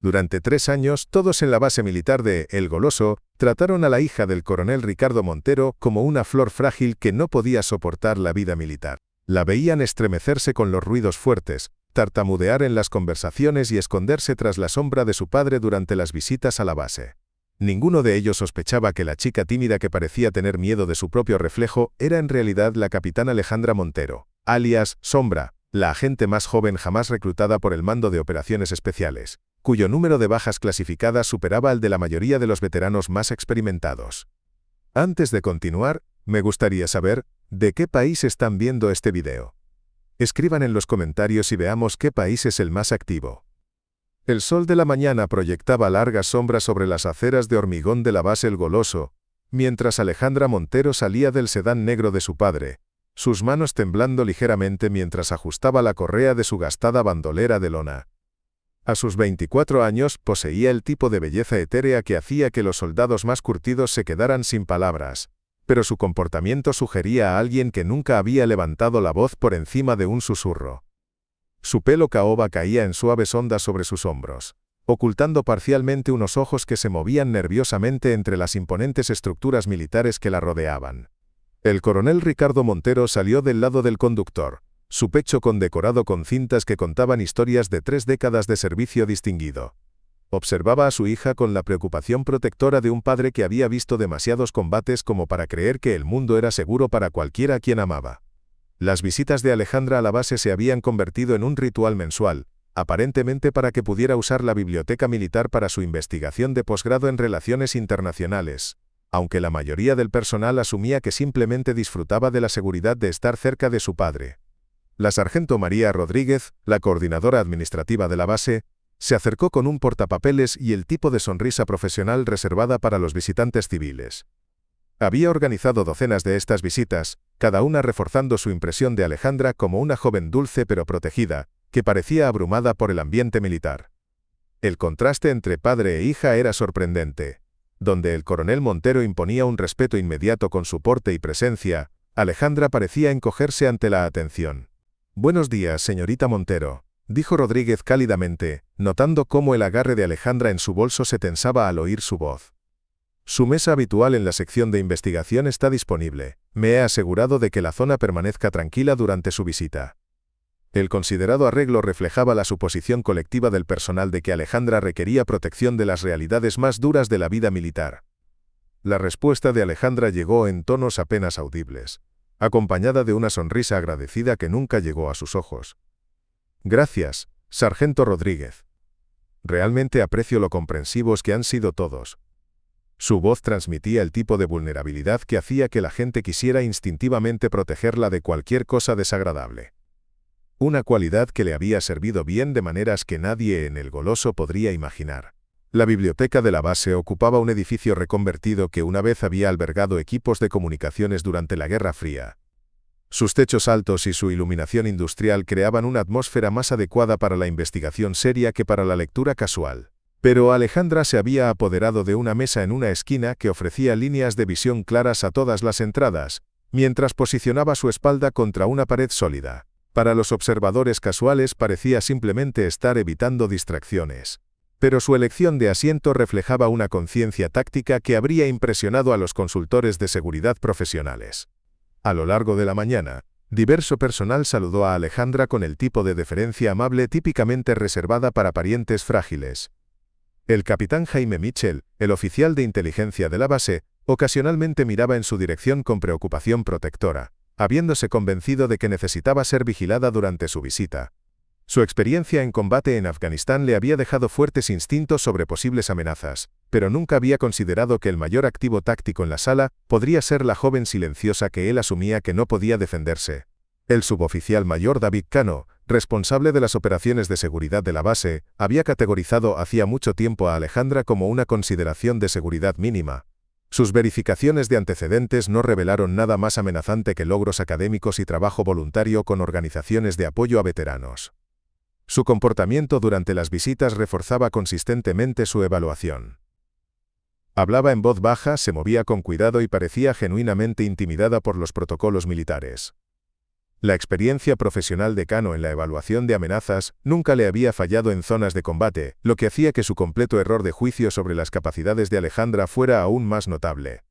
Durante 3 años, todos en la base militar de El Goloso trataron a la hija del coronel Ricardo Montero como una flor frágil que no podía soportar la vida militar. La veían estremecerse con los ruidos fuertes, tartamudear en las conversaciones y esconderse tras la sombra de su padre durante las visitas a la base. Ninguno de ellos sospechaba que la chica tímida que parecía tener miedo de su propio reflejo era en realidad la capitana Alejandra Montero, alias Sombra, la agente más joven jamás reclutada por el Mando de Operaciones Especiales, cuyo número de bajas clasificadas superaba el de la mayoría de los veteranos más experimentados. Antes de continuar, me gustaría saber, ¿de qué país están viendo este video? Escriban en los comentarios y veamos qué país es el más activo. El sol de la mañana proyectaba largas sombras sobre las aceras de hormigón de la base El Goloso, mientras Alejandra Montero salía del sedán negro de su padre, sus manos temblando ligeramente mientras ajustaba la correa de su gastada bandolera de lona. A sus 24 años poseía el tipo de belleza etérea que hacía que los soldados más curtidos se quedaran sin palabras, pero su comportamiento sugería a alguien que nunca había levantado la voz por encima de un susurro. Su pelo caoba caía en suaves ondas sobre sus hombros, ocultando parcialmente unos ojos que se movían nerviosamente entre las imponentes estructuras militares que la rodeaban. El coronel Ricardo Montero salió del lado del conductor, su pecho condecorado con cintas que contaban historias de 3 décadas de servicio distinguido. Observaba a su hija con la preocupación protectora de un padre que había visto demasiados combates como para creer que el mundo era seguro para cualquiera a quien amaba. Las visitas de Alejandra a la base se habían convertido en un ritual mensual, aparentemente para que pudiera usar la biblioteca militar para su investigación de posgrado en relaciones internacionales, aunque la mayoría del personal asumía que simplemente disfrutaba de la seguridad de estar cerca de su padre. La sargento María Rodríguez, la coordinadora administrativa de la base, se acercó con un portapapeles y el tipo de sonrisa profesional reservada para los visitantes civiles. Había organizado docenas de estas visitas, cada una reforzando su impresión de Alejandra como una joven dulce pero protegida, que parecía abrumada por el ambiente militar. El contraste entre padre e hija era sorprendente. Donde el coronel Montero imponía un respeto inmediato con su porte y presencia, Alejandra parecía encogerse ante la atención. «Buenos días, señorita Montero», dijo Rodríguez cálidamente, notando cómo el agarre de Alejandra en su bolso se tensaba al oír su voz. «Su mesa habitual en la sección de investigación está disponible. Me he asegurado de que la zona permanezca tranquila durante su visita». El considerado arreglo reflejaba la suposición colectiva del personal de que Alejandra requería protección de las realidades más duras de la vida militar. La respuesta de Alejandra llegó en tonos apenas audibles, acompañada de una sonrisa agradecida que nunca llegó a sus ojos. «Gracias, sargento Rodríguez. Realmente aprecio lo comprensivos que han sido todos». Su voz transmitía el tipo de vulnerabilidad que hacía que la gente quisiera instintivamente protegerla de cualquier cosa desagradable. Una cualidad que le había servido bien de maneras que nadie en El Goloso podría imaginar. La biblioteca de la base ocupaba un edificio reconvertido que una vez había albergado equipos de comunicaciones durante la Guerra Fría. Sus techos altos y su iluminación industrial creaban una atmósfera más adecuada para la investigación seria que para la lectura casual. Pero Alejandra se había apoderado de una mesa en una esquina que ofrecía líneas de visión claras a todas las entradas, mientras posicionaba su espalda contra una pared sólida. Para los observadores casuales parecía simplemente estar evitando distracciones. Pero su elección de asiento reflejaba una conciencia táctica que habría impresionado a los consultores de seguridad profesionales. A lo largo de la mañana, diverso personal saludó a Alejandra con el tipo de deferencia amable típicamente reservada para parientes frágiles. El capitán Jaime Mitchell, el oficial de inteligencia de la base, ocasionalmente miraba en su dirección con preocupación protectora, habiéndose convencido de que necesitaba ser vigilada durante su visita. Su experiencia en combate en Afganistán le había dejado fuertes instintos sobre posibles amenazas, pero nunca había considerado que el mayor activo táctico en la sala podría ser la joven silenciosa que él asumía que no podía defenderse. El suboficial mayor David Cano, responsable de las operaciones de seguridad de la base, había categorizado hacía mucho tiempo a Alejandra como una consideración de seguridad mínima. Sus verificaciones de antecedentes no revelaron nada más amenazante que logros académicos y trabajo voluntario con organizaciones de apoyo a veteranos. Su comportamiento durante las visitas reforzaba consistentemente su evaluación. Hablaba en voz baja, se movía con cuidado y parecía genuinamente intimidada por los protocolos militares. La experiencia profesional de Kano en la evaluación de amenazas nunca le había fallado en zonas de combate, lo que hacía que su completo error de juicio sobre las capacidades de Alejandra fuera aún más notable.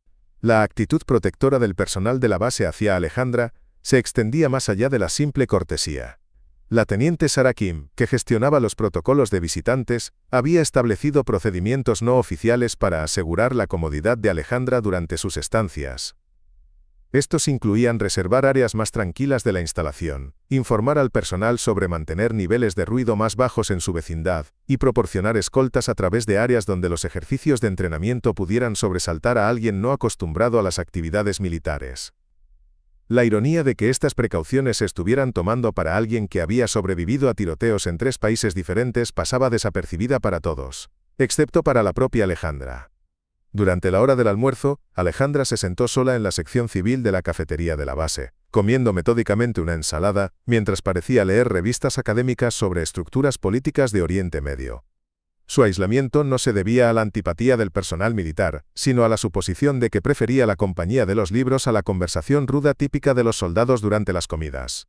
La actitud protectora del personal de la base hacia Alejandra se extendía más allá de la simple cortesía. La teniente Sarah Kim, que gestionaba los protocolos de visitantes, había establecido procedimientos no oficiales para asegurar la comodidad de Alejandra durante sus estancias. Estos incluían reservar áreas más tranquilas de la instalación, informar al personal sobre mantener niveles de ruido más bajos en su vecindad, y proporcionar escoltas a través de áreas donde los ejercicios de entrenamiento pudieran sobresaltar a alguien no acostumbrado a las actividades militares. La ironía de que estas precauciones se estuvieran tomando para alguien que había sobrevivido a tiroteos en 3 países diferentes pasaba desapercibida para todos, excepto para la propia Alejandra. Durante la hora del almuerzo, Alejandra se sentó sola en la sección civil de la cafetería de la base, comiendo metódicamente una ensalada, mientras parecía leer revistas académicas sobre estructuras políticas de Oriente Medio. Su aislamiento no se debía a la antipatía del personal militar, sino a la suposición de que prefería la compañía de los libros a la conversación ruda típica de los soldados durante las comidas.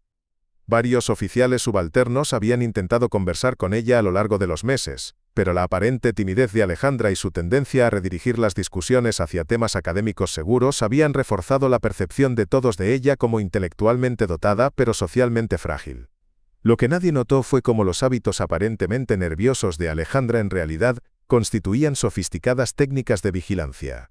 Varios oficiales subalternos habían intentado conversar con ella a lo largo de los meses, pero la aparente timidez de Alejandra y su tendencia a redirigir las discusiones hacia temas académicos seguros habían reforzado la percepción de todos de ella como intelectualmente dotada pero socialmente frágil. Lo que nadie notó fue cómo los hábitos aparentemente nerviosos de Alejandra en realidad constituían sofisticadas técnicas de vigilancia.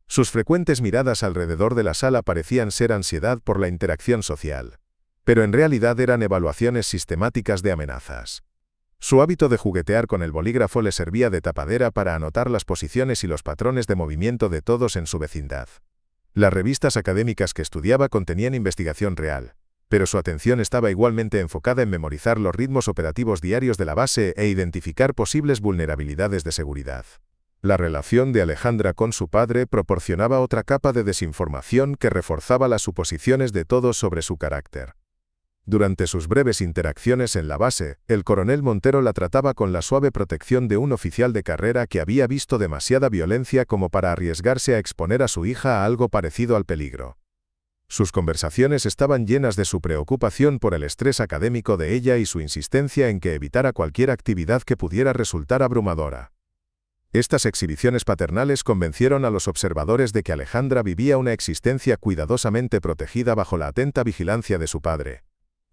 Sus frecuentes miradas alrededor de la sala parecían ser ansiedad por la interacción social, pero en realidad eran evaluaciones sistemáticas de amenazas. Su hábito de juguetear con el bolígrafo le servía de tapadera para anotar las posiciones y los patrones de movimiento de todos en su vecindad. Las revistas académicas que estudiaba contenían investigación real, pero su atención estaba igualmente enfocada en memorizar los ritmos operativos diarios de la base e identificar posibles vulnerabilidades de seguridad. La relación de Alejandra con su padre proporcionaba otra capa de desinformación que reforzaba las suposiciones de todos sobre su carácter. Durante sus breves interacciones en la base, el coronel Montero la trataba con la suave protección de un oficial de carrera que había visto demasiada violencia como para arriesgarse a exponer a su hija a algo parecido al peligro. Sus conversaciones estaban llenas de su preocupación por el estrés académico de ella y su insistencia en que evitara cualquier actividad que pudiera resultar abrumadora. Estas exhibiciones paternales convencieron a los observadores de que Alejandra vivía una existencia cuidadosamente protegida bajo la atenta vigilancia de su padre.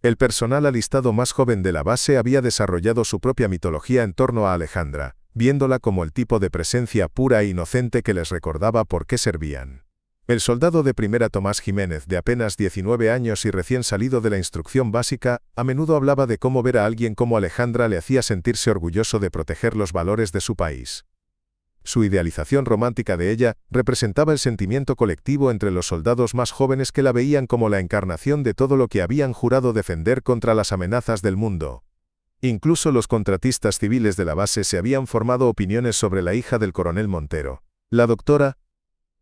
El personal alistado más joven de la base había desarrollado su propia mitología en torno a Alejandra, viéndola como el tipo de presencia pura e inocente que les recordaba por qué servían. El soldado de primera Tomás Jiménez, de apenas 19 años y recién salido de la instrucción básica, a menudo hablaba de cómo ver a alguien como Alejandra le hacía sentirse orgulloso de proteger los valores de su país. Su idealización romántica de ella representaba el sentimiento colectivo entre los soldados más jóvenes que la veían como la encarnación de todo lo que habían jurado defender contra las amenazas del mundo. Incluso los contratistas civiles de la base se habían formado opiniones sobre la hija del coronel Montero, la doctora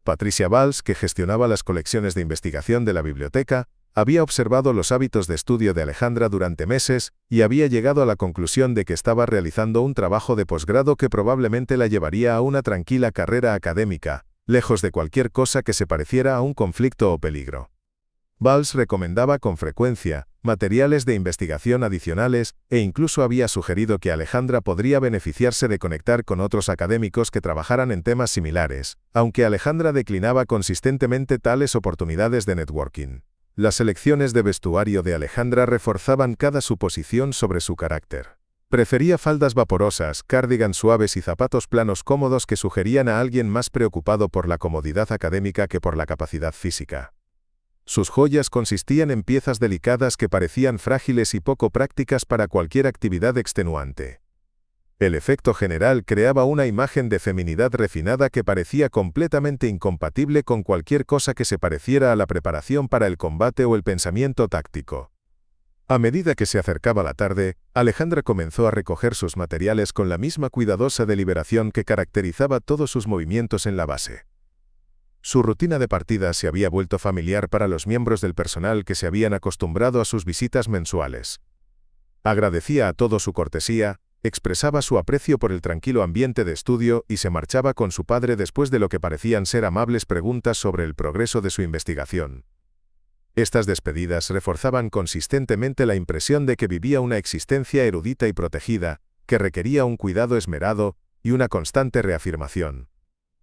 Patricia Valls, que gestionaba las colecciones de investigación de la biblioteca, había observado los hábitos de estudio de Alejandra durante meses y había llegado a la conclusión de que estaba realizando un trabajo de posgrado que probablemente la llevaría a una tranquila carrera académica, lejos de cualquier cosa que se pareciera a un conflicto o peligro. Valls recomendaba con frecuencia materiales de investigación adicionales e incluso había sugerido que Alejandra podría beneficiarse de conectar con otros académicos que trabajaran en temas similares, aunque Alejandra declinaba consistentemente tales oportunidades de networking. Las elecciones de vestuario de Alejandra reforzaban cada suposición sobre su carácter. Prefería faldas vaporosas, cardigans suaves y zapatos planos cómodos que sugerían a alguien más preocupado por la comodidad académica que por la capacidad física. Sus joyas consistían en piezas delicadas que parecían frágiles y poco prácticas para cualquier actividad extenuante. El efecto general creaba una imagen de feminidad refinada que parecía completamente incompatible con cualquier cosa que se pareciera a la preparación para el combate o el pensamiento táctico. A medida que se acercaba la tarde, Alejandra comenzó a recoger sus materiales con la misma cuidadosa deliberación que caracterizaba todos sus movimientos en la base. Su rutina de partida se había vuelto familiar para los miembros del personal que se habían acostumbrado a sus visitas mensuales. Agradecía a todos su cortesía, expresaba su aprecio por el tranquilo ambiente de estudio y se marchaba con su padre después de lo que parecían ser amables preguntas sobre el progreso de su investigación. Estas despedidas reforzaban consistentemente la impresión de que vivía una existencia erudita y protegida, que requería un cuidado esmerado y una constante reafirmación.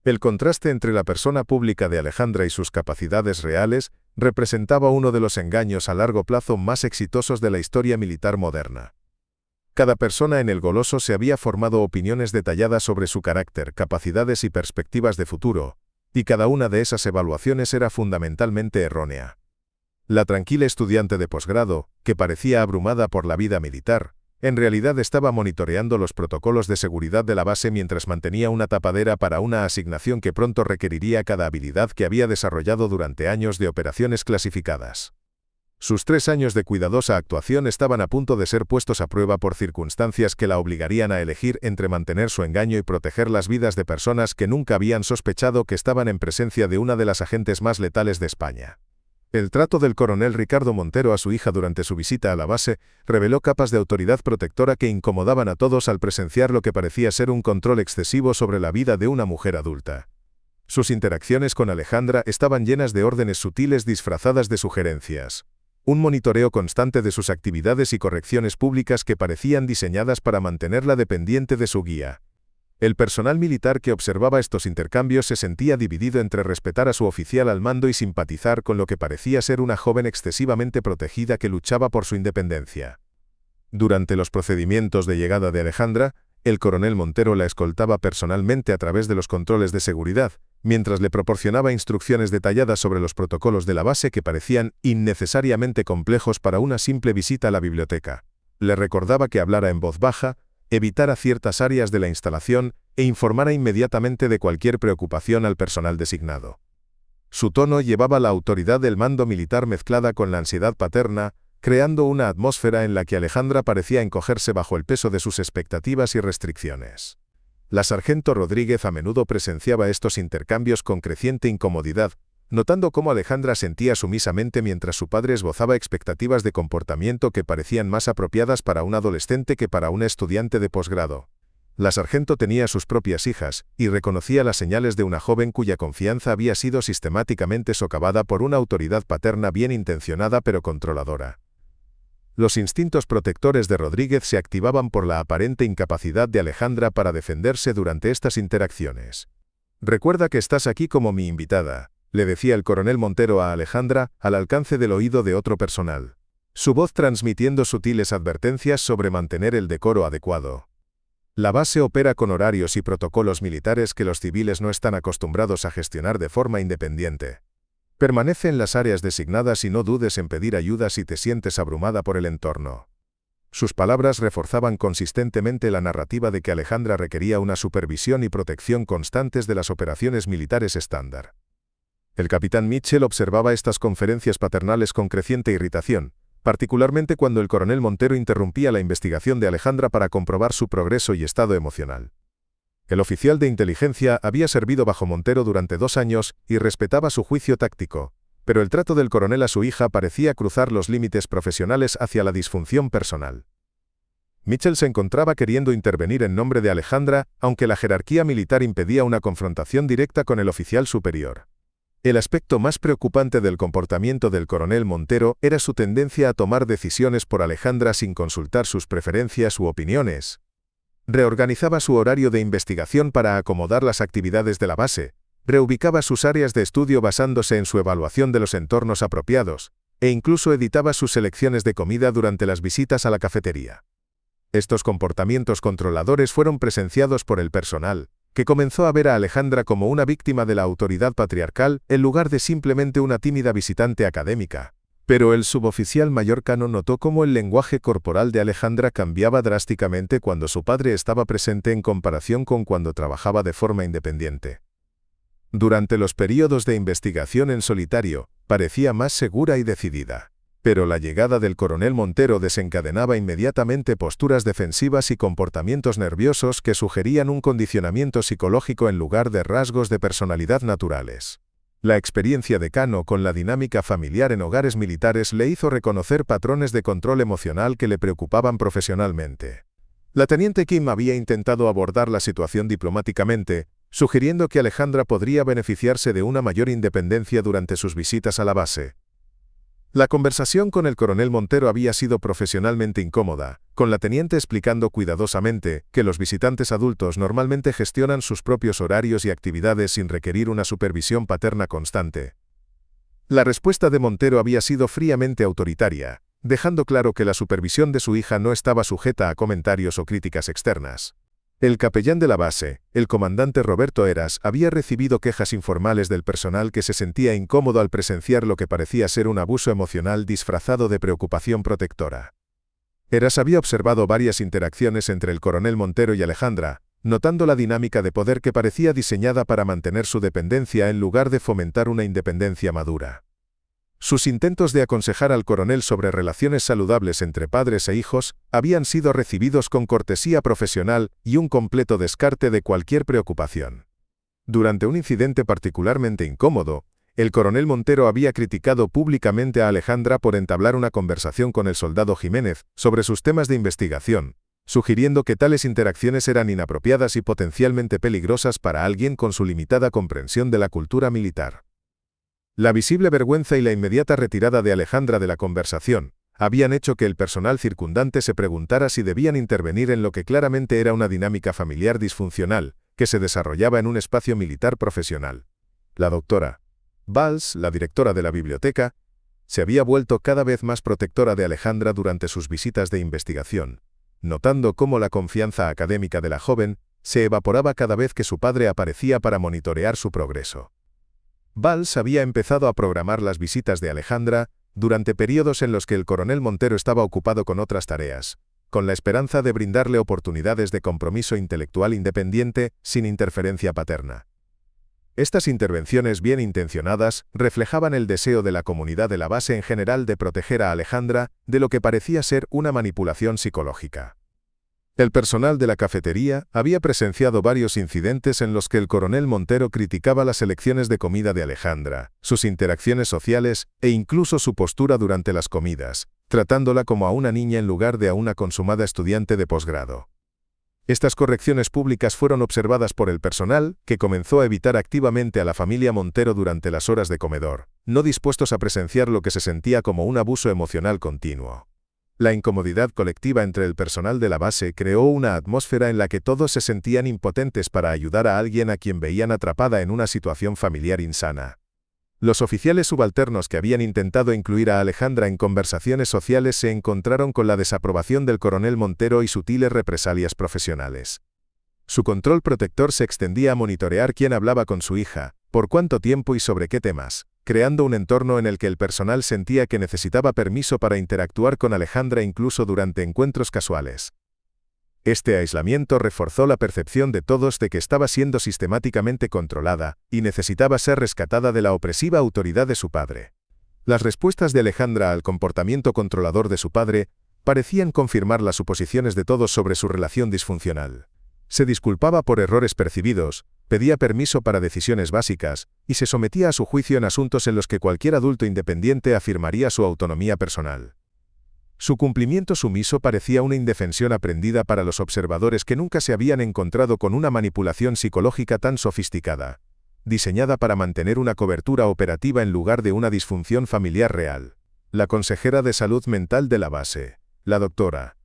El contraste entre la persona pública de Alejandra y sus capacidades reales representaba uno de los engaños a largo plazo más exitosos de la historia militar moderna. Cada persona en el Goloso se había formado opiniones detalladas sobre su carácter, capacidades y perspectivas de futuro, y cada una de esas evaluaciones era fundamentalmente errónea. La tranquila estudiante de posgrado, que parecía abrumada por la vida militar, en realidad estaba monitoreando los protocolos de seguridad de la base mientras mantenía una tapadera para una asignación que pronto requeriría cada habilidad que había desarrollado durante años de operaciones clasificadas. Sus 3 años de cuidadosa actuación estaban a punto de ser puestos a prueba por circunstancias que la obligarían a elegir entre mantener su engaño y proteger las vidas de personas que nunca habían sospechado que estaban en presencia de una de las agentes más letales de España. El trato del coronel Ricardo Montero a su hija durante su visita a la base reveló capas de autoridad protectora que incomodaban a todos al presenciar lo que parecía ser un control excesivo sobre la vida de una mujer adulta. Sus interacciones con Alejandra estaban llenas de órdenes sutiles disfrazadas de sugerencias. Un monitoreo constante de sus actividades y correcciones públicas que parecían diseñadas para mantenerla dependiente de su guía. El personal militar que observaba estos intercambios se sentía dividido entre respetar a su oficial al mando y simpatizar con lo que parecía ser una joven excesivamente protegida que luchaba por su independencia. Durante los procedimientos de llegada de Alejandra, el coronel Montero la escoltaba personalmente a través de los controles de seguridad, mientras le proporcionaba instrucciones detalladas sobre los protocolos de la base que parecían innecesariamente complejos para una simple visita a la biblioteca. Le recordaba que hablara en voz baja, evitara ciertas áreas de la instalación e informara inmediatamente de cualquier preocupación al personal designado. Su tono llevaba la autoridad del mando militar mezclada con la ansiedad paterna, creando una atmósfera en la que Alejandra parecía encogerse bajo el peso de sus expectativas y restricciones. La sargento Rodríguez a menudo presenciaba estos intercambios con creciente incomodidad, notando cómo Alejandra sentía sumisamente mientras su padre esbozaba expectativas de comportamiento que parecían más apropiadas para un adolescente que para una estudiante de posgrado. La sargento tenía sus propias hijas, y reconocía las señales de una joven cuya confianza había sido sistemáticamente socavada por una autoridad paterna bien intencionada pero controladora. Los instintos protectores de Rodríguez se activaban por la aparente incapacidad de Alejandra para defenderse durante estas interacciones. «Recuerda que estás aquí como mi invitada», le decía el coronel Montero a Alejandra, al alcance del oído de otro personal. Su voz transmitiendo sutiles advertencias sobre mantener el decoro adecuado. La base opera con horarios y protocolos militares que los civiles no están acostumbrados a gestionar de forma independiente. Permanece en las áreas designadas y no dudes en pedir ayuda si te sientes abrumada por el entorno. Sus palabras reforzaban consistentemente la narrativa de que Alejandra requería una supervisión y protección constantes de las operaciones militares estándar. El capitán Mitchell observaba estas conferencias paternales con creciente irritación, particularmente cuando el coronel Montero interrumpía la investigación de Alejandra para comprobar su progreso y estado emocional. El oficial de inteligencia había servido bajo Montero durante 2 años y respetaba su juicio táctico, pero el trato del coronel a su hija parecía cruzar los límites profesionales hacia la disfunción personal. Mitchell se encontraba queriendo intervenir en nombre de Alejandra, aunque la jerarquía militar impedía una confrontación directa con el oficial superior. El aspecto más preocupante del comportamiento del coronel Montero era su tendencia a tomar decisiones por Alejandra sin consultar sus preferencias u opiniones. Reorganizaba su horario de investigación para acomodar las actividades de la base, reubicaba sus áreas de estudio basándose en su evaluación de los entornos apropiados, e incluso editaba sus selecciones de comida durante las visitas a la cafetería. Estos comportamientos controladores fueron presenciados por el personal, que comenzó a ver a Alejandra como una víctima de la autoridad patriarcal en lugar de simplemente una tímida visitante académica. Pero el suboficial mayor Cano notó cómo el lenguaje corporal de Alejandra cambiaba drásticamente cuando su padre estaba presente en comparación con cuando trabajaba de forma independiente. Durante los períodos de investigación en solitario, parecía más segura y decidida. Pero la llegada del coronel Montero desencadenaba inmediatamente posturas defensivas y comportamientos nerviosos que sugerían un condicionamiento psicológico en lugar de rasgos de personalidad naturales. La experiencia de Cano con la dinámica familiar en hogares militares le hizo reconocer patrones de control emocional que le preocupaban profesionalmente. La teniente Kim había intentado abordar la situación diplomáticamente, sugiriendo que Alejandra podría beneficiarse de una mayor independencia durante sus visitas a la base. La conversación con el coronel Montero había sido profesionalmente incómoda, con la teniente explicando cuidadosamente que los visitantes adultos normalmente gestionan sus propios horarios y actividades sin requerir una supervisión paterna constante. La respuesta de Montero había sido fríamente autoritaria, dejando claro que la supervisión de su hija no estaba sujeta a comentarios o críticas externas. El capellán de la base, el comandante Roberto Heras, había recibido quejas informales del personal que se sentía incómodo al presenciar lo que parecía ser un abuso emocional disfrazado de preocupación protectora. Heras había observado varias interacciones entre el coronel Montero y Alejandra, notando la dinámica de poder que parecía diseñada para mantener su dependencia en lugar de fomentar una independencia madura. Sus intentos de aconsejar al coronel sobre relaciones saludables entre padres e hijos habían sido recibidos con cortesía profesional y un completo descarte de cualquier preocupación. Durante un incidente particularmente incómodo, el coronel Montero había criticado públicamente a Alejandra por entablar una conversación con el soldado Jiménez sobre sus temas de investigación, sugiriendo que tales interacciones eran inapropiadas y potencialmente peligrosas para alguien con su limitada comprensión de la cultura militar. La visible vergüenza y la inmediata retirada de Alejandra de la conversación habían hecho que el personal circundante se preguntara si debían intervenir en lo que claramente era una dinámica familiar disfuncional, que se desarrollaba en un espacio militar profesional. La doctora Valls, la directora de la biblioteca, se había vuelto cada vez más protectora de Alejandra durante sus visitas de investigación, notando cómo la confianza académica de la joven se evaporaba cada vez que su padre aparecía para monitorear su progreso. Valls había empezado a programar las visitas de Alejandra durante periodos en los que el coronel Montero estaba ocupado con otras tareas, con la esperanza de brindarle oportunidades de compromiso intelectual independiente sin interferencia paterna. Estas intervenciones bien intencionadas reflejaban el deseo de la comunidad de la base en general de proteger a Alejandra de lo que parecía ser una manipulación psicológica. El personal de la cafetería había presenciado varios incidentes en los que el coronel Montero criticaba las elecciones de comida de Alejandra, sus interacciones sociales e incluso su postura durante las comidas, tratándola como a una niña en lugar de a una consumada estudiante de posgrado. Estas correcciones públicas fueron observadas por el personal, que comenzó a evitar activamente a la familia Montero durante las horas de comedor, no dispuestos a presenciar lo que se sentía como un abuso emocional continuo. La incomodidad colectiva entre el personal de la base creó una atmósfera en la que todos se sentían impotentes para ayudar a alguien a quien veían atrapada en una situación familiar insana. Los oficiales subalternos que habían intentado incluir a Alejandra en conversaciones sociales se encontraron con la desaprobación del coronel Montero y sutiles represalias profesionales. Su control protector se extendía a monitorear quién hablaba con su hija, por cuánto tiempo y sobre qué temas, creando un entorno en el que el personal sentía que necesitaba permiso para interactuar con Alejandra incluso durante encuentros casuales. Este aislamiento reforzó la percepción de todos de que estaba siendo sistemáticamente controlada y necesitaba ser rescatada de la opresiva autoridad de su padre. Las respuestas de Alejandra al comportamiento controlador de su padre parecían confirmar las suposiciones de todos sobre su relación disfuncional. Se disculpaba por errores percibidos, pedía permiso para decisiones básicas, y se sometía a su juicio en asuntos en los que cualquier adulto independiente afirmaría su autonomía personal. Su cumplimiento sumiso parecía una indefensión aprendida para los observadores que nunca se habían encontrado con una manipulación psicológica tan sofisticada, diseñada para mantener una cobertura operativa en lugar de una disfunción familiar real. La consejera de salud mental de la base, la doctora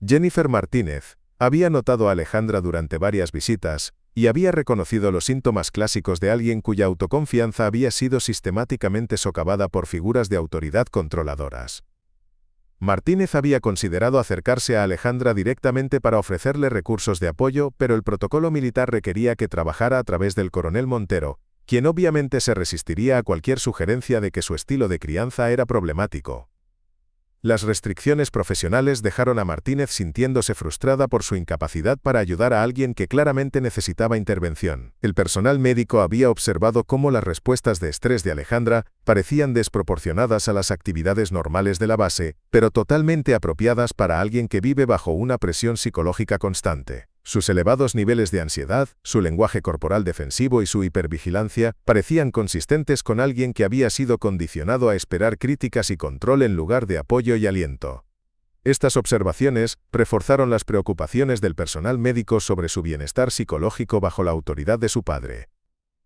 Jennifer Martínez, había notado a Alejandra durante varias visitas, y había reconocido los síntomas clásicos de alguien cuya autoconfianza había sido sistemáticamente socavada por figuras de autoridad controladoras. Martínez había considerado acercarse a Alejandra directamente para ofrecerle recursos de apoyo, pero el protocolo militar requería que trabajara a través del coronel Montero, quien obviamente se resistiría a cualquier sugerencia de que su estilo de crianza era problemático. Las restricciones profesionales dejaron a Martínez sintiéndose frustrada por su incapacidad para ayudar a alguien que claramente necesitaba intervención. El personal médico había observado cómo las respuestas de estrés de Alejandra parecían desproporcionadas a las actividades normales de la base, pero totalmente apropiadas para alguien que vive bajo una presión psicológica constante. Sus elevados niveles de ansiedad, su lenguaje corporal defensivo y su hipervigilancia parecían consistentes con alguien que había sido condicionado a esperar críticas y control en lugar de apoyo y aliento. Estas observaciones reforzaron las preocupaciones del personal médico sobre su bienestar psicológico bajo la autoridad de su padre.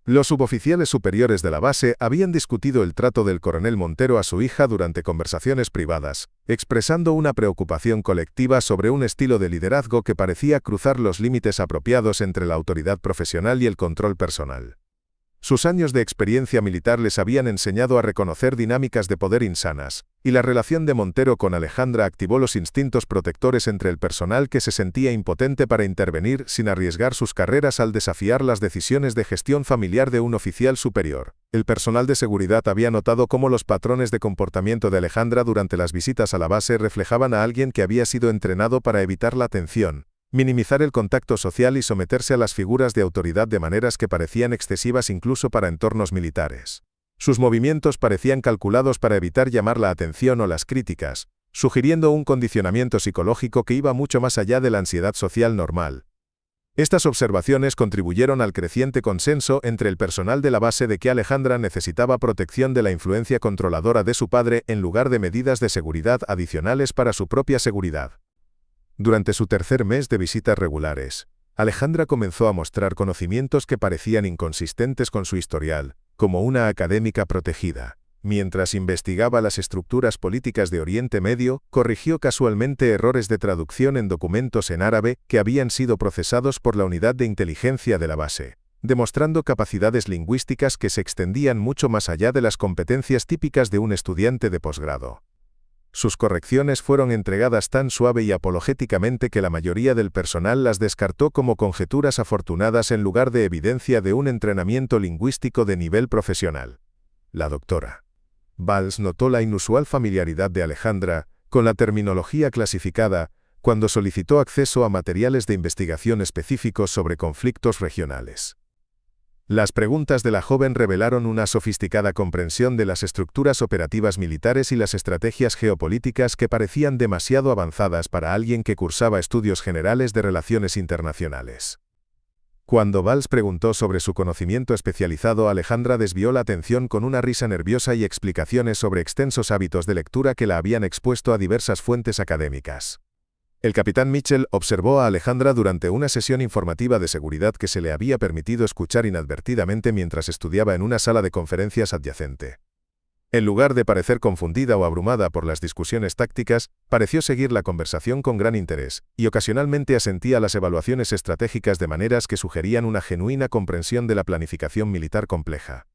Los suboficiales superiores de la base habían discutido el trato del coronel Montero a su hija durante conversaciones privadas, expresando una preocupación colectiva sobre un estilo de liderazgo que parecía cruzar los límites apropiados entre la autoridad profesional y el control personal. Sus años de experiencia militar les habían enseñado a reconocer dinámicas de poder insanas, y la relación de Montero con Alejandra activó los instintos protectores entre el personal que se sentía impotente para intervenir sin arriesgar sus carreras al desafiar las decisiones de gestión familiar de un oficial superior. El personal de seguridad había notado cómo los patrones de comportamiento de Alejandra durante las visitas a la base reflejaban a alguien que había sido entrenado para evitar la atención, minimizar el contacto social y someterse a las figuras de autoridad de maneras que parecían excesivas incluso para entornos militares. Sus movimientos parecían calculados para evitar llamar la atención o las críticas, sugiriendo un condicionamiento psicológico que iba mucho más allá de la ansiedad social normal. Estas observaciones contribuyeron al creciente consenso entre el personal de la base de que Alejandra necesitaba protección de la influencia controladora de su padre en lugar de medidas de seguridad adicionales para su propia seguridad. Durante su tercer mes de visitas regulares, Alejandra comenzó a mostrar conocimientos que parecían inconsistentes con su historial, como una académica protegida. Mientras investigaba las estructuras políticas de Oriente Medio, corrigió casualmente errores de traducción en documentos en árabe que habían sido procesados por la unidad de inteligencia de la base, demostrando capacidades lingüísticas que se extendían mucho más allá de las competencias típicas de un estudiante de posgrado. Sus correcciones fueron entregadas tan suave y apologéticamente que la mayoría del personal las descartó como conjeturas afortunadas en lugar de evidencia de un entrenamiento lingüístico de nivel profesional. La doctora Valls notó la inusual familiaridad de Alejandra con la terminología clasificada cuando solicitó acceso a materiales de investigación específicos sobre conflictos regionales. Las preguntas de la joven revelaron una sofisticada comprensión de las estructuras operativas militares y las estrategias geopolíticas que parecían demasiado avanzadas para alguien que cursaba estudios generales de relaciones internacionales. Cuando Valls preguntó sobre su conocimiento especializado, Alejandra desvió la atención con una risa nerviosa y explicaciones sobre extensos hábitos de lectura que la habían expuesto a diversas fuentes académicas. El capitán Mitchell observó a Alejandra durante una sesión informativa de seguridad que se le había permitido escuchar inadvertidamente mientras estudiaba en una sala de conferencias adyacente. En lugar de parecer confundida o abrumada por las discusiones tácticas, pareció seguir la conversación con gran interés, y ocasionalmente asentía a las evaluaciones estratégicas de maneras que sugerían una genuina comprensión de la planificación militar compleja.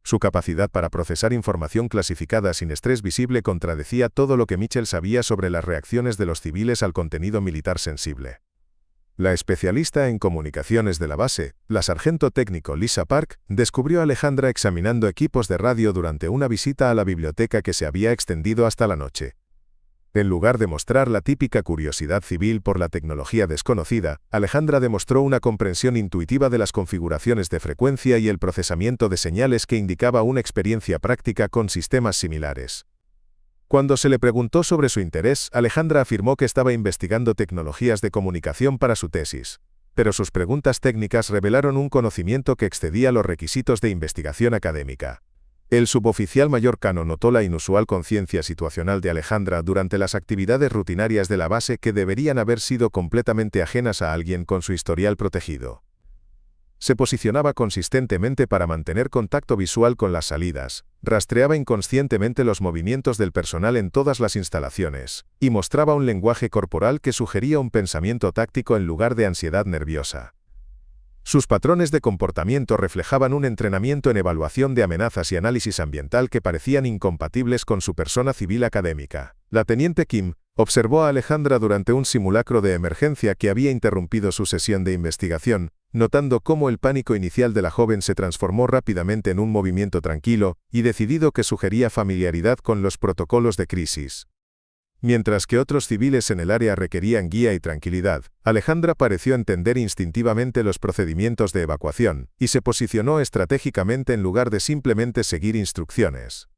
Su capacidad para procesar información clasificada sin estrés visible contradecía todo lo que Mitchell sabía sobre las reacciones de los civiles al contenido militar sensible. La especialista en comunicaciones de la base, la sargento técnico Lisa Park, descubrió a Alejandra examinando equipos de radio durante una visita a la biblioteca que se había extendido hasta la noche. En lugar de mostrar la típica curiosidad civil por la tecnología desconocida, Alejandra demostró una comprensión intuitiva de las configuraciones de frecuencia y el procesamiento de señales que indicaba una experiencia práctica con sistemas similares. Cuando se le preguntó sobre su interés, Alejandra afirmó que estaba investigando tecnologías de comunicación para su tesis, pero sus preguntas técnicas revelaron un conocimiento que excedía los requisitos de investigación académica. El suboficial mayor Cano notó la inusual conciencia situacional de Alejandra durante las actividades rutinarias de la base que deberían haber sido completamente ajenas a alguien con su historial protegido. Se posicionaba consistentemente para mantener contacto visual con las salidas, rastreaba inconscientemente los movimientos del personal en todas las instalaciones, y mostraba un lenguaje corporal que sugería un pensamiento táctico en lugar de ansiedad nerviosa. Sus patrones de comportamiento reflejaban un entrenamiento en evaluación de amenazas y análisis ambiental que parecían incompatibles con su persona civil académica. La teniente Kim observó a Alejandra durante un simulacro de emergencia que había interrumpido su sesión de investigación, notando cómo el pánico inicial de la joven se transformó rápidamente en un movimiento tranquilo y decidido que sugería familiaridad con los protocolos de crisis. Mientras que otros civiles en el área requerían guía y tranquilidad, Alejandra pareció entender instintivamente los procedimientos de evacuación, y se posicionó estratégicamente en lugar de simplemente seguir instrucciones.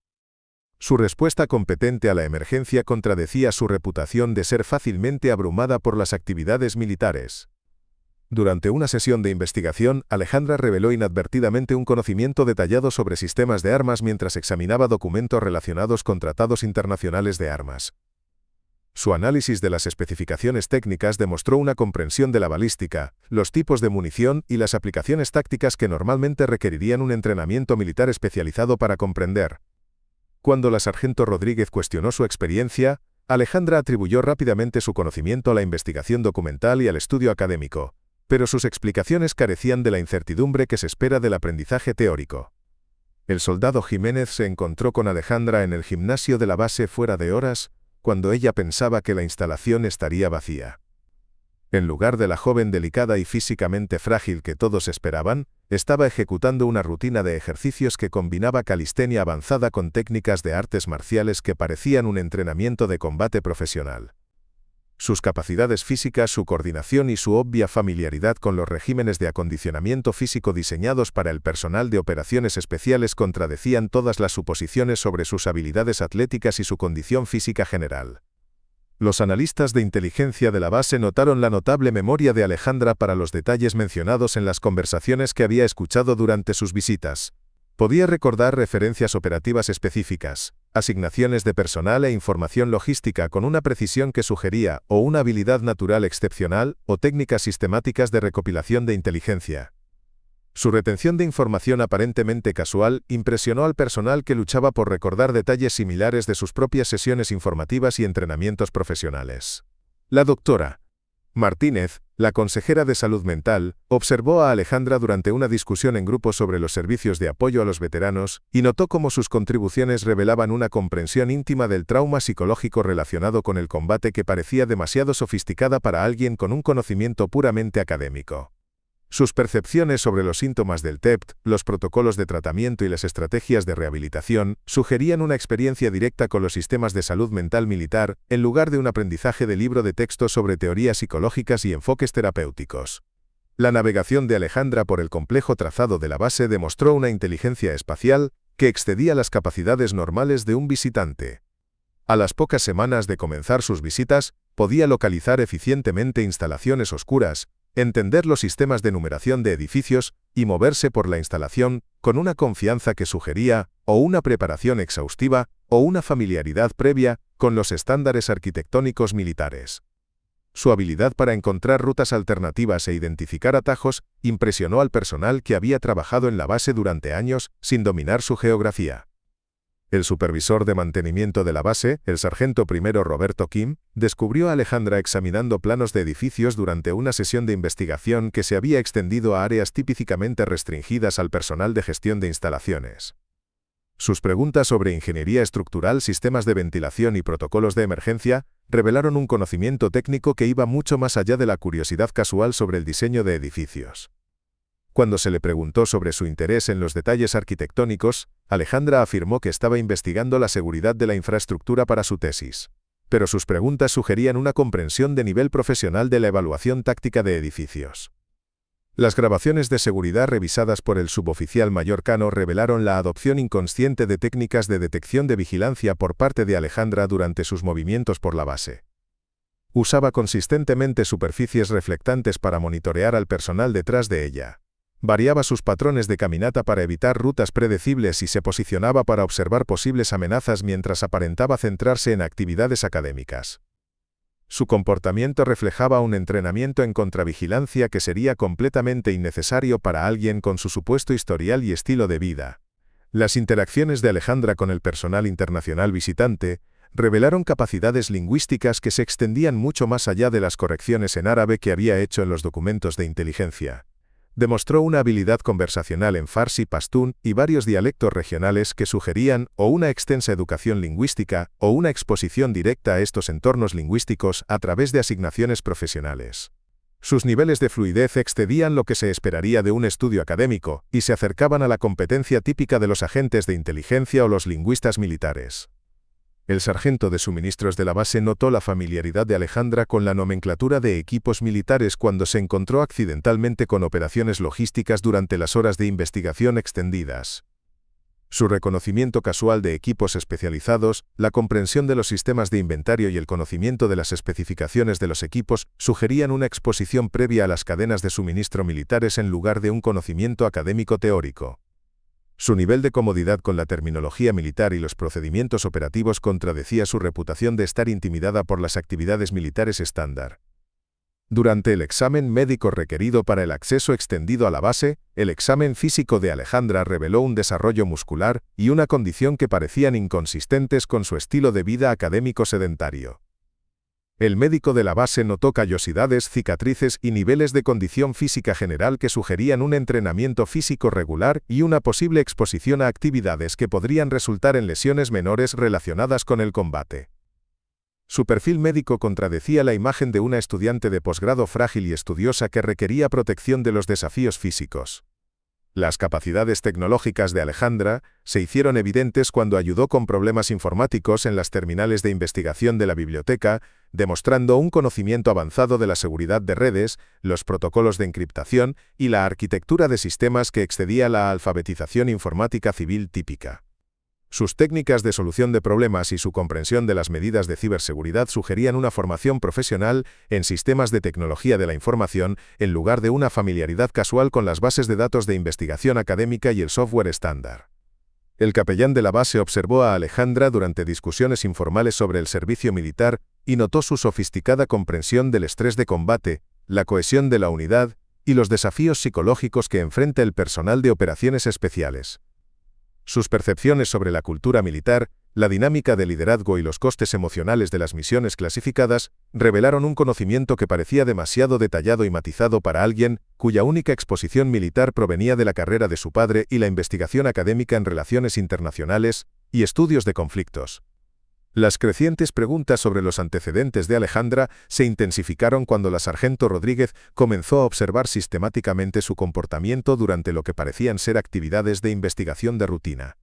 Su respuesta competente a la emergencia contradecía su reputación de ser fácilmente abrumada por las actividades militares. Durante una sesión de investigación, Alejandra reveló inadvertidamente un conocimiento detallado sobre sistemas de armas mientras examinaba documentos relacionados con tratados internacionales de armas. Su análisis de las especificaciones técnicas demostró una comprensión de la balística, los tipos de munición y las aplicaciones tácticas que normalmente requerirían un entrenamiento militar especializado para comprender. Cuando la sargento Rodríguez cuestionó su experiencia, Alejandra atribuyó rápidamente su conocimiento a la investigación documental y al estudio académico, pero sus explicaciones carecían de la incertidumbre que se espera del aprendizaje teórico. El soldado Jiménez se encontró con Alejandra en el gimnasio de la base fuera de horas, cuando ella pensaba que la instalación estaría vacía. En lugar de la joven delicada y físicamente frágil que todos esperaban, estaba ejecutando una rutina de ejercicios que combinaba calistenia avanzada con técnicas de artes marciales que parecían un entrenamiento de combate profesional. Sus capacidades físicas, su coordinación y su obvia familiaridad con los regímenes de acondicionamiento físico diseñados para el personal de operaciones especiales contradecían todas las suposiciones sobre sus habilidades atléticas y su condición física general. Los analistas de inteligencia de la base notaron la notable memoria de Alejandra para los detalles mencionados en las conversaciones que había escuchado durante sus visitas. Podía recordar referencias operativas específicas, asignaciones de personal e información logística con una precisión que sugería o una habilidad natural excepcional o técnicas sistemáticas de recopilación de inteligencia. Su retención de información aparentemente casual impresionó al personal que luchaba por recordar detalles similares de sus propias sesiones informativas y entrenamientos profesionales. La doctora Martínez, la consejera de salud mental, observó a Alejandra durante una discusión en grupo sobre los servicios de apoyo a los veteranos y notó cómo sus contribuciones revelaban una comprensión íntima del trauma psicológico relacionado con el combate que parecía demasiado sofisticada para alguien con un conocimiento puramente académico. Sus percepciones sobre los síntomas del TEPT, los protocolos de tratamiento y las estrategias de rehabilitación sugerían una experiencia directa con los sistemas de salud mental militar, en lugar de un aprendizaje de libro de texto sobre teorías psicológicas y enfoques terapéuticos. La navegación de Alejandra por el complejo trazado de la base demostró una inteligencia espacial que excedía las capacidades normales de un visitante. A las pocas semanas de comenzar sus visitas, podía localizar eficientemente instalaciones oscuras, entender los sistemas de numeración de edificios y moverse por la instalación con una confianza que sugería o una preparación exhaustiva o una familiaridad previa con los estándares arquitectónicos militares. Su habilidad para encontrar rutas alternativas e identificar atajos impresionó al personal que había trabajado en la base durante años sin dominar su geografía. El supervisor de mantenimiento de la base, el sargento primero Roberto Kim, descubrió a Alejandra examinando planos de edificios durante una sesión de investigación que se había extendido a áreas típicamente restringidas al personal de gestión de instalaciones. Sus preguntas sobre ingeniería estructural, sistemas de ventilación y protocolos de emergencia revelaron un conocimiento técnico que iba mucho más allá de la curiosidad casual sobre el diseño de edificios. Cuando se le preguntó sobre su interés en los detalles arquitectónicos, Alejandra afirmó que estaba investigando la seguridad de la infraestructura para su tesis. Pero sus preguntas sugerían una comprensión de nivel profesional de la evaluación táctica de edificios. Las grabaciones de seguridad revisadas por el suboficial mayor Cano revelaron la adopción inconsciente de técnicas de detección de vigilancia por parte de Alejandra durante sus movimientos por la base. Usaba consistentemente superficies reflectantes para monitorear al personal detrás de ella. Variaba sus patrones de caminata para evitar rutas predecibles y se posicionaba para observar posibles amenazas mientras aparentaba centrarse en actividades académicas. Su comportamiento reflejaba un entrenamiento en contravigilancia que sería completamente innecesario para alguien con su supuesto historial y estilo de vida. Las interacciones de Alejandra con el personal internacional visitante revelaron capacidades lingüísticas que se extendían mucho más allá de las correcciones en árabe que había hecho en los documentos de inteligencia. Demostró una habilidad conversacional en farsi, pastún y varios dialectos regionales que sugerían o una extensa educación lingüística o una exposición directa a estos entornos lingüísticos a través de asignaciones profesionales. Sus niveles de fluidez excedían lo que se esperaría de un estudio académico y se acercaban a la competencia típica de los agentes de inteligencia o los lingüistas militares. El sargento de suministros de la base notó la familiaridad de Alejandra con la nomenclatura de equipos militares cuando se encontró accidentalmente con operaciones logísticas durante las horas de investigación extendidas. Su reconocimiento casual de equipos especializados, la comprensión de los sistemas de inventario y el conocimiento de las especificaciones de los equipos sugerían una exposición previa a las cadenas de suministro militares en lugar de un conocimiento académico teórico. Su nivel de comodidad con la terminología militar y los procedimientos operativos contradecía su reputación de estar intimidada por las actividades militares estándar. Durante el examen médico requerido para el acceso extendido a la base, el examen físico de Alejandra reveló un desarrollo muscular y una condición que parecían inconsistentes con su estilo de vida académico sedentario. El médico de la base notó callosidades, cicatrices y niveles de condición física general que sugerían un entrenamiento físico regular y una posible exposición a actividades que podrían resultar en lesiones menores relacionadas con el combate. Su perfil médico contradecía la imagen de una estudiante de posgrado frágil y estudiosa que requería protección de los desafíos físicos. Las capacidades tecnológicas de Alejandra se hicieron evidentes cuando ayudó con problemas informáticos en las terminales de investigación de la biblioteca, demostrando un conocimiento avanzado de la seguridad de redes, los protocolos de encriptación y la arquitectura de sistemas que excedía la alfabetización informática civil típica. Sus técnicas de solución de problemas y su comprensión de las medidas de ciberseguridad sugerían una formación profesional en sistemas de tecnología de la información en lugar de una familiaridad casual con las bases de datos de investigación académica y el software estándar. El capellán de la base observó a Alejandra durante discusiones informales sobre el servicio militar y notó su sofisticada comprensión del estrés de combate, la cohesión de la unidad y los desafíos psicológicos que enfrenta el personal de operaciones especiales. Sus percepciones sobre la cultura militar, la dinámica de liderazgo y los costes emocionales de las misiones clasificadas revelaron un conocimiento que parecía demasiado detallado y matizado para alguien cuya única exposición militar provenía de la carrera de su padre y la investigación académica en relaciones internacionales y estudios de conflictos. Las crecientes preguntas sobre los antecedentes de Alejandra se intensificaron cuando la sargento Rodríguez comenzó a observar sistemáticamente su comportamiento durante lo que parecían ser actividades de investigación de rutina.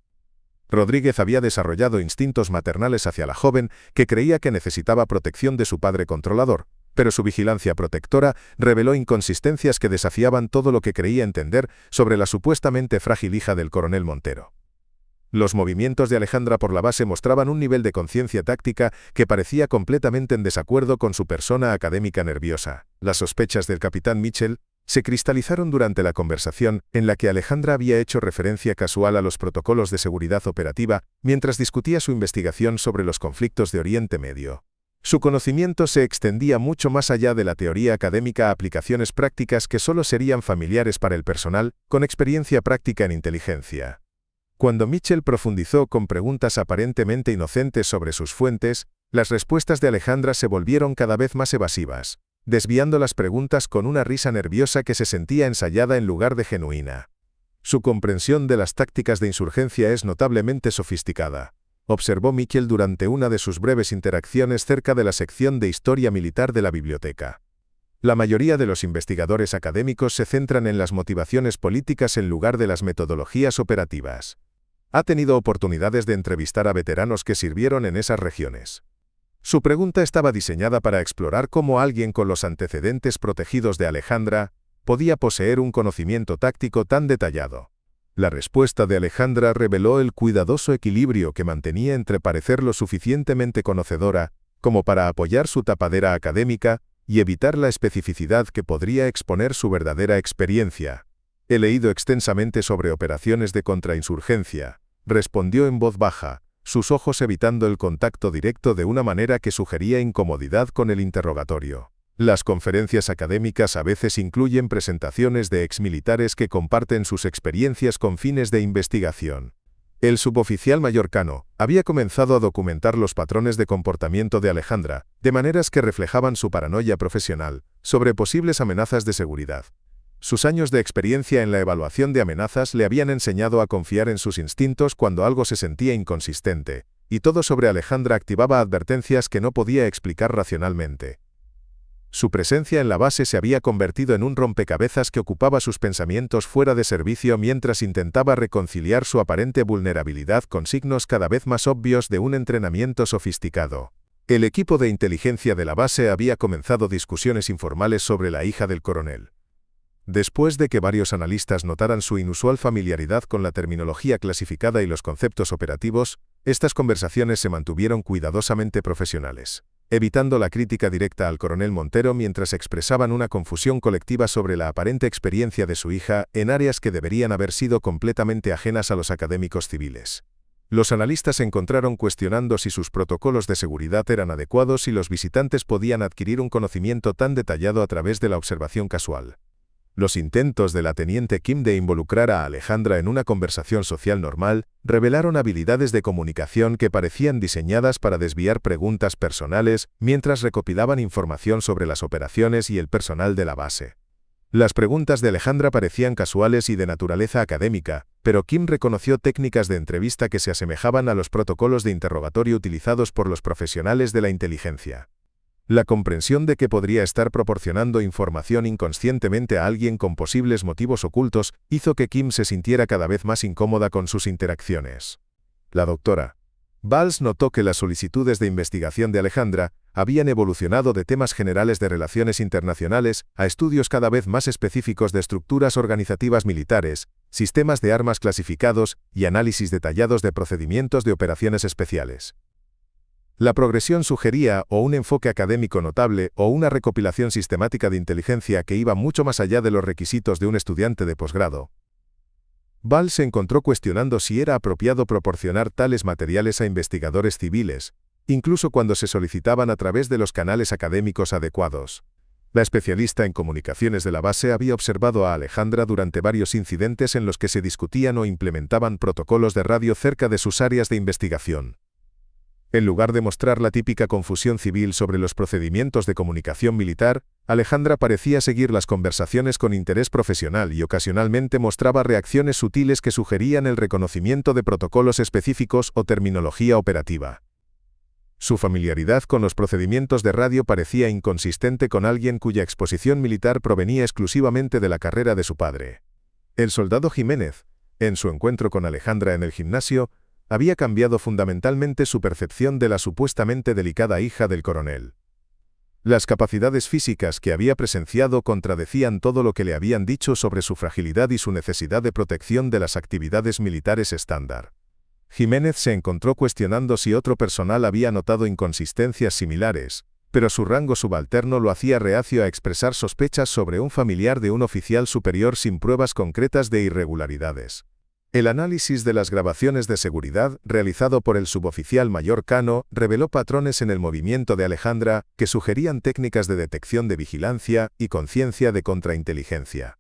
Rodríguez había desarrollado instintos maternales hacia la joven que creía que necesitaba protección de su padre controlador, pero su vigilancia protectora reveló inconsistencias que desafiaban todo lo que creía entender sobre la supuestamente frágil hija del coronel Montero. Los movimientos de Alejandra por la base mostraban un nivel de conciencia táctica que parecía completamente en desacuerdo con su persona académica nerviosa. Las sospechas del capitán Mitchell se cristalizaron durante la conversación en la que Alejandra había hecho referencia casual a los protocolos de seguridad operativa mientras discutía su investigación sobre los conflictos de Oriente Medio. Su conocimiento se extendía mucho más allá de la teoría académica a aplicaciones prácticas que solo serían familiares para el personal con experiencia práctica en inteligencia. Cuando Mitchell profundizó con preguntas aparentemente inocentes sobre sus fuentes, las respuestas de Alejandra se volvieron cada vez más evasivas, desviando las preguntas con una risa nerviosa que se sentía ensayada en lugar de genuina. Su comprensión de las tácticas de insurgencia es notablemente sofisticada, observó Mitchell durante una de sus breves interacciones cerca de la sección de historia militar de la biblioteca. La mayoría de los investigadores académicos se centran en las motivaciones políticas en lugar de las metodologías operativas. Ha tenido oportunidades de entrevistar a veteranos que sirvieron en esas regiones. Su pregunta estaba diseñada para explorar cómo alguien con los antecedentes protegidos de Alejandra podía poseer un conocimiento táctico tan detallado. La respuesta de Alejandra reveló el cuidadoso equilibrio que mantenía entre parecer lo suficientemente conocedora como para apoyar su tapadera académica y evitar la especificidad que podría exponer su verdadera experiencia. He leído extensamente sobre operaciones de contrainsurgencia, respondió en voz baja, sus ojos evitando el contacto directo de una manera que sugería incomodidad con el interrogatorio. Las conferencias académicas a veces incluyen presentaciones de exmilitares que comparten sus experiencias con fines de investigación. El suboficial mallorcano había comenzado a documentar los patrones de comportamiento de Alejandra, de maneras que reflejaban su paranoia profesional sobre posibles amenazas de seguridad. Sus años de experiencia en la evaluación de amenazas le habían enseñado a confiar en sus instintos cuando algo se sentía inconsistente, y todo sobre Alejandra activaba advertencias que no podía explicar racionalmente. Su presencia en la base se había convertido en un rompecabezas que ocupaba sus pensamientos fuera de servicio mientras intentaba reconciliar su aparente vulnerabilidad con signos cada vez más obvios de un entrenamiento sofisticado. El equipo de inteligencia de la base había comenzado discusiones informales sobre la hija del coronel. Después de que varios analistas notaran su inusual familiaridad con la terminología clasificada y los conceptos operativos, estas conversaciones se mantuvieron cuidadosamente profesionales. evitando la crítica directa al coronel Montero mientras expresaban una confusión colectiva sobre la aparente experiencia de su hija en áreas que deberían haber sido completamente ajenas a los académicos civiles. Los analistas se encontraron cuestionando si sus protocolos de seguridad eran adecuados y los visitantes podían adquirir un conocimiento tan detallado a través de la observación casual. Los intentos de la teniente Kim de involucrar a Alejandra en una conversación social normal revelaron habilidades de comunicación que parecían diseñadas para desviar preguntas personales mientras recopilaban información sobre las operaciones y el personal de la base. Las preguntas de Alejandra parecían casuales y de naturaleza académica, pero Kim reconoció técnicas de entrevista que se asemejaban a los protocolos de interrogatorio utilizados por los profesionales de la inteligencia. La comprensión de que podría estar proporcionando información inconscientemente a alguien con posibles motivos ocultos hizo que Kim se sintiera cada vez más incómoda con sus interacciones. La doctora Valls notó que las solicitudes de investigación de Alejandra habían evolucionado de temas generales de relaciones internacionales a estudios cada vez más específicos de estructuras organizativas militares, sistemas de armas clasificados y análisis detallados de procedimientos de operaciones especiales. La progresión sugería o un enfoque académico notable o una recopilación sistemática de inteligencia que iba mucho más allá de los requisitos de un estudiante de posgrado. Valls se encontró cuestionando si era apropiado proporcionar tales materiales a investigadores civiles, incluso cuando se solicitaban a través de los canales académicos adecuados. La especialista en comunicaciones de la base había observado a Alejandra durante varios incidentes en los que se discutían o implementaban protocolos de radio cerca de sus áreas de investigación. En lugar de mostrar la típica confusión civil sobre los procedimientos de comunicación militar, Alejandra parecía seguir las conversaciones con interés profesional y ocasionalmente mostraba reacciones sutiles que sugerían el reconocimiento de protocolos específicos o terminología operativa. Su familiaridad con los procedimientos de radio parecía inconsistente con alguien cuya exposición militar provenía exclusivamente de la carrera de su padre. El soldado Jiménez, en su encuentro con Alejandra en el gimnasio, había cambiado fundamentalmente su percepción de la supuestamente delicada hija del coronel. Las capacidades físicas que había presenciado contradecían todo lo que le habían dicho sobre su fragilidad y su necesidad de protección de las actividades militares estándar. Jiménez se encontró cuestionando si otro personal había notado inconsistencias similares, pero su rango subalterno lo hacía reacio a expresar sospechas sobre un familiar de un oficial superior sin pruebas concretas de irregularidades. El análisis de las grabaciones de seguridad, realizado por el suboficial mayor Cano, reveló patrones en el movimiento de Alejandra que sugerían técnicas de detección de vigilancia y conciencia de contrainteligencia.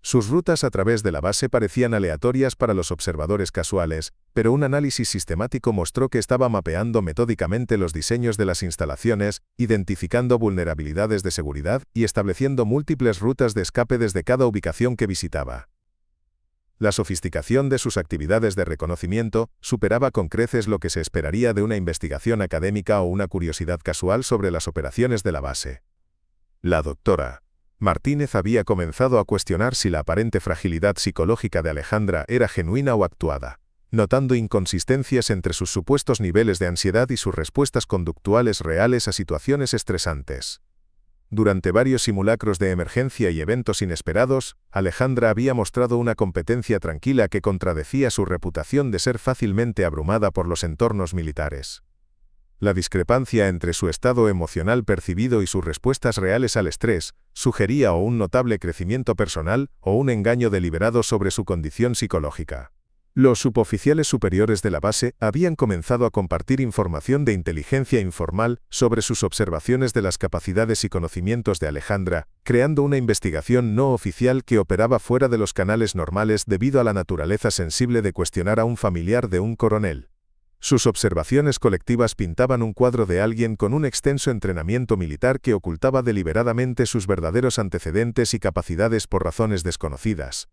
Sus rutas a través de la base parecían aleatorias para los observadores casuales, pero un análisis sistemático mostró que estaba mapeando metódicamente los diseños de las instalaciones, identificando vulnerabilidades de seguridad y estableciendo múltiples rutas de escape desde cada ubicación que visitaba. La sofisticación de sus actividades de reconocimiento superaba con creces lo que se esperaría de una investigación académica o una curiosidad casual sobre las operaciones de la base. La doctora Martínez había comenzado a cuestionar si la aparente fragilidad psicológica de Alejandra era genuina o actuada, notando inconsistencias entre sus supuestos niveles de ansiedad y sus respuestas conductuales reales a situaciones estresantes. Durante varios simulacros de emergencia y eventos inesperados, Alejandra había mostrado una competencia tranquila que contradecía su reputación de ser fácilmente abrumada por los entornos militares. La discrepancia entre su estado emocional percibido y sus respuestas reales al estrés sugería o un notable crecimiento personal o un engaño deliberado sobre su condición psicológica. Los suboficiales superiores de la base habían comenzado a compartir información de inteligencia informal sobre sus observaciones de las capacidades y conocimientos de Alejandra, creando una investigación no oficial que operaba fuera de los canales normales debido a la naturaleza sensible de cuestionar a un familiar de un coronel. Sus observaciones colectivas pintaban un cuadro de alguien con un extenso entrenamiento militar que ocultaba deliberadamente sus verdaderos antecedentes y capacidades por razones desconocidas.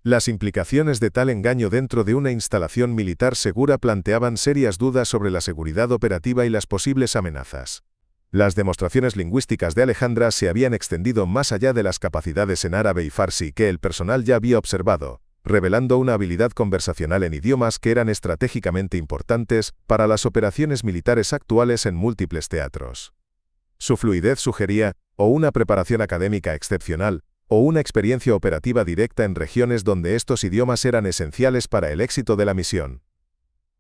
Las implicaciones de tal engaño dentro de una instalación militar segura planteaban serias dudas sobre la seguridad operativa y las posibles amenazas. Las demostraciones lingüísticas de Alejandra se habían extendido más allá de las capacidades en árabe y farsi que el personal ya había observado, revelando una habilidad conversacional en idiomas que eran estratégicamente importantes para las operaciones militares actuales en múltiples teatros. Su fluidez sugería o una preparación académica excepcional, o una experiencia operativa directa en regiones donde estos idiomas eran esenciales para el éxito de la misión.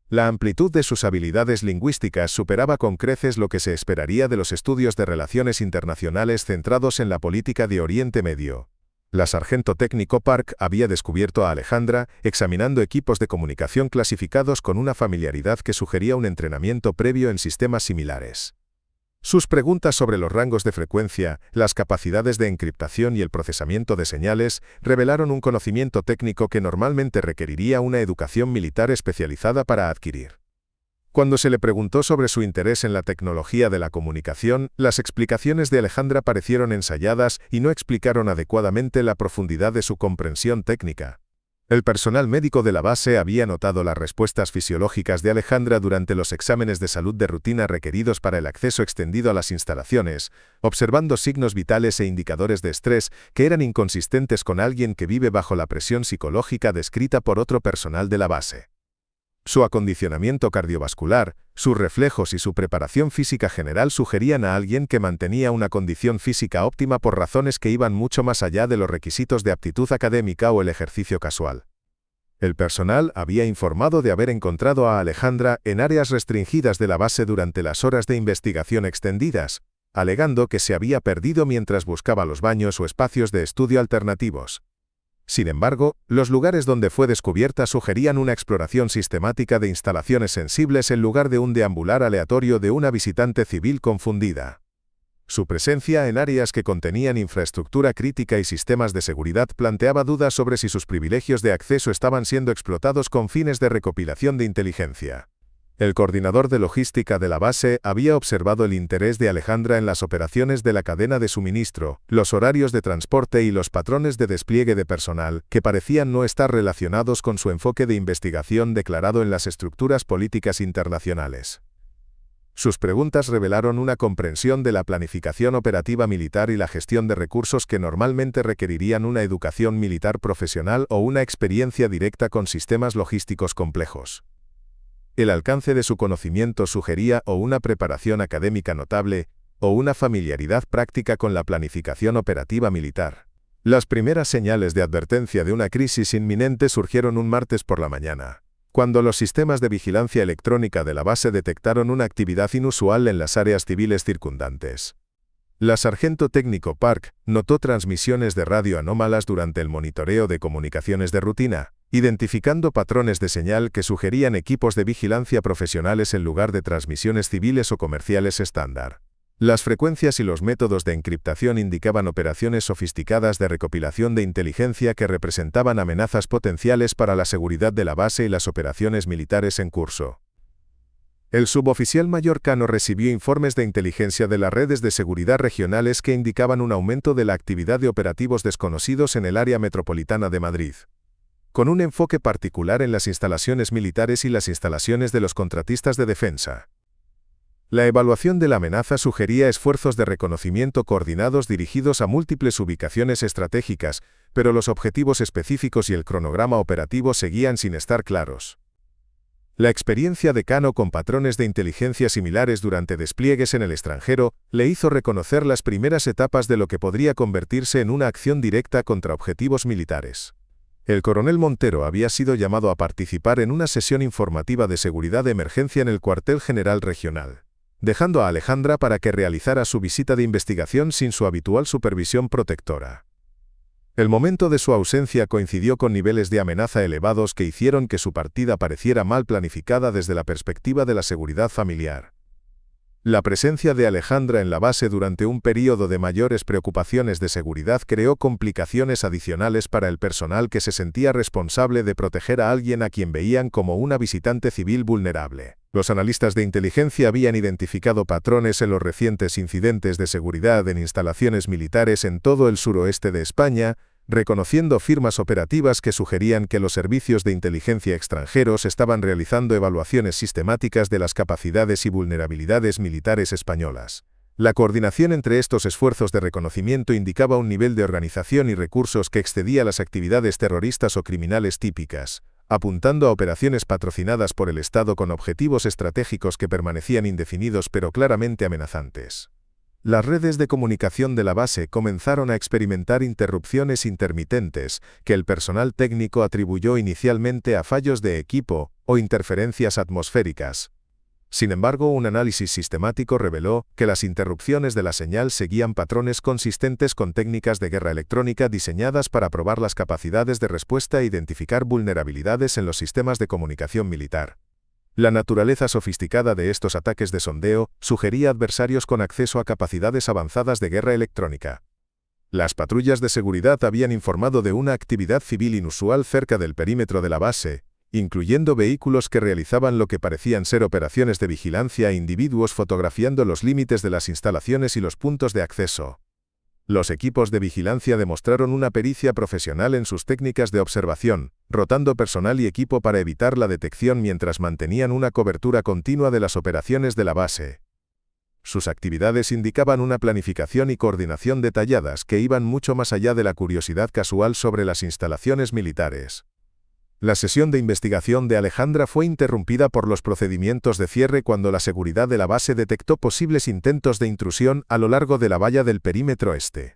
La amplitud de sus habilidades lingüísticas superaba con creces lo que se esperaría de los estudios de relaciones internacionales centrados en la política de Oriente Medio. La sargento técnico Park había descubierto a Alejandra examinando equipos de comunicación clasificados con una familiaridad que sugería un entrenamiento previo en sistemas similares. Sus preguntas sobre los rangos de frecuencia, las capacidades de encriptación y el procesamiento de señales revelaron un conocimiento técnico que normalmente requeriría una educación militar especializada para adquirir. Cuando se le preguntó sobre su interés en la tecnología de la comunicación, las explicaciones de Alejandra parecieron ensayadas y no explicaron adecuadamente la profundidad de su comprensión técnica. El personal médico de la base había notado las respuestas fisiológicas de Alejandra durante los exámenes de salud de rutina requeridos para el acceso extendido a las instalaciones, observando signos vitales e indicadores de estrés que eran inconsistentes con alguien que vive bajo la presión psicológica descrita por otro personal de la base. Su acondicionamiento cardiovascular, sus reflejos y su preparación física general sugerían a alguien que mantenía una condición física óptima por razones que iban mucho más allá de los requisitos de aptitud académica o el ejercicio casual. El personal había informado de haber encontrado a Alejandra en áreas restringidas de la base durante las horas de investigación extendidas, alegando que se había perdido mientras buscaba los baños o espacios de estudio alternativos. Sin embargo, los lugares donde fue descubierta sugerían una exploración sistemática de instalaciones sensibles en lugar de un deambular aleatorio de una visitante civil confundida. Su presencia en áreas que contenían infraestructura crítica y sistemas de seguridad planteaba dudas sobre si sus privilegios de acceso estaban siendo explotados con fines de recopilación de inteligencia. El coordinador de logística de la base había observado el interés de Alejandra en las operaciones de la cadena de suministro, los horarios de transporte y los patrones de despliegue de personal, que parecían no estar relacionados con su enfoque de investigación declarado en las estructuras políticas internacionales. Sus preguntas revelaron una comprensión de la planificación operativa militar y la gestión de recursos que normalmente requerirían una educación militar profesional o una experiencia directa con sistemas logísticos complejos. El alcance de su conocimiento sugería o una preparación académica notable, o una familiaridad práctica con la planificación operativa militar. Las primeras señales de advertencia de una crisis inminente surgieron un martes por la mañana, cuando los sistemas de vigilancia electrónica de la base detectaron una actividad inusual en las áreas civiles circundantes. La sargento técnico Park notó transmisiones de radio anómalas durante el monitoreo de comunicaciones de rutina, identificando patrones de señal que sugerían equipos de vigilancia profesionales en lugar de transmisiones civiles o comerciales estándar. Las frecuencias y los métodos de encriptación indicaban operaciones sofisticadas de recopilación de inteligencia que representaban amenazas potenciales para la seguridad de la base y las operaciones militares en curso. El suboficial mayor Cano recibió informes de inteligencia de las redes de seguridad regionales que indicaban un aumento de la actividad de operativos desconocidos en el área metropolitana de Madrid, con un enfoque particular en las instalaciones militares y las instalaciones de los contratistas de defensa. La evaluación de la amenaza sugería esfuerzos de reconocimiento coordinados dirigidos a múltiples ubicaciones estratégicas, pero los objetivos específicos y el cronograma operativo seguían sin estar claros. La experiencia de Cano con patrones de inteligencia similares durante despliegues en el extranjero le hizo reconocer las primeras etapas de lo que podría convertirse en una acción directa contra objetivos militares. El coronel Montero había sido llamado a participar en una sesión informativa de seguridad de emergencia en el cuartel general regional, dejando a Alejandra para que realizara su visita de investigación sin su habitual supervisión protectora. El momento de su ausencia coincidió con niveles de amenaza elevados que hicieron que su partida pareciera mal planificada desde la perspectiva de la seguridad familiar. La presencia de Alejandra en la base durante un período de mayores preocupaciones de seguridad creó complicaciones adicionales para el personal que se sentía responsable de proteger a alguien a quien veían como una visitante civil vulnerable. Los analistas de inteligencia habían identificado patrones en los recientes incidentes de seguridad en instalaciones militares en todo el suroeste de España, reconociendo firmas operativas que sugerían que los servicios de inteligencia extranjeros estaban realizando evaluaciones sistemáticas de las capacidades y vulnerabilidades militares españolas. La coordinación entre estos esfuerzos de reconocimiento indicaba un nivel de organización y recursos que excedía las actividades terroristas o criminales típicas, apuntando a operaciones patrocinadas por el Estado con objetivos estratégicos que permanecían indefinidos pero claramente amenazantes. Las redes de comunicación de la base comenzaron a experimentar interrupciones intermitentes, que el personal técnico atribuyó inicialmente a fallos de equipo o interferencias atmosféricas. Sin embargo, un análisis sistemático reveló que las interrupciones de la señal seguían patrones consistentes con técnicas de guerra electrónica diseñadas para probar las capacidades de respuesta e identificar vulnerabilidades en los sistemas de comunicación militar. La naturaleza sofisticada de estos ataques de sondeo sugería adversarios con acceso a capacidades avanzadas de guerra electrónica. Las patrullas de seguridad habían informado de una actividad civil inusual cerca del perímetro de la base, incluyendo vehículos que realizaban lo que parecían ser operaciones de vigilancia e individuos fotografiando los límites de las instalaciones y los puntos de acceso. Los equipos de vigilancia demostraron una pericia profesional en sus técnicas de observación, rotando personal y equipo para evitar la detección mientras mantenían una cobertura continua de las operaciones de la base. Sus actividades indicaban una planificación y coordinación detalladas que iban mucho más allá de la curiosidad casual sobre las instalaciones militares. La sesión de investigación de Alejandra fue interrumpida por los procedimientos de cierre cuando la seguridad de la base detectó posibles intentos de intrusión a lo largo de la valla del perímetro este.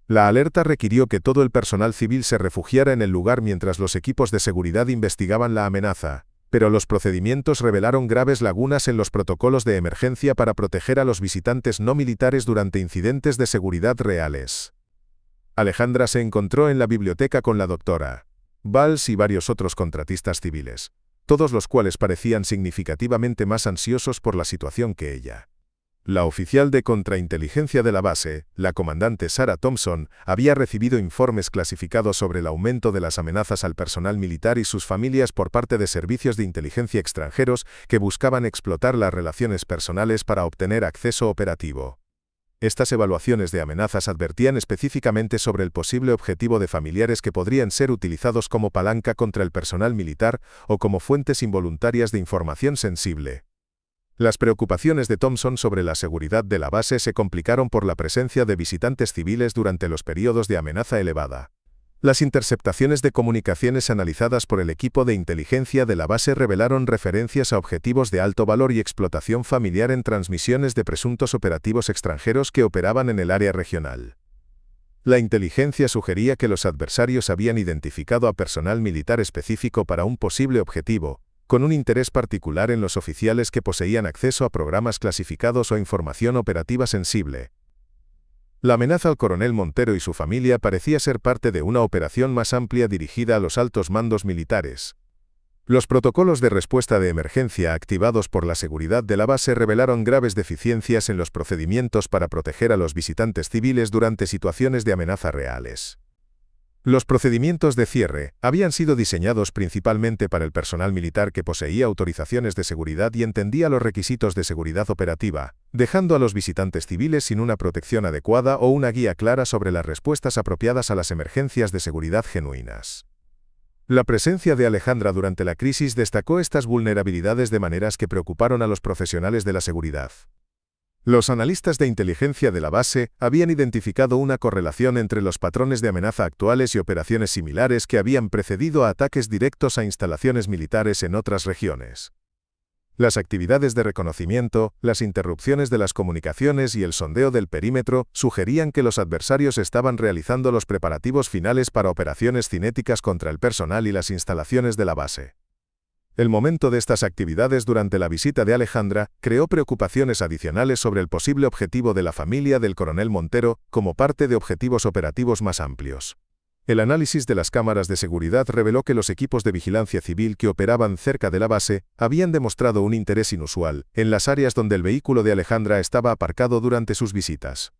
La alerta requirió que todo el personal civil se refugiara en el lugar mientras los equipos de seguridad investigaban la amenaza, pero los procedimientos revelaron graves lagunas en los protocolos de emergencia para proteger a los visitantes no militares durante incidentes de seguridad reales. Alejandra se encontró en la biblioteca con la doctora Valls y varios otros contratistas civiles, todos los cuales parecían significativamente más ansiosos por la situación que ella. La oficial de contrainteligencia de la base, la comandante Sarah Thompson, había recibido informes clasificados sobre el aumento de las amenazas al personal militar y sus familias por parte de servicios de inteligencia extranjeros que buscaban explotar las relaciones personales para obtener acceso operativo. Estas evaluaciones de amenazas advertían específicamente sobre el posible objetivo de familiares que podrían ser utilizados como palanca contra el personal militar o como fuentes involuntarias de información sensible. Las preocupaciones de Thompson sobre la seguridad de la base se complicaron por la presencia de visitantes civiles durante los periodos de amenaza elevada. Las interceptaciones de comunicaciones analizadas por el equipo de inteligencia de la base revelaron referencias a objetivos de alto valor y explotación familiar en transmisiones de presuntos operativos extranjeros que operaban en el área regional. La inteligencia sugería que los adversarios habían identificado a personal militar específico para un posible objetivo, con un interés particular en los oficiales que poseían acceso a programas clasificados o información operativa sensible. La amenaza al coronel Montero y su familia parecía ser parte de una operación más amplia dirigida a los altos mandos militares. Los protocolos de respuesta de emergencia activados por la seguridad de la base revelaron graves deficiencias en los procedimientos para proteger a los visitantes civiles durante situaciones de amenaza reales. Los procedimientos de cierre habían sido diseñados principalmente para el personal militar que poseía autorizaciones de seguridad y entendía los requisitos de seguridad operativa, dejando a los visitantes civiles sin una protección adecuada o una guía clara sobre las respuestas apropiadas a las emergencias de seguridad genuinas. La presencia de Alejandra durante la crisis destacó estas vulnerabilidades de maneras que preocuparon a los profesionales de la seguridad. Los analistas de inteligencia de la base habían identificado una correlación entre los patrones de amenaza actuales y operaciones similares que habían precedido a ataques directos a instalaciones militares en otras regiones. Las actividades de reconocimiento, las interrupciones de las comunicaciones y el sondeo del perímetro sugerían que los adversarios estaban realizando los preparativos finales para operaciones cinéticas contra el personal y las instalaciones de la base. El momento de estas actividades durante la visita de Alejandra creó preocupaciones adicionales sobre el posible objetivo de la familia del coronel Montero como parte de objetivos operativos más amplios. El análisis de las cámaras de seguridad reveló que los equipos de vigilancia civil que operaban cerca de la base habían demostrado un interés inusual en las áreas donde el vehículo de Alejandra estaba aparcado durante sus visitas.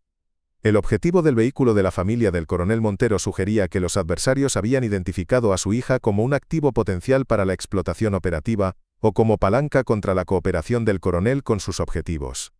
El objetivo del vehículo de la familia del coronel Montero sugería que los adversarios habían identificado a su hija como un activo potencial para la explotación operativa, o como palanca contra la cooperación del coronel con sus objetivos.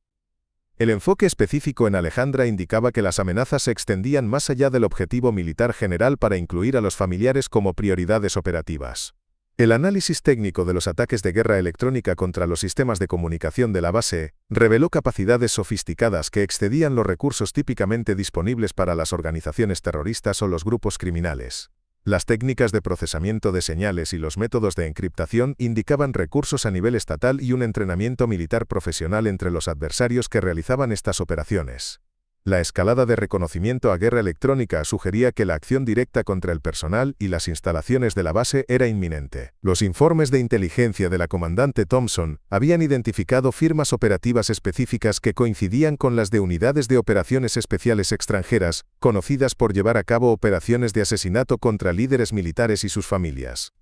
El enfoque específico en Alejandra indicaba que las amenazas se extendían más allá del objetivo militar general para incluir a los familiares como prioridades operativas. El análisis técnico de los ataques de guerra electrónica contra los sistemas de comunicación de la base reveló capacidades sofisticadas que excedían los recursos típicamente disponibles para las organizaciones terroristas o los grupos criminales. Las técnicas de procesamiento de señales y los métodos de encriptación indicaban recursos a nivel estatal y un entrenamiento militar profesional entre los adversarios que realizaban estas operaciones. La escalada de reconocimiento a guerra electrónica sugería que la acción directa contra el personal y las instalaciones de la base era inminente. Los informes de inteligencia de la comandante Thompson habían identificado firmas operativas específicas que coincidían con las de unidades de operaciones especiales extranjeras, conocidas por llevar a cabo operaciones de asesinato contra líderes militares y sus familias.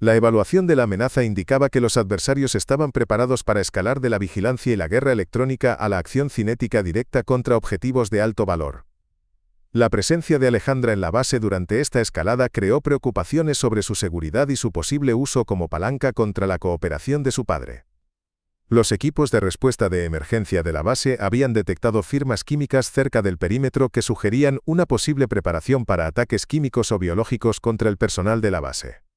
La evaluación de la amenaza indicaba que los adversarios estaban preparados para escalar de la vigilancia y la guerra electrónica a la acción cinética directa contra objetivos de alto valor. La presencia de Alejandra en la base durante esta escalada creó preocupaciones sobre su seguridad y su posible uso como palanca contra la cooperación de su padre. Los equipos de respuesta de emergencia de la base habían detectado firmas químicas cerca del perímetro que sugerían una posible preparación para ataques químicos o biológicos contra el personal de la base.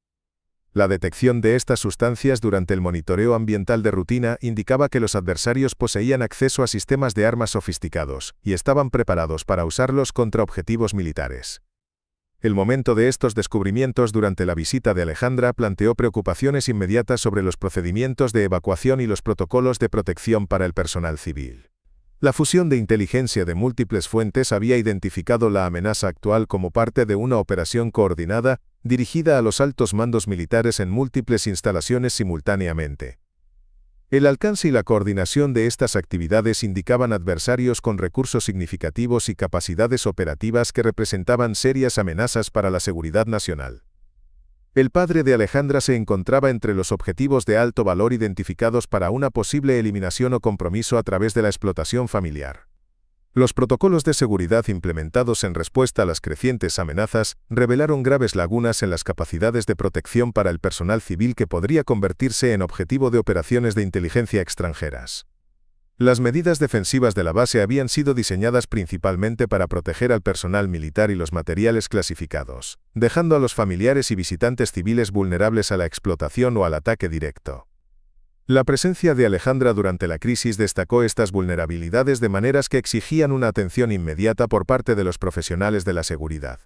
La detección de estas sustancias durante el monitoreo ambiental de rutina indicaba que los adversarios poseían acceso a sistemas de armas sofisticados y estaban preparados para usarlos contra objetivos militares. El momento de estos descubrimientos durante la visita de Alejandra planteó preocupaciones inmediatas sobre los procedimientos de evacuación y los protocolos de protección para el personal civil. La fusión de inteligencia de múltiples fuentes había identificado la amenaza actual como parte de una operación coordinada dirigida a los altos mandos militares en múltiples instalaciones simultáneamente. El alcance y la coordinación de estas actividades indicaban adversarios con recursos significativos y capacidades operativas que representaban serias amenazas para la seguridad nacional. El padre de Alejandra se encontraba entre los objetivos de alto valor identificados para una posible eliminación o compromiso a través de la explotación familiar. Los protocolos de seguridad implementados en respuesta a las crecientes amenazas revelaron graves lagunas en las capacidades de protección para el personal civil que podría convertirse en objetivo de operaciones de inteligencia extranjeras. Las medidas defensivas de la base habían sido diseñadas principalmente para proteger al personal militar y los materiales clasificados, dejando a los familiares y visitantes civiles vulnerables a la explotación o al ataque directo. La presencia de Alejandra durante la crisis destacó estas vulnerabilidades de maneras que exigían una atención inmediata por parte de los profesionales de la seguridad.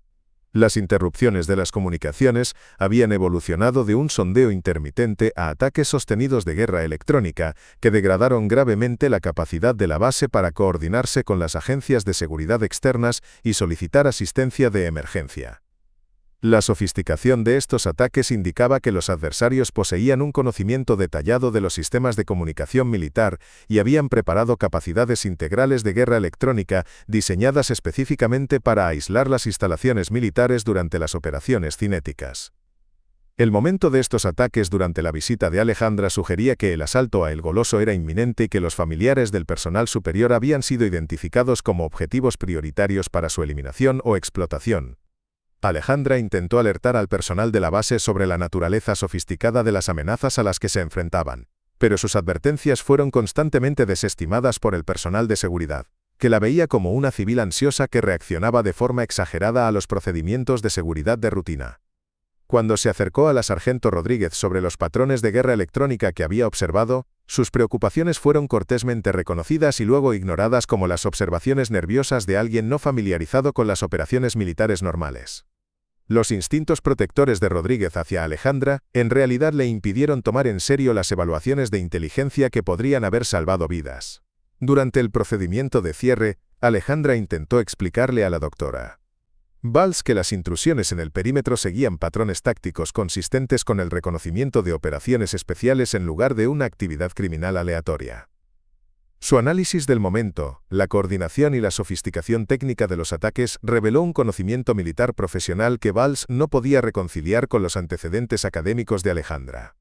Las interrupciones de las comunicaciones habían evolucionado de un sondeo intermitente a ataques sostenidos de guerra electrónica que degradaron gravemente la capacidad de la base para coordinarse con las agencias de seguridad externas y solicitar asistencia de emergencia. La sofisticación de estos ataques indicaba que los adversarios poseían un conocimiento detallado de los sistemas de comunicación militar y habían preparado capacidades integrales de guerra electrónica diseñadas específicamente para aislar las instalaciones militares durante las operaciones cinéticas. El momento de estos ataques durante la visita de Alejandra sugería que el asalto a El Goloso era inminente y que los familiares del personal superior habían sido identificados como objetivos prioritarios para su eliminación o explotación. Alejandra intentó alertar al personal de la base sobre la naturaleza sofisticada de las amenazas a las que se enfrentaban, pero sus advertencias fueron constantemente desestimadas por el personal de seguridad, que la veía como una civil ansiosa que reaccionaba de forma exagerada a los procedimientos de seguridad de rutina. Cuando se acercó a la sargento Rodríguez sobre los patrones de guerra electrónica que había observado, sus preocupaciones fueron cortésmente reconocidas y luego ignoradas como las observaciones nerviosas de alguien no familiarizado con las operaciones militares normales. Los instintos protectores de Rodríguez hacia Alejandra, en realidad le impidieron tomar en serio las evaluaciones de inteligencia que podrían haber salvado vidas. Durante el procedimiento de cierre, Alejandra intentó explicarle a la doctora Valls que las intrusiones en el perímetro seguían patrones tácticos consistentes con el reconocimiento de operaciones especiales en lugar de una actividad criminal aleatoria. Su análisis del momento, la coordinación y la sofisticación técnica de los ataques reveló un conocimiento militar profesional que Valls no podía reconciliar con los antecedentes académicos de Alejandra.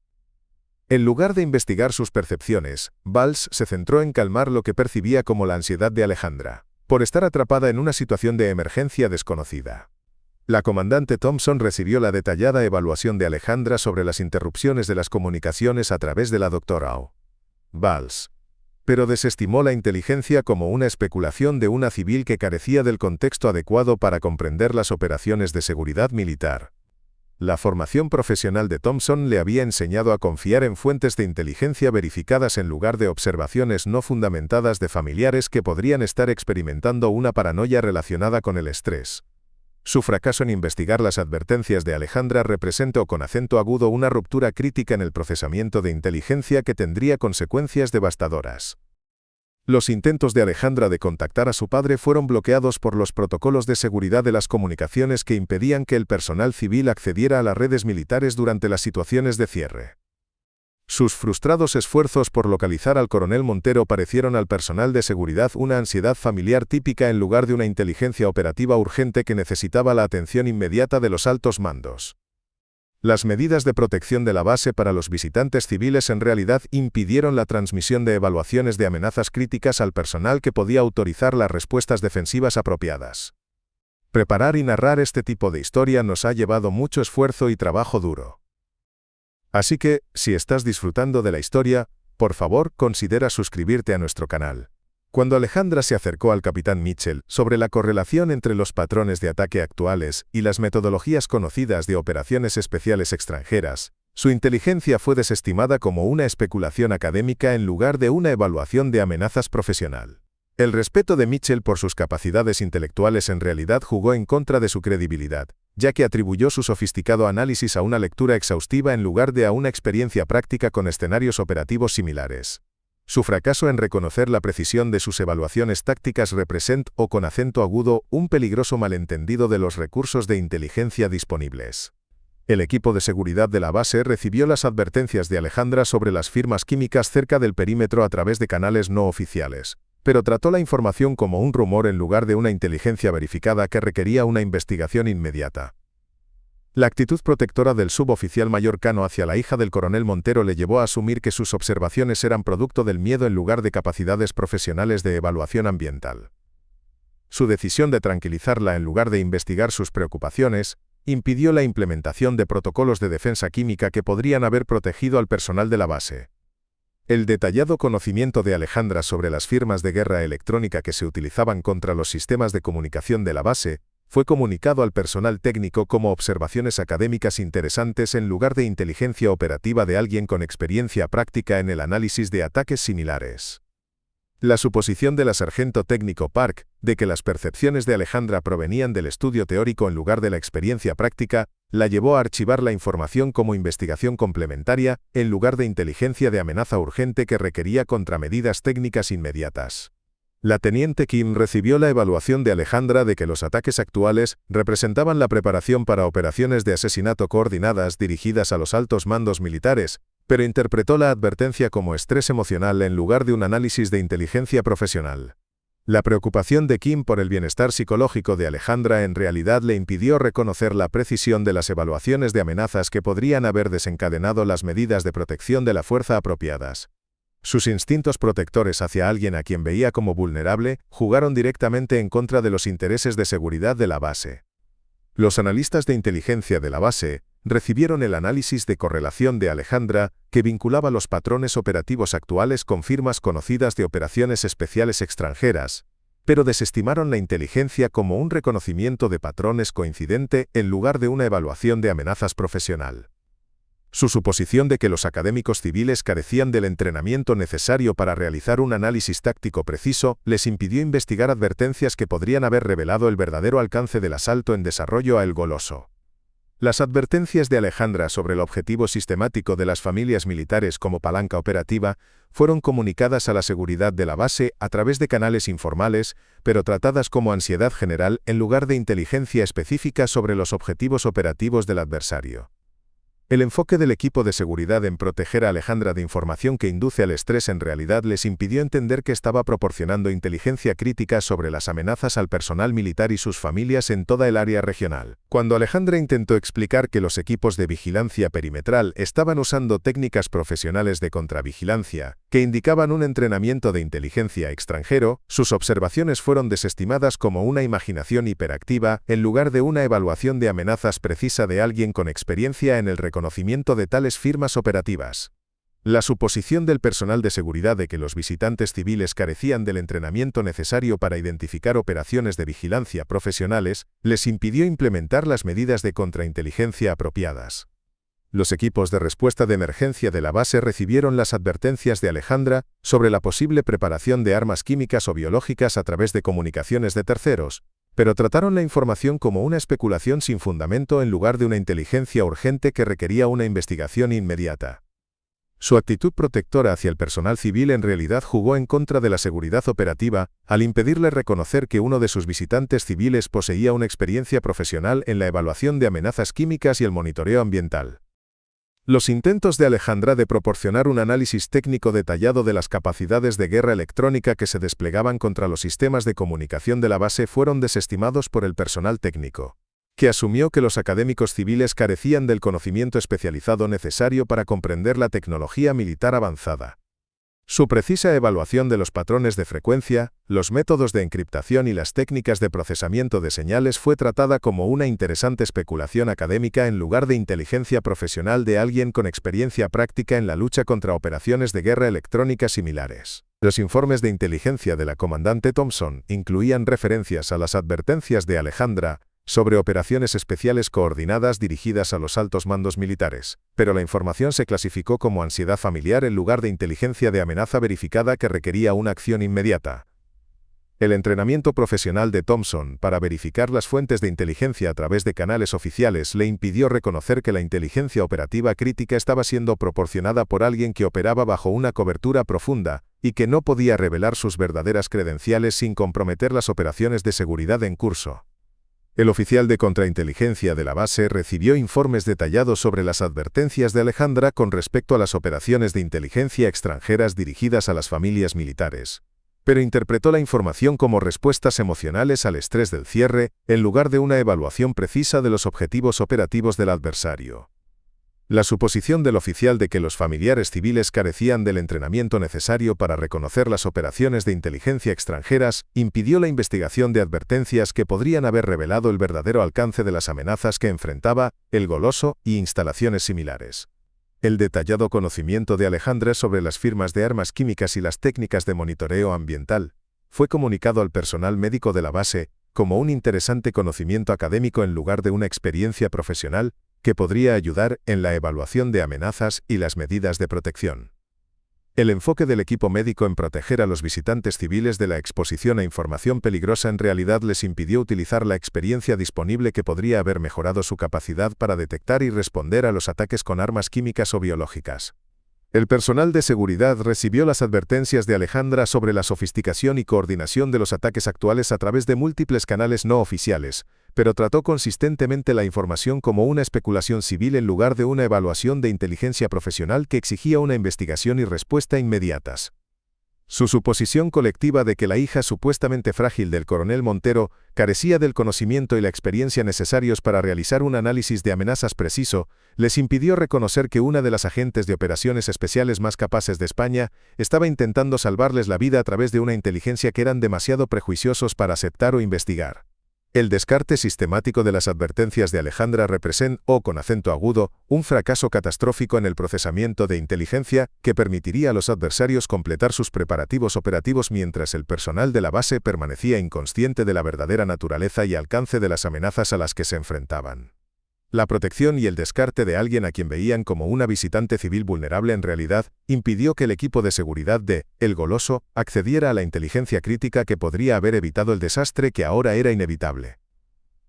En lugar de investigar sus percepciones, Valls se centró en calmar lo que percibía como la ansiedad de Alejandra, por estar atrapada en una situación de emergencia desconocida. La comandante Thompson recibió la detallada evaluación de Alejandra sobre las interrupciones de las comunicaciones a través de la doctora Valls, pero desestimó la inteligencia como una especulación de una civil que carecía del contexto adecuado para comprender las operaciones de seguridad militar. La formación profesional de Thompson le había enseñado a confiar en fuentes de inteligencia verificadas en lugar de observaciones no fundamentadas de familiares que podrían estar experimentando una paranoia relacionada con el estrés. Su fracaso en investigar las advertencias de Alejandra representó con acento agudo una ruptura crítica en el procesamiento de inteligencia que tendría consecuencias devastadoras. Los intentos de Alejandra de contactar a su padre fueron bloqueados por los protocolos de seguridad de las comunicaciones que impedían que el personal civil accediera a las redes militares durante las situaciones de cierre. Sus frustrados esfuerzos por localizar al coronel Montero parecieron al personal de seguridad una ansiedad familiar típica en lugar de una inteligencia operativa urgente que necesitaba la atención inmediata de los altos mandos. Las medidas de protección de la base para los visitantes civiles en realidad impidieron la transmisión de evaluaciones de amenazas críticas al personal que podía autorizar las respuestas defensivas apropiadas. Preparar y narrar este tipo de historia nos ha llevado mucho esfuerzo y trabajo duro. Así que, si estás disfrutando de la historia, por favor, considera suscribirte a nuestro canal. Cuando Alejandra se acercó al capitán Mitchell sobre la correlación entre los patrones de ataque actuales y las metodologías conocidas de operaciones especiales extranjeras, su inteligencia fue desestimada como una especulación académica en lugar de una evaluación de amenazas profesional. El respeto de Mitchell por sus capacidades intelectuales en realidad jugó en contra de su credibilidad, ya que atribuyó su sofisticado análisis a una lectura exhaustiva en lugar de a una experiencia práctica con escenarios operativos similares. Su fracaso en reconocer la precisión de sus evaluaciones tácticas representa, o con acento agudo, un peligroso malentendido de los recursos de inteligencia disponibles. El equipo de seguridad de la base recibió las advertencias de Alejandra sobre las firmas químicas cerca del perímetro a través de canales no oficiales, pero trató la información como un rumor en lugar de una inteligencia verificada que requería una investigación inmediata. La actitud protectora del suboficial mayor Cano hacia la hija del coronel Montero le llevó a asumir que sus observaciones eran producto del miedo en lugar de capacidades profesionales de evaluación ambiental. Su decisión de tranquilizarla en lugar de investigar sus preocupaciones, impidió la implementación de protocolos de defensa química que podrían haber protegido al personal de la base. El detallado conocimiento de Alejandra sobre las firmas de guerra electrónica que se utilizaban contra los sistemas de comunicación de la base, fue comunicado al personal técnico como observaciones académicas interesantes en lugar de inteligencia operativa de alguien con experiencia práctica en el análisis de ataques similares. La suposición de la sargento técnico Park, de que las percepciones de Alejandra provenían del estudio teórico en lugar de la experiencia práctica, la llevó a archivar la información como investigación complementaria, en lugar de inteligencia de amenaza urgente que requería contramedidas técnicas inmediatas. La teniente Kim recibió la evaluación de Alejandra de que los ataques actuales representaban la preparación para operaciones de asesinato coordinadas dirigidas a los altos mandos militares, pero interpretó la advertencia como estrés emocional en lugar de un análisis de inteligencia profesional. La preocupación de Kim por el bienestar psicológico de Alejandra en realidad le impidió reconocer la precisión de las evaluaciones de amenazas que podrían haber desencadenado las medidas de protección de la fuerza apropiadas. Sus instintos protectores hacia alguien a quien veía como vulnerable jugaron directamente en contra de los intereses de seguridad de la base. Los analistas de inteligencia de la base recibieron el análisis de correlación de Alejandra que vinculaba los patrones operativos actuales con firmas conocidas de operaciones especiales extranjeras, pero desestimaron la inteligencia como un reconocimiento de patrones coincidente en lugar de una evaluación de amenazas profesional. Su suposición de que los académicos civiles carecían del entrenamiento necesario para realizar un análisis táctico preciso les impidió investigar advertencias que podrían haber revelado el verdadero alcance del asalto en desarrollo a El Goloso. Las advertencias de Alejandra sobre el objetivo sistemático de las familias militares como palanca operativa fueron comunicadas a la seguridad de la base a través de canales informales, pero tratadas como ansiedad general en lugar de inteligencia específica sobre los objetivos operativos del adversario. El enfoque del equipo de seguridad en proteger a Alejandra de información que induce al estrés en realidad les impidió entender que estaba proporcionando inteligencia crítica sobre las amenazas al personal militar y sus familias en toda el área regional. Cuando Alejandra intentó explicar que los equipos de vigilancia perimetral estaban usando técnicas profesionales de contravigilancia, que indicaban un entrenamiento de inteligencia extranjero, sus observaciones fueron desestimadas como una imaginación hiperactiva en lugar de una evaluación de amenazas precisa de alguien con experiencia en el reconocimiento de tales firmas operativas. La suposición del personal de seguridad de que los visitantes civiles carecían del entrenamiento necesario para identificar operaciones de vigilancia profesionales les impidió implementar las medidas de contrainteligencia apropiadas. Los equipos de respuesta de emergencia de la base recibieron las advertencias de Alejandra sobre la posible preparación de armas químicas o biológicas a través de comunicaciones de terceros, pero trataron la información como una especulación sin fundamento en lugar de una inteligencia urgente que requería una investigación inmediata. Su actitud protectora hacia el personal civil en realidad jugó en contra de la seguridad operativa, al impedirle reconocer que uno de sus visitantes civiles poseía una experiencia profesional en la evaluación de amenazas químicas y el monitoreo ambiental. Los intentos de Alejandra de proporcionar un análisis técnico detallado de las capacidades de guerra electrónica que se desplegaban contra los sistemas de comunicación de la base fueron desestimados por el personal técnico, que asumió que los académicos civiles carecían del conocimiento especializado necesario para comprender la tecnología militar avanzada. Su precisa evaluación de los patrones de frecuencia, los métodos de encriptación y las técnicas de procesamiento de señales fue tratada como una interesante especulación académica en lugar de inteligencia profesional de alguien con experiencia práctica en la lucha contra operaciones de guerra electrónica similares. Los informes de inteligencia de la comandante Thompson incluían referencias a las advertencias de Alejandra sobre operaciones especiales coordinadas dirigidas a los altos mandos militares, pero la información se clasificó como ansiedad familiar en lugar de inteligencia de amenaza verificada que requería una acción inmediata. El entrenamiento profesional de Thompson para verificar las fuentes de inteligencia a través de canales oficiales le impidió reconocer que la inteligencia operativa crítica estaba siendo proporcionada por alguien que operaba bajo una cobertura profunda y que no podía revelar sus verdaderas credenciales sin comprometer las operaciones de seguridad en curso. El oficial de contrainteligencia de la base recibió informes detallados sobre las advertencias de Alejandra con respecto a las operaciones de inteligencia extranjeras dirigidas a las familias militares, pero interpretó la información como respuestas emocionales al estrés del cierre, en lugar de una evaluación precisa de los objetivos operativos del adversario. La suposición del oficial de que los familiares civiles carecían del entrenamiento necesario para reconocer las operaciones de inteligencia extranjeras impidió la investigación de advertencias que podrían haber revelado el verdadero alcance de las amenazas que enfrentaba el Goloso y instalaciones similares. El detallado conocimiento de Alejandra sobre las firmas de armas químicas y las técnicas de monitoreo ambiental fue comunicado al personal médico de la base como un interesante conocimiento académico en lugar de una experiencia profesional que podría ayudar en la evaluación de amenazas y las medidas de protección. El enfoque del equipo médico en proteger a los visitantes civiles de la exposición a información peligrosa en realidad les impidió utilizar la experiencia disponible que podría haber mejorado su capacidad para detectar y responder a los ataques con armas químicas o biológicas. El personal de seguridad recibió las advertencias de Alejandra sobre la sofisticación y coordinación de los ataques actuales a través de múltiples canales no oficiales, pero trató consistentemente la información como una especulación civil en lugar de una evaluación de inteligencia profesional que exigía una investigación y respuesta inmediatas. Su suposición colectiva de que la hija supuestamente frágil del coronel Montero carecía del conocimiento y la experiencia necesarios para realizar un análisis de amenazas preciso, les impidió reconocer que una de las agentes de operaciones especiales más capaces de España estaba intentando salvarles la vida a través de una inteligencia que eran demasiado prejuiciosos para aceptar o investigar. El descarte sistemático de las advertencias de Alejandra representó, con acento agudo, un fracaso catastrófico en el procesamiento de inteligencia que permitiría a los adversarios completar sus preparativos operativos mientras el personal de la base permanecía inconsciente de la verdadera naturaleza y alcance de las amenazas a las que se enfrentaban. La protección y el descarte de alguien a quien veían como una visitante civil vulnerable en realidad impidió que el equipo de seguridad de El Goloso accediera a la inteligencia crítica que podría haber evitado el desastre que ahora era inevitable.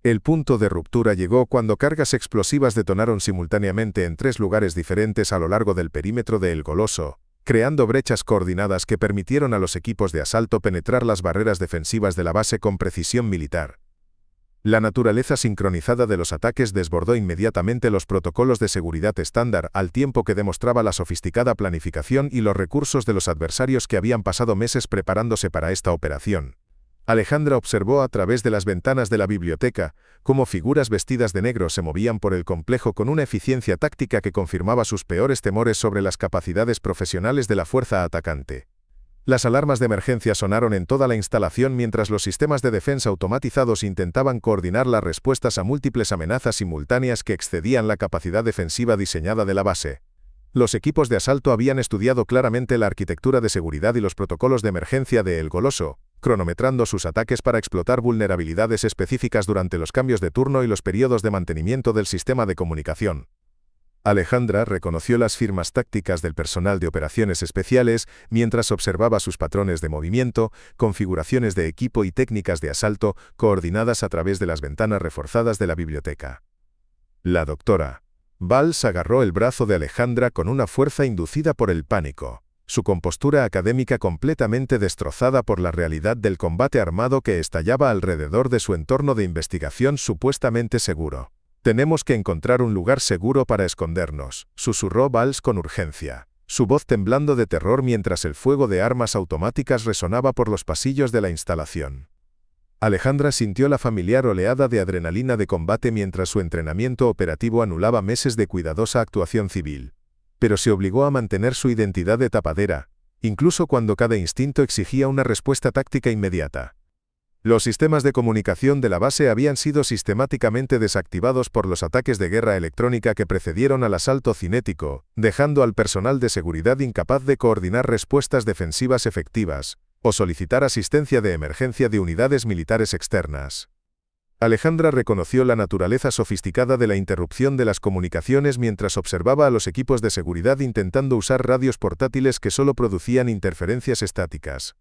El punto de ruptura llegó cuando cargas explosivas detonaron simultáneamente en 3 lugares diferentes a lo largo del perímetro de El Goloso, creando brechas coordinadas que permitieron a los equipos de asalto penetrar las barreras defensivas de la base con precisión militar. La naturaleza sincronizada de los ataques desbordó inmediatamente los protocolos de seguridad estándar, al tiempo que demostraba la sofisticada planificación y los recursos de los adversarios que habían pasado meses preparándose para esta operación. Alejandra observó a través de las ventanas de la biblioteca cómo figuras vestidas de negro se movían por el complejo con una eficiencia táctica que confirmaba sus peores temores sobre las capacidades profesionales de la fuerza atacante. Las alarmas de emergencia sonaron en toda la instalación mientras los sistemas de defensa automatizados intentaban coordinar las respuestas a múltiples amenazas simultáneas que excedían la capacidad defensiva diseñada de la base. Los equipos de asalto habían estudiado claramente la arquitectura de seguridad y los protocolos de emergencia de El Goloso, cronometrando sus ataques para explotar vulnerabilidades específicas durante los cambios de turno y los periodos de mantenimiento del sistema de comunicación. Alejandra reconoció las firmas tácticas del personal de operaciones especiales mientras observaba sus patrones de movimiento, configuraciones de equipo y técnicas de asalto coordinadas a través de las ventanas reforzadas de la biblioteca. La doctora Valls agarró el brazo de Alejandra con una fuerza inducida por el pánico, su compostura académica completamente destrozada por la realidad del combate armado que estallaba alrededor de su entorno de investigación supuestamente seguro. «Tenemos que encontrar un lugar seguro para escondernos», susurró Valls con urgencia, su voz temblando de terror mientras el fuego de armas automáticas resonaba por los pasillos de la instalación. Alejandra sintió la familiar oleada de adrenalina de combate mientras su entrenamiento operativo anulaba meses de cuidadosa actuación civil. Pero se obligó a mantener su identidad de tapadera, incluso cuando cada instinto exigía una respuesta táctica inmediata. Los sistemas de comunicación de la base habían sido sistemáticamente desactivados por los ataques de guerra electrónica que precedieron al asalto cinético, dejando al personal de seguridad incapaz de coordinar respuestas defensivas efectivas, o solicitar asistencia de emergencia de unidades militares externas. Alejandra reconoció la naturaleza sofisticada de la interrupción de las comunicaciones mientras observaba a los equipos de seguridad intentando usar radios portátiles que solo producían interferencias estáticas.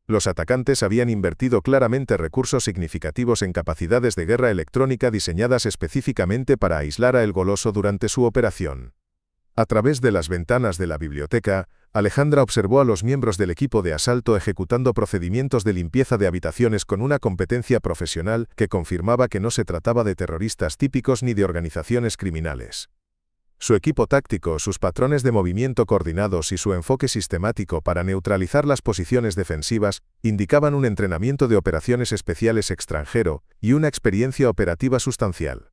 Los atacantes habían invertido claramente recursos significativos en capacidades de guerra electrónica diseñadas específicamente para aislar a El Goloso durante su operación. A través de las ventanas de la biblioteca, Alejandra observó a los miembros del equipo de asalto ejecutando procedimientos de limpieza de habitaciones con una competencia profesional que confirmaba que no se trataba de terroristas típicos ni de organizaciones criminales. Su equipo táctico, sus patrones de movimiento coordinados y su enfoque sistemático para neutralizar las posiciones defensivas indicaban un entrenamiento de operaciones especiales extranjero y una experiencia operativa sustancial.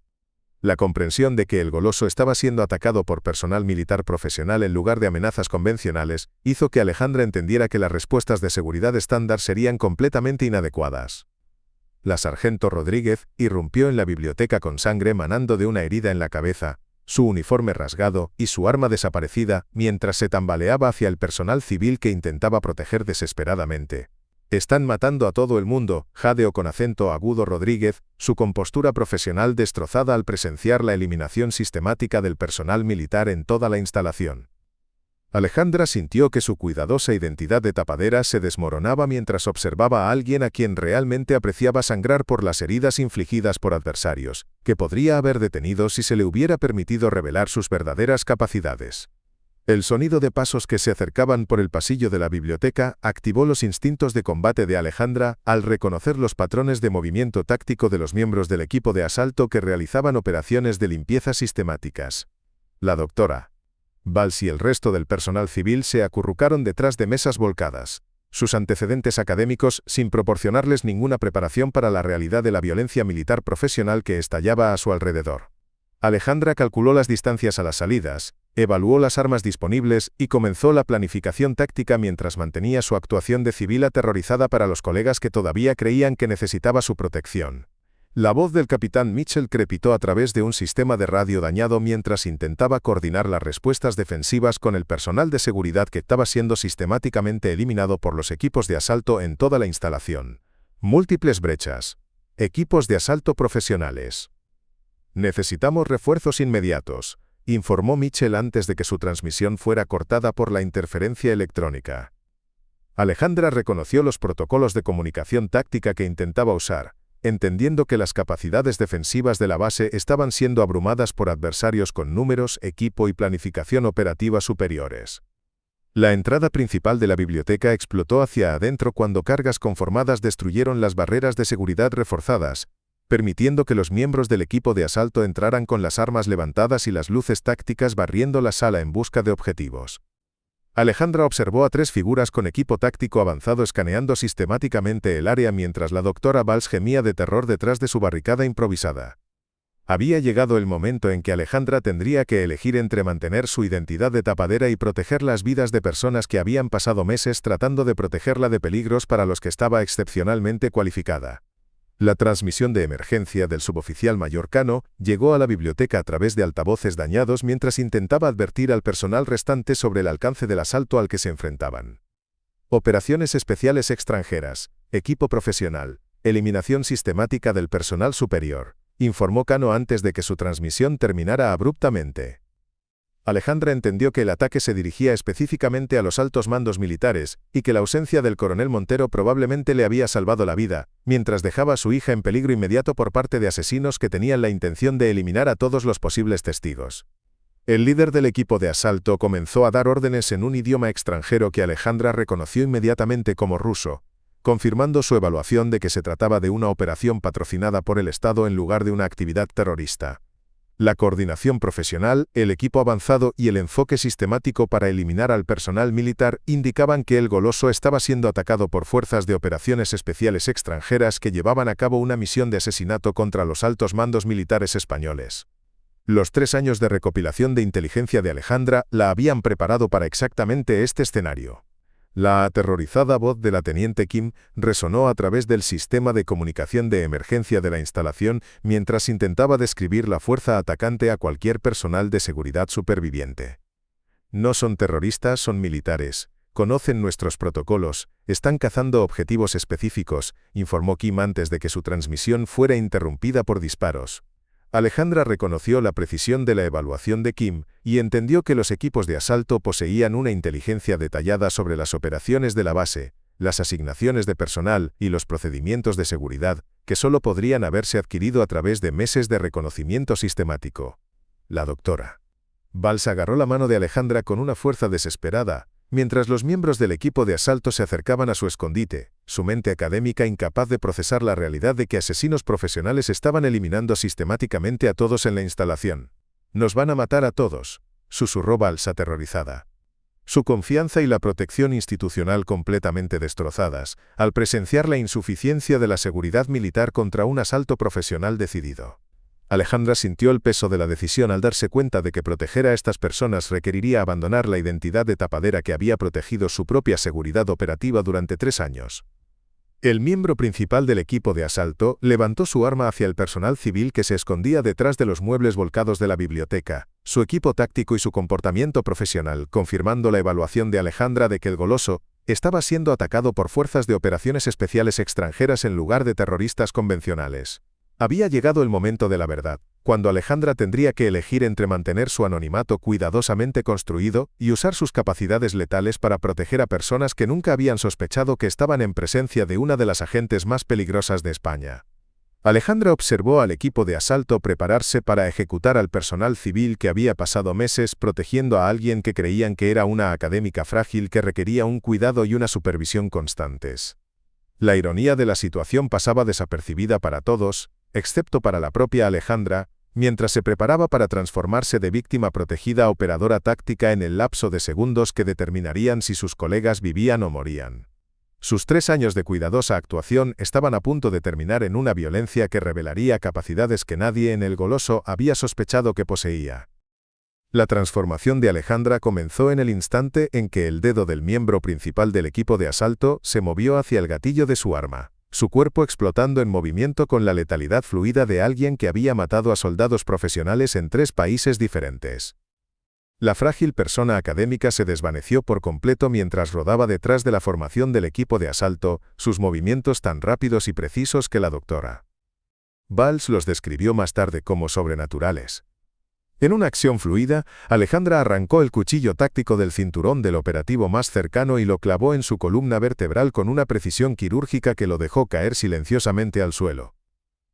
La comprensión de que El Goloso estaba siendo atacado por personal militar profesional en lugar de amenazas convencionales hizo que Alejandra entendiera que las respuestas de seguridad estándar serían completamente inadecuadas. La sargento Rodríguez irrumpió en la biblioteca con sangre manando de una herida en la cabeza, su uniforme rasgado y su arma desaparecida mientras se tambaleaba hacia el personal civil que intentaba proteger desesperadamente. «Están matando a todo el mundo», jadeó con acento agudo Rodríguez, su compostura profesional destrozada al presenciar la eliminación sistemática del personal militar en toda la instalación. Alejandra sintió que su cuidadosa identidad de tapadera se desmoronaba mientras observaba a alguien a quien realmente apreciaba sangrar por las heridas infligidas por adversarios, que podría haber detenido si se le hubiera permitido revelar sus verdaderas capacidades. El sonido de pasos que se acercaban por el pasillo de la biblioteca activó los instintos de combate de Alejandra al reconocer los patrones de movimiento táctico de los miembros del equipo de asalto que realizaban operaciones de limpieza sistemáticas. La doctora Valls y el resto del personal civil se acurrucaron detrás de mesas volcadas, sus antecedentes académicos sin proporcionarles ninguna preparación para la realidad de la violencia militar profesional que estallaba a su alrededor. Alejandra calculó las distancias a las salidas, evaluó las armas disponibles y comenzó la planificación táctica mientras mantenía su actuación de civil aterrorizada para los colegas que todavía creían que necesitaba su protección. La voz del capitán Mitchell crepitó a través de un sistema de radio dañado mientras intentaba coordinar las respuestas defensivas con el personal de seguridad que estaba siendo sistemáticamente eliminado por los equipos de asalto en toda la instalación. Múltiples brechas. Equipos de asalto profesionales. «Necesitamos refuerzos inmediatos», informó Mitchell antes de que su transmisión fuera cortada por la interferencia electrónica. Alejandra reconoció los protocolos de comunicación táctica que intentaba usar, entendiendo que las capacidades defensivas de la base estaban siendo abrumadas por adversarios con números, equipo y planificación operativa superiores. La entrada principal de la biblioteca explotó hacia adentro cuando cargas conformadas destruyeron las barreras de seguridad reforzadas, permitiendo que los miembros del equipo de asalto entraran con las armas levantadas y las luces tácticas barriendo la sala en busca de objetivos. Alejandra observó a 3 figuras con equipo táctico avanzado escaneando sistemáticamente el área mientras la doctora Valls gemía de terror detrás de su barricada improvisada. Había llegado el momento en que Alejandra tendría que elegir entre mantener su identidad de tapadera y proteger las vidas de personas que habían pasado meses tratando de protegerla de peligros para los que estaba excepcionalmente cualificada. La transmisión de emergencia del suboficial mayor Cano llegó a la biblioteca a través de altavoces dañados mientras intentaba advertir al personal restante sobre el alcance del asalto al que se enfrentaban. Operaciones especiales extranjeras, equipo profesional, eliminación sistemática del personal superior, informó Cano antes de que su transmisión terminara abruptamente. Alejandra entendió que el ataque se dirigía específicamente a los altos mandos militares, y que la ausencia del coronel Montero probablemente le había salvado la vida, mientras dejaba a su hija en peligro inmediato por parte de asesinos que tenían la intención de eliminar a todos los posibles testigos. El líder del equipo de asalto comenzó a dar órdenes en un idioma extranjero que Alejandra reconoció inmediatamente como ruso, confirmando su evaluación de que se trataba de una operación patrocinada por el Estado en lugar de una actividad terrorista. La coordinación profesional, el equipo avanzado y el enfoque sistemático para eliminar al personal militar indicaban que el Goloso estaba siendo atacado por fuerzas de operaciones especiales extranjeras que llevaban a cabo una misión de asesinato contra los altos mandos militares españoles. Los 3 años de recopilación de inteligencia de Alejandra la habían preparado para exactamente este escenario. La aterrorizada voz de la teniente Kim resonó a través del sistema de comunicación de emergencia de la instalación mientras intentaba describir la fuerza atacante a cualquier personal de seguridad superviviente. No son terroristas, son militares. Conocen nuestros protocolos, están cazando objetivos específicos, informó Kim antes de que su transmisión fuera interrumpida por disparos. Alejandra reconoció la precisión de la evaluación de Kim y entendió que los equipos de asalto poseían una inteligencia detallada sobre las operaciones de la base, las asignaciones de personal y los procedimientos de seguridad, que solo podrían haberse adquirido a través de meses de reconocimiento sistemático. La doctora Valls agarró la mano de Alejandra con una fuerza desesperada, mientras los miembros del equipo de asalto se acercaban a su escondite, su mente académica incapaz de procesar la realidad de que asesinos profesionales estaban eliminando sistemáticamente a todos en la instalación. «Nos van a matar a todos», susurró Valls aterrorizada. Su confianza y la protección institucional completamente destrozadas, al presenciar la insuficiencia de la seguridad militar contra un asalto profesional decidido. Alejandra sintió el peso de la decisión al darse cuenta de que proteger a estas personas requeriría abandonar la identidad de tapadera que había protegido su propia seguridad operativa durante 3 años. El miembro principal del equipo de asalto levantó su arma hacia el personal civil que se escondía detrás de los muebles volcados de la biblioteca, su equipo táctico y su comportamiento profesional, confirmando la evaluación de Alejandra de que el Goloso estaba siendo atacado por fuerzas de operaciones especiales extranjeras en lugar de terroristas convencionales. Había llegado el momento de la verdad, cuando Alejandra tendría que elegir entre mantener su anonimato cuidadosamente construido y usar sus capacidades letales para proteger a personas que nunca habían sospechado que estaban en presencia de una de las agentes más peligrosas de España. Alejandra observó al equipo de asalto prepararse para ejecutar al personal civil que había pasado meses protegiendo a alguien que creían que era una académica frágil que requería un cuidado y una supervisión constantes. La ironía de la situación pasaba desapercibida para todos, excepto para la propia Alejandra, mientras se preparaba para transformarse de víctima protegida a operadora táctica en el lapso de segundos que determinarían si sus colegas vivían o morían. Sus 3 años de cuidadosa actuación estaban a punto de terminar en una violencia que revelaría capacidades que nadie en el Goloso había sospechado que poseía. La transformación de Alejandra comenzó en el instante en que el dedo del miembro principal del equipo de asalto se movió hacia el gatillo de su arma, su cuerpo explotando en movimiento con la letalidad fluida de alguien que había matado a soldados profesionales en 3 países diferentes. La frágil persona académica se desvaneció por completo mientras rodaba detrás de la formación del equipo de asalto, sus movimientos tan rápidos y precisos que la doctora Valls los describió más tarde como sobrenaturales. En una acción fluida, Alejandra arrancó el cuchillo táctico del cinturón del operativo más cercano y lo clavó en su columna vertebral con una precisión quirúrgica que lo dejó caer silenciosamente al suelo.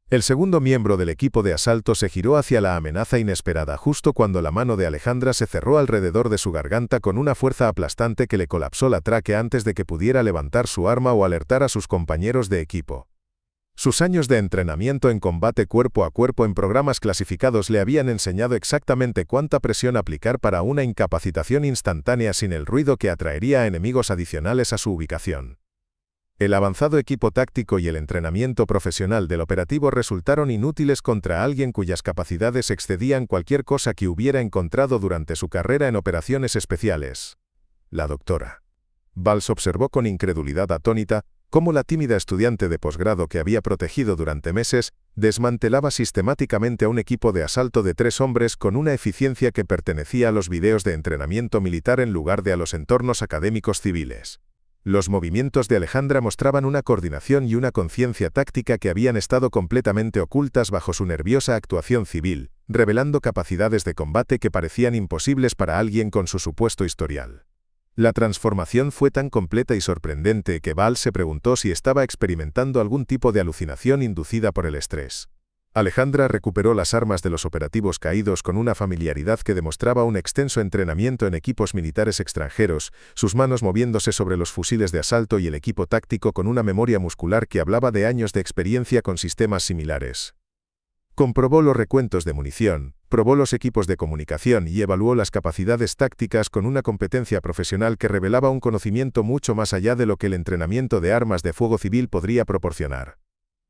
El segundo miembro del equipo de asalto se giró hacia la amenaza inesperada justo cuando la mano de Alejandra se cerró alrededor de su garganta con una fuerza aplastante que le colapsó la tráquea antes de que pudiera levantar su arma o alertar a sus compañeros de equipo. Sus años de entrenamiento en combate cuerpo a cuerpo en programas clasificados le habían enseñado exactamente cuánta presión aplicar para una incapacitación instantánea sin el ruido que atraería a enemigos adicionales a su ubicación. El avanzado equipo táctico y el entrenamiento profesional del operativo resultaron inútiles contra alguien cuyas capacidades excedían cualquier cosa que hubiera encontrado durante su carrera en operaciones especiales. La doctora Valls observó con incredulidad atónita cómo la tímida estudiante de posgrado que había protegido durante meses desmantelaba sistemáticamente a un equipo de asalto de 3 hombres con una eficiencia que pertenecía a los videos de entrenamiento militar en lugar de a los entornos académicos civiles. Los movimientos de Alejandra mostraban una coordinación y una conciencia táctica que habían estado completamente ocultas bajo su nerviosa actuación civil, revelando capacidades de combate que parecían imposibles para alguien con su supuesto historial. La transformación fue tan completa y sorprendente que Val se preguntó si estaba experimentando algún tipo de alucinación inducida por el estrés. Alejandra recuperó las armas de los operativos caídos con una familiaridad que demostraba un extenso entrenamiento en equipos militares extranjeros, sus manos moviéndose sobre los fusiles de asalto y el equipo táctico con una memoria muscular que hablaba de años de experiencia con sistemas similares. Comprobó los recuentos de munición, probó los equipos de comunicación y evaluó las capacidades tácticas con una competencia profesional que revelaba un conocimiento mucho más allá de lo que el entrenamiento de armas de fuego civil podría proporcionar.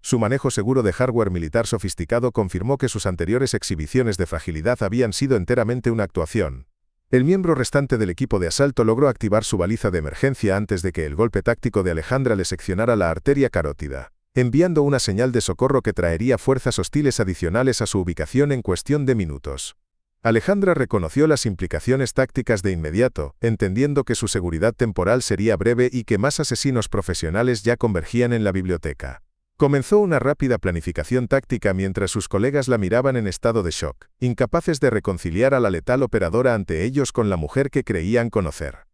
Su manejo seguro de hardware militar sofisticado confirmó que sus anteriores exhibiciones de fragilidad habían sido enteramente una actuación. El miembro restante del equipo de asalto logró activar su baliza de emergencia antes de que el golpe táctico de Alejandra le seccionara la arteria carótida, enviando una señal de socorro que traería fuerzas hostiles adicionales a su ubicación en cuestión de minutos. Alejandra reconoció las implicaciones tácticas de inmediato, entendiendo que su seguridad temporal sería breve y que más asesinos profesionales ya convergían en la biblioteca. Comenzó una rápida planificación táctica mientras sus colegas la miraban en estado de shock, incapaces de reconciliar a la letal operadora ante ellos con la mujer que creían conocer.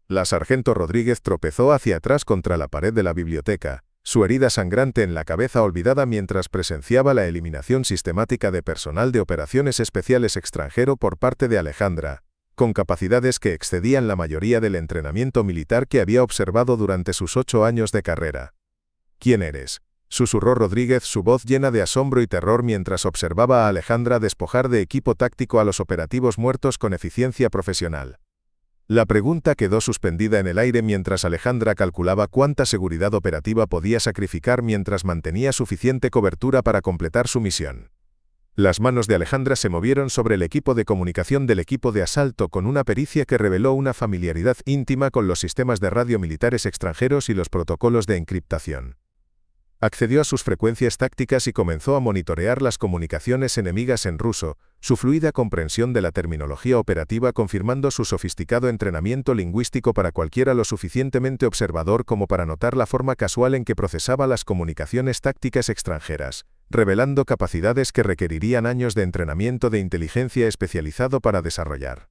La sargento Rodríguez tropezó hacia atrás contra la pared de la biblioteca, su herida sangrante en la cabeza olvidada mientras presenciaba la eliminación sistemática de personal de operaciones especiales extranjero por parte de Alejandra, con capacidades que excedían la mayoría del entrenamiento militar que había observado durante sus 8 años de carrera. ¿Quién eres?, susurró Rodríguez, su voz llena de asombro y terror mientras observaba a Alejandra despojar de equipo táctico a los operativos muertos con eficiencia profesional. La pregunta quedó suspendida en el aire mientras Alejandra calculaba cuánta seguridad operativa podía sacrificar mientras mantenía suficiente cobertura para completar su misión. Las manos de Alejandra se movieron sobre el equipo de comunicación del equipo de asalto con una pericia que reveló una familiaridad íntima con los sistemas de radio militares extranjeros y los protocolos de encriptación. Accedió a sus frecuencias tácticas y comenzó a monitorear las comunicaciones enemigas en ruso, su fluida comprensión de la terminología operativa confirmando su sofisticado entrenamiento lingüístico para cualquiera lo suficientemente observador como para notar la forma casual en que procesaba las comunicaciones tácticas extranjeras, revelando capacidades que requerirían años de entrenamiento de inteligencia especializado para desarrollar.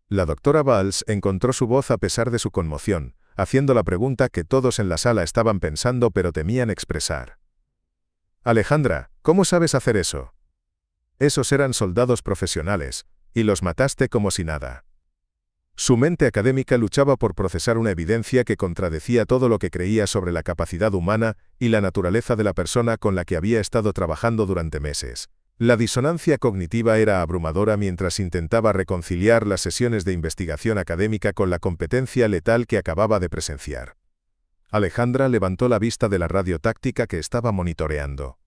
La doctora Valls encontró su voz a pesar de su conmoción, haciendo la pregunta que todos en la sala estaban pensando pero temían expresar. Alejandra, ¿cómo sabes hacer eso? Esos eran soldados profesionales, y los mataste como si nada. Su mente académica luchaba por procesar una evidencia que contradecía todo lo que creía sobre la capacidad humana y la naturaleza de la persona con la que había estado trabajando durante meses. La disonancia cognitiva era abrumadora mientras intentaba reconciliar las sesiones de investigación académica con la competencia letal que acababa de presenciar. Alejandra levantó la vista de la radio táctica que estaba monitoreando.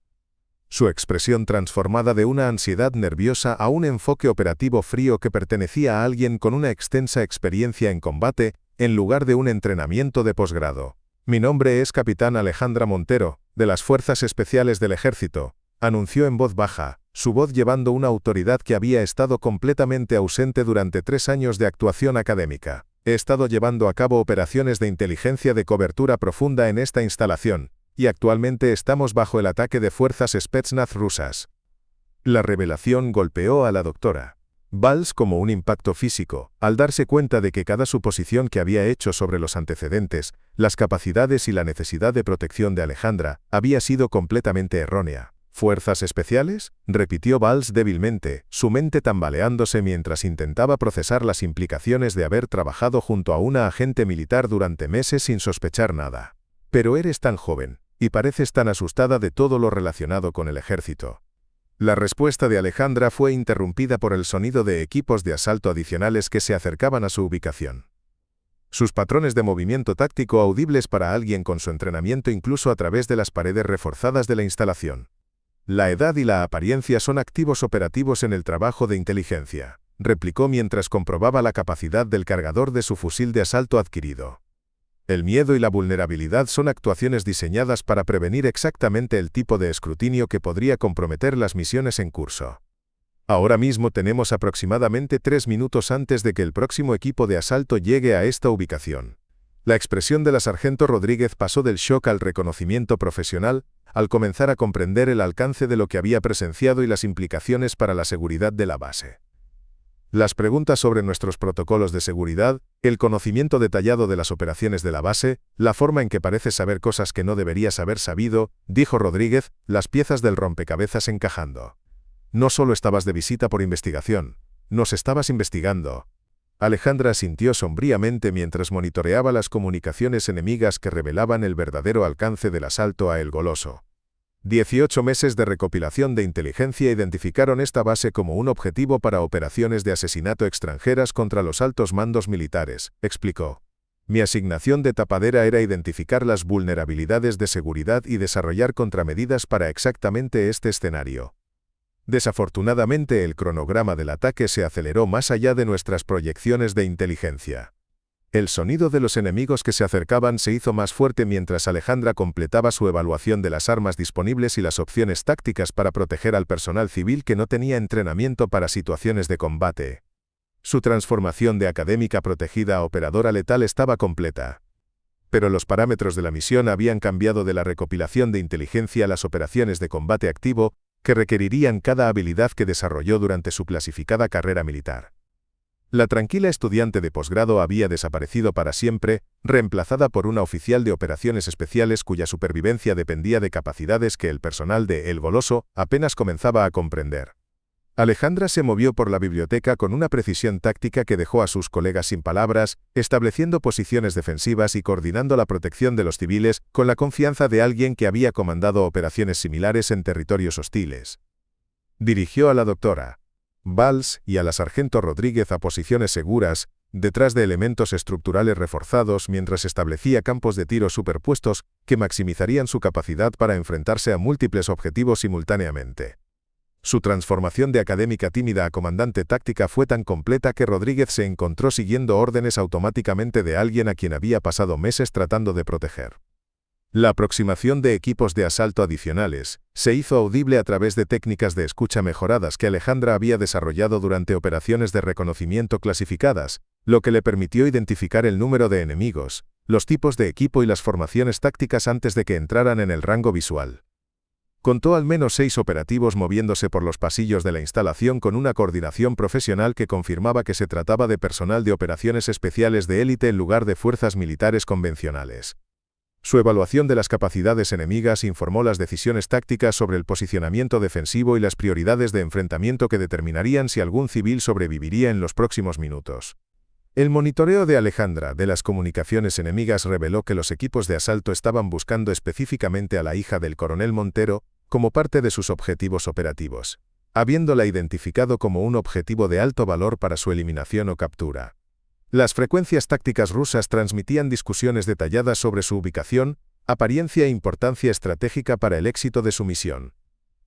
Su expresión transformada de una ansiedad nerviosa a un enfoque operativo frío que pertenecía a alguien con una extensa experiencia en combate, en lugar de un entrenamiento de posgrado. Mi nombre es Capitán Alejandra Montero, de las Fuerzas Especiales del Ejército, anunció en voz baja, su voz llevando una autoridad que había estado completamente ausente durante 3 años de actuación académica. He estado llevando a cabo operaciones de inteligencia de cobertura profunda en esta instalación, y actualmente estamos bajo el ataque de fuerzas Spetsnaz rusas. La revelación golpeó a la doctora Valls como un impacto físico, al darse cuenta de que cada suposición que había hecho sobre los antecedentes, las capacidades y la necesidad de protección de Alejandra, había sido completamente errónea. ¿Fuerzas especiales?, repitió Valls débilmente, su mente tambaleándose mientras intentaba procesar las implicaciones de haber trabajado junto a una agente militar durante meses sin sospechar nada. Pero eres tan joven, y pareces tan asustada de todo lo relacionado con el ejército. La respuesta de Alejandra fue interrumpida por el sonido de equipos de asalto adicionales que se acercaban a su ubicación. Sus patrones de movimiento táctico audibles para alguien con su entrenamiento incluso a través de las paredes reforzadas de la instalación. La edad y la apariencia son activos operativos en el trabajo de inteligencia, replicó mientras comprobaba la capacidad del cargador de su fusil de asalto adquirido. El miedo y la vulnerabilidad son actuaciones diseñadas para prevenir exactamente el tipo de escrutinio que podría comprometer las misiones en curso. Ahora mismo tenemos aproximadamente 3 minutos antes de que el próximo equipo de asalto llegue a esta ubicación. La expresión de la sargento Rodríguez pasó del shock al reconocimiento profesional, al comenzar a comprender el alcance de lo que había presenciado y las implicaciones para la seguridad de la base. Las preguntas sobre nuestros protocolos de seguridad, el conocimiento detallado de las operaciones de la base, la forma en que pareces saber cosas que no deberías haber sabido, dijo Rodríguez, las piezas del rompecabezas encajando. No solo estabas de visita por investigación, nos estabas investigando. Alejandra asintió sombríamente mientras monitoreaba las comunicaciones enemigas que revelaban el verdadero alcance del asalto a El Goloso. 18 meses de recopilación de inteligencia identificaron esta base como un objetivo para operaciones de asesinato extranjeras contra los altos mandos militares, explicó. Mi asignación de tapadera era identificar las vulnerabilidades de seguridad y desarrollar contramedidas para exactamente este escenario. Desafortunadamente el cronograma del ataque se aceleró más allá de nuestras proyecciones de inteligencia. El sonido de los enemigos que se acercaban se hizo más fuerte mientras Alejandra completaba su evaluación de las armas disponibles y las opciones tácticas para proteger al personal civil que no tenía entrenamiento para situaciones de combate. Su transformación de académica protegida a operadora letal estaba completa. Pero los parámetros de la misión habían cambiado de la recopilación de inteligencia a las operaciones de combate activo, que requerirían cada habilidad que desarrolló durante su clasificada carrera militar. La tranquila estudiante de posgrado había desaparecido para siempre, reemplazada por una oficial de operaciones especiales cuya supervivencia dependía de capacidades que el personal de El Goloso apenas comenzaba a comprender. Alejandra se movió por la biblioteca con una precisión táctica que dejó a sus colegas sin palabras, estableciendo posiciones defensivas y coordinando la protección de los civiles con la confianza de alguien que había comandado operaciones similares en territorios hostiles. Dirigió a la doctora Valls y a la sargento Rodríguez a posiciones seguras, detrás de elementos estructurales reforzados mientras establecía campos de tiro superpuestos que maximizarían su capacidad para enfrentarse a múltiples objetivos simultáneamente. Su transformación de académica tímida a comandante táctica fue tan completa que Rodríguez se encontró siguiendo órdenes automáticamente de alguien a quien había pasado meses tratando de proteger. La aproximación de equipos de asalto adicionales se hizo audible a través de técnicas de escucha mejoradas que Alejandra había desarrollado durante operaciones de reconocimiento clasificadas, lo que le permitió identificar el número de enemigos, los tipos de equipo y las formaciones tácticas antes de que entraran en el rango visual. Contó al menos 6 operativos moviéndose por los pasillos de la instalación con una coordinación profesional que confirmaba que se trataba de personal de operaciones especiales de élite en lugar de fuerzas militares convencionales. Su evaluación de las capacidades enemigas informó las decisiones tácticas sobre el posicionamiento defensivo y las prioridades de enfrentamiento que determinarían si algún civil sobreviviría en los próximos minutos. El monitoreo de Alejandra de las comunicaciones enemigas reveló que los equipos de asalto estaban buscando específicamente a la hija del coronel Montero como parte de sus objetivos operativos, habiéndola identificado como un objetivo de alto valor para su eliminación o captura. Las frecuencias tácticas rusas transmitían discusiones detalladas sobre su ubicación, apariencia e importancia estratégica para el éxito de su misión.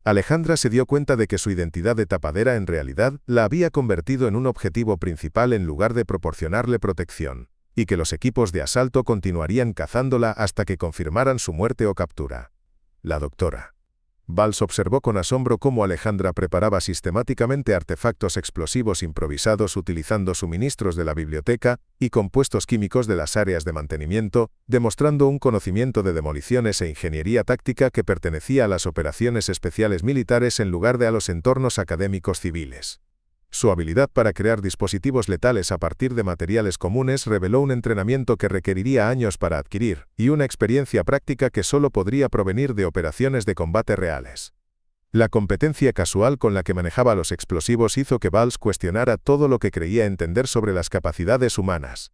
Alejandra se dio cuenta de que su identidad de tapadera en realidad la había convertido en un objetivo principal en lugar de proporcionarle protección, y que los equipos de asalto continuarían cazándola hasta que confirmaran su muerte o captura. La doctora Valls observó con asombro cómo Alejandra preparaba sistemáticamente artefactos explosivos improvisados utilizando suministros de la biblioteca y compuestos químicos de las áreas de mantenimiento, demostrando un conocimiento de demoliciones e ingeniería táctica que pertenecía a las operaciones especiales militares en lugar de a los entornos académicos civiles. Su habilidad para crear dispositivos letales a partir de materiales comunes reveló un entrenamiento que requeriría años para adquirir, y una experiencia práctica que solo podría provenir de operaciones de combate reales. La competencia casual con la que manejaba los explosivos hizo que Valls cuestionara todo lo que creía entender sobre las capacidades humanas.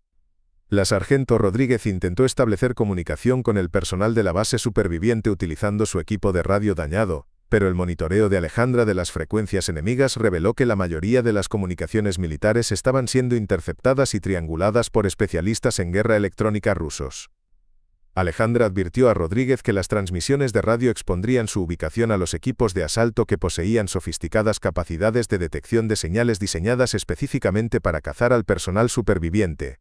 La sargento Rodríguez intentó establecer comunicación con el personal de la base superviviente utilizando su equipo de radio dañado, pero el monitoreo de Alejandra de las frecuencias enemigas reveló que la mayoría de las comunicaciones militares estaban siendo interceptadas y trianguladas por especialistas en guerra electrónica rusos. Alejandra advirtió a Rodríguez que las transmisiones de radio expondrían su ubicación a los equipos de asalto que poseían sofisticadas capacidades de detección de señales diseñadas específicamente para cazar al personal superviviente.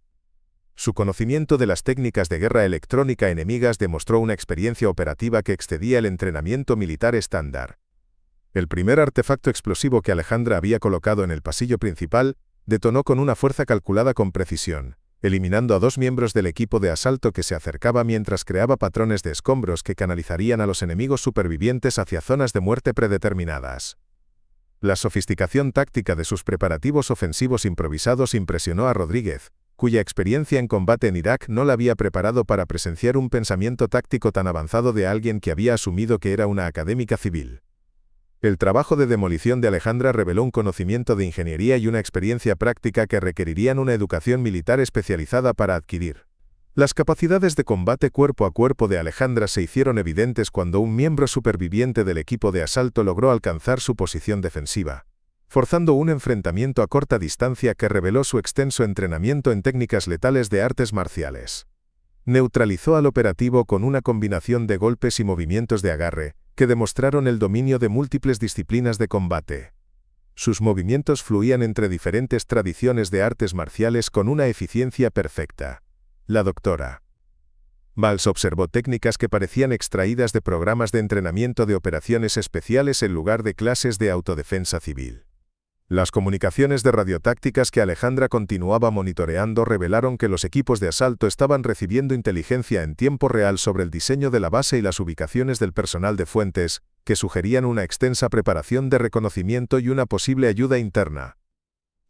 Su conocimiento de las técnicas de guerra electrónica enemigas demostró una experiencia operativa que excedía el entrenamiento militar estándar. El primer artefacto explosivo que Alejandra había colocado en el pasillo principal detonó con una fuerza calculada con precisión, eliminando a 2 miembros del equipo de asalto que se acercaba mientras creaba patrones de escombros que canalizarían a los enemigos supervivientes hacia zonas de muerte predeterminadas. La sofisticación táctica de sus preparativos ofensivos improvisados impresionó a Rodríguez, cuya experiencia en combate en Irak no la había preparado para presenciar un pensamiento táctico tan avanzado de alguien que había asumido que era una académica civil. El trabajo de demolición de Alejandra reveló un conocimiento de ingeniería y una experiencia práctica que requerirían una educación militar especializada para adquirir. Las capacidades de combate cuerpo a cuerpo de Alejandra se hicieron evidentes cuando un miembro superviviente del equipo de asalto logró alcanzar su posición defensiva, forzando un enfrentamiento a corta distancia que reveló su extenso entrenamiento en técnicas letales de artes marciales. Neutralizó al operativo con una combinación de golpes y movimientos de agarre, que demostraron el dominio de múltiples disciplinas de combate. Sus movimientos fluían entre diferentes tradiciones de artes marciales con una eficiencia perfecta. La doctora Valls observó técnicas que parecían extraídas de programas de entrenamiento de operaciones especiales en lugar de clases de autodefensa civil. Las comunicaciones de radiotácticas que Alejandra continuaba monitoreando revelaron que los equipos de asalto estaban recibiendo inteligencia en tiempo real sobre el diseño de la base y las ubicaciones del personal de fuentes, que sugerían una extensa preparación de reconocimiento y una posible ayuda interna.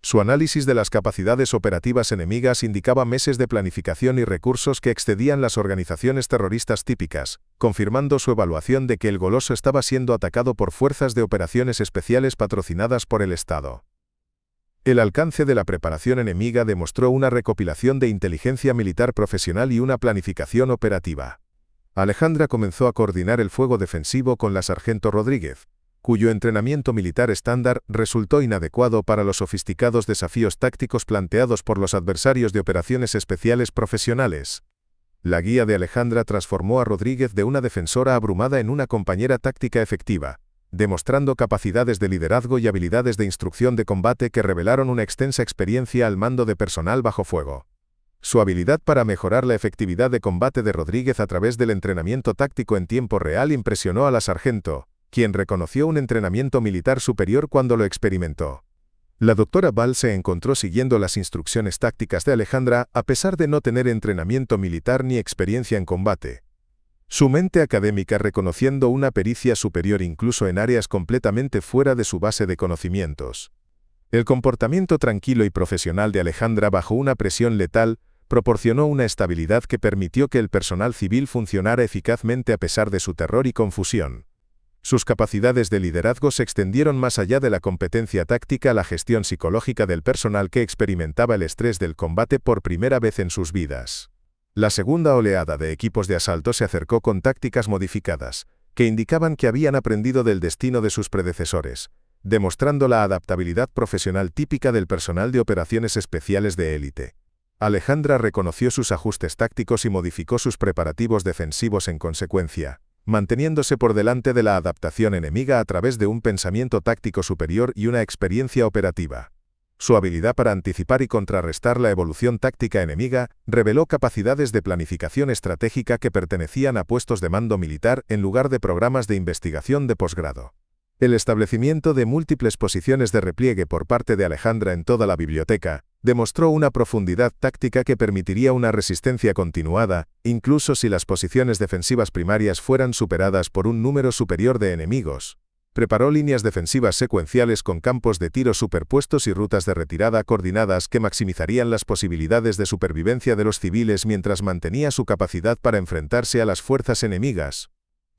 Su análisis de las capacidades operativas enemigas indicaba meses de planificación y recursos que excedían las organizaciones terroristas típicas, confirmando su evaluación de que el Goloso estaba siendo atacado por fuerzas de operaciones especiales patrocinadas por el Estado. El alcance de la preparación enemiga demostró una recopilación de inteligencia militar profesional y una planificación operativa. Alejandra comenzó a coordinar el fuego defensivo con la sargento Rodríguez, cuyo entrenamiento militar estándar resultó inadecuado para los sofisticados desafíos tácticos planteados por los adversarios de operaciones especiales profesionales. La guía de Alejandra transformó a Rodríguez de una defensora abrumada en una compañera táctica efectiva, demostrando capacidades de liderazgo y habilidades de instrucción de combate que revelaron una extensa experiencia al mando de personal bajo fuego. Su habilidad para mejorar la efectividad de combate de Rodríguez a través del entrenamiento táctico en tiempo real impresionó a la sargento, quien reconoció un entrenamiento militar superior cuando lo experimentó. La doctora Valls se encontró siguiendo las instrucciones tácticas de Alejandra a pesar de no tener entrenamiento militar ni experiencia en combate. Su mente académica reconociendo una pericia superior incluso en áreas completamente fuera de su base de conocimientos. El comportamiento tranquilo y profesional de Alejandra bajo una presión letal proporcionó una estabilidad que permitió que el personal civil funcionara eficazmente a pesar de su terror y confusión. Sus capacidades de liderazgo se extendieron más allá de la competencia táctica a la gestión psicológica del personal que experimentaba el estrés del combate por primera vez en sus vidas. La segunda oleada de equipos de asalto se acercó con tácticas modificadas, que indicaban que habían aprendido del destino de sus predecesores, demostrando la adaptabilidad profesional típica del personal de operaciones especiales de élite. Alejandra reconoció sus ajustes tácticos y modificó sus preparativos defensivos en consecuencia, manteniéndose por delante de la adaptación enemiga a través de un pensamiento táctico superior y una experiencia operativa. Su habilidad para anticipar y contrarrestar la evolución táctica enemiga reveló capacidades de planificación estratégica que pertenecían a puestos de mando militar en lugar de programas de investigación de posgrado. El establecimiento de múltiples posiciones de repliegue por parte de Alejandra en toda la biblioteca demostró una profundidad táctica que permitiría una resistencia continuada, incluso si las posiciones defensivas primarias fueran superadas por un número superior de enemigos. Preparó líneas defensivas secuenciales con campos de tiro superpuestos y rutas de retirada coordinadas que maximizarían las posibilidades de supervivencia de los civiles mientras mantenía su capacidad para enfrentarse a las fuerzas enemigas.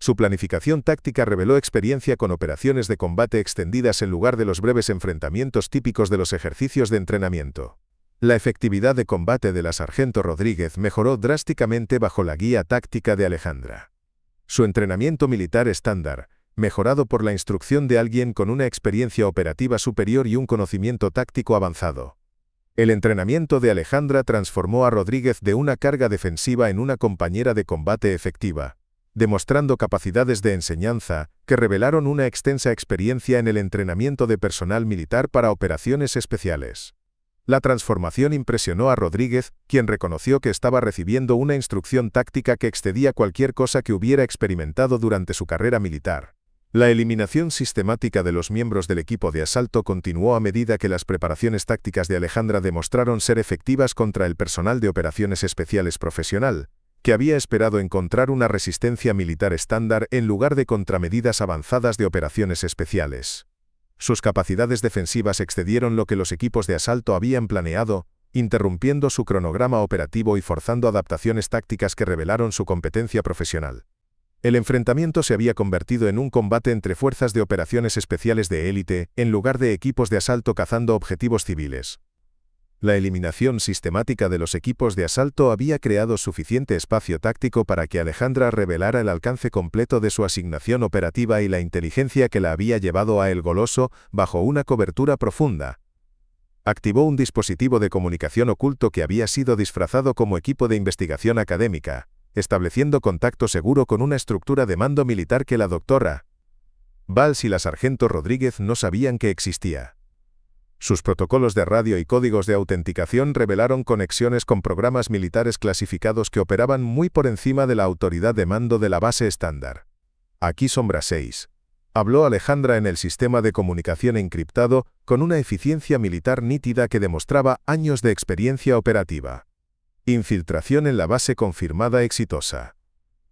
Su planificación táctica reveló experiencia con operaciones de combate extendidas en lugar de los breves enfrentamientos típicos de los ejercicios de entrenamiento. La efectividad de combate de la sargento Rodríguez mejoró drásticamente bajo la guía táctica de Alejandra. Su entrenamiento militar estándar, mejorado por la instrucción de alguien con una experiencia operativa superior y un conocimiento táctico avanzado. El entrenamiento de Alejandra transformó a Rodríguez de una carga defensiva en una compañera de combate efectiva, demostrando capacidades de enseñanza que revelaron una extensa experiencia en el entrenamiento de personal militar para operaciones especiales. La transformación impresionó a Rodríguez, quien reconoció que estaba recibiendo una instrucción táctica que excedía cualquier cosa que hubiera experimentado durante su carrera militar. La eliminación sistemática de los miembros del equipo de asalto continuó a medida que las preparaciones tácticas de Alejandra demostraron ser efectivas contra el personal de operaciones especiales profesional, que había esperado encontrar una resistencia militar estándar en lugar de contramedidas avanzadas de operaciones especiales. Sus capacidades defensivas excedieron lo que los equipos de asalto habían planeado, interrumpiendo su cronograma operativo y forzando adaptaciones tácticas que revelaron su competencia profesional. El enfrentamiento se había convertido en un combate entre fuerzas de operaciones especiales de élite, en lugar de equipos de asalto cazando objetivos civiles. La eliminación sistemática de los equipos de asalto había creado suficiente espacio táctico para que Alejandra revelara el alcance completo de su asignación operativa y la inteligencia que la había llevado a El Goloso bajo una cobertura profunda. Activó un dispositivo de comunicación oculto que había sido disfrazado como equipo de investigación académica, estableciendo contacto seguro con una estructura de mando militar que la doctora Valls y la sargento Rodríguez no sabían que existía. Sus protocolos de radio y códigos de autenticación revelaron conexiones con programas militares clasificados que operaban muy por encima de la autoridad de mando de la base estándar. Aquí Sombra 6. Habló Alejandra en el sistema de comunicación encriptado, con una eficiencia militar nítida que demostraba años de experiencia operativa. Infiltración en la base confirmada exitosa.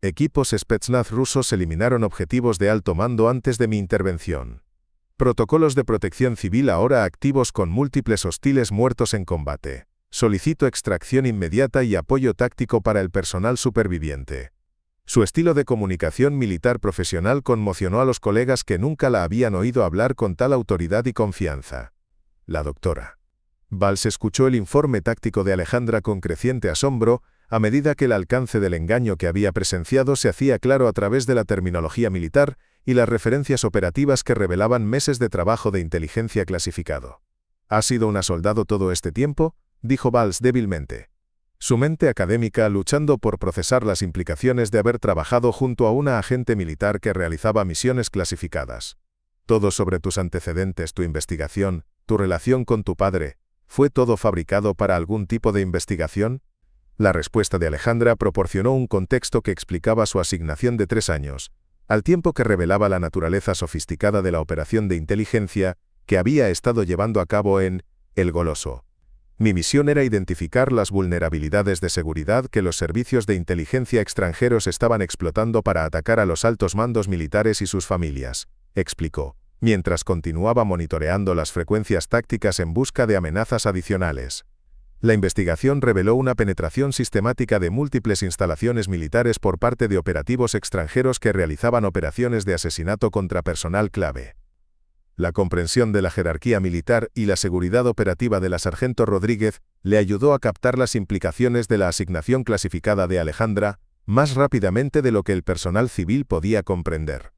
Equipos Spetsnaz rusos eliminaron objetivos de alto mando antes de mi intervención. Protocolos de protección civil ahora activos con múltiples hostiles muertos en combate. Solicito extracción inmediata y apoyo táctico para el personal superviviente. Su estilo de comunicación militar profesional conmocionó a los colegas que nunca la habían oído hablar con tal autoridad y confianza. La doctora Valls escuchó el informe táctico de Alejandra con creciente asombro, a medida que el alcance del engaño que había presenciado se hacía claro a través de la terminología militar y las referencias operativas que revelaban meses de trabajo de inteligencia clasificado. ¿Ha sido una soldado todo este tiempo?, dijo Valls débilmente. Su mente académica luchando por procesar las implicaciones de haber trabajado junto a una agente militar que realizaba misiones clasificadas. Todo sobre tus antecedentes, tu investigación, tu relación con tu padre, ¿fue todo fabricado para algún tipo de investigación? La respuesta de Alejandra proporcionó un contexto que explicaba su asignación de 3 años, al tiempo que revelaba la naturaleza sofisticada de la operación de inteligencia que había estado llevando a cabo en El Goloso. Mi misión era identificar las vulnerabilidades de seguridad que los servicios de inteligencia extranjeros estaban explotando para atacar a los altos mandos militares y sus familias, explicó, mientras continuaba monitoreando las frecuencias tácticas en busca de amenazas adicionales. La investigación reveló una penetración sistemática de múltiples instalaciones militares por parte de operativos extranjeros que realizaban operaciones de asesinato contra personal clave. La comprensión de la jerarquía militar y la seguridad operativa de la sargento Rodríguez le ayudó a captar las implicaciones de la asignación clasificada de Alejandra más rápidamente de lo que el personal civil podía comprender.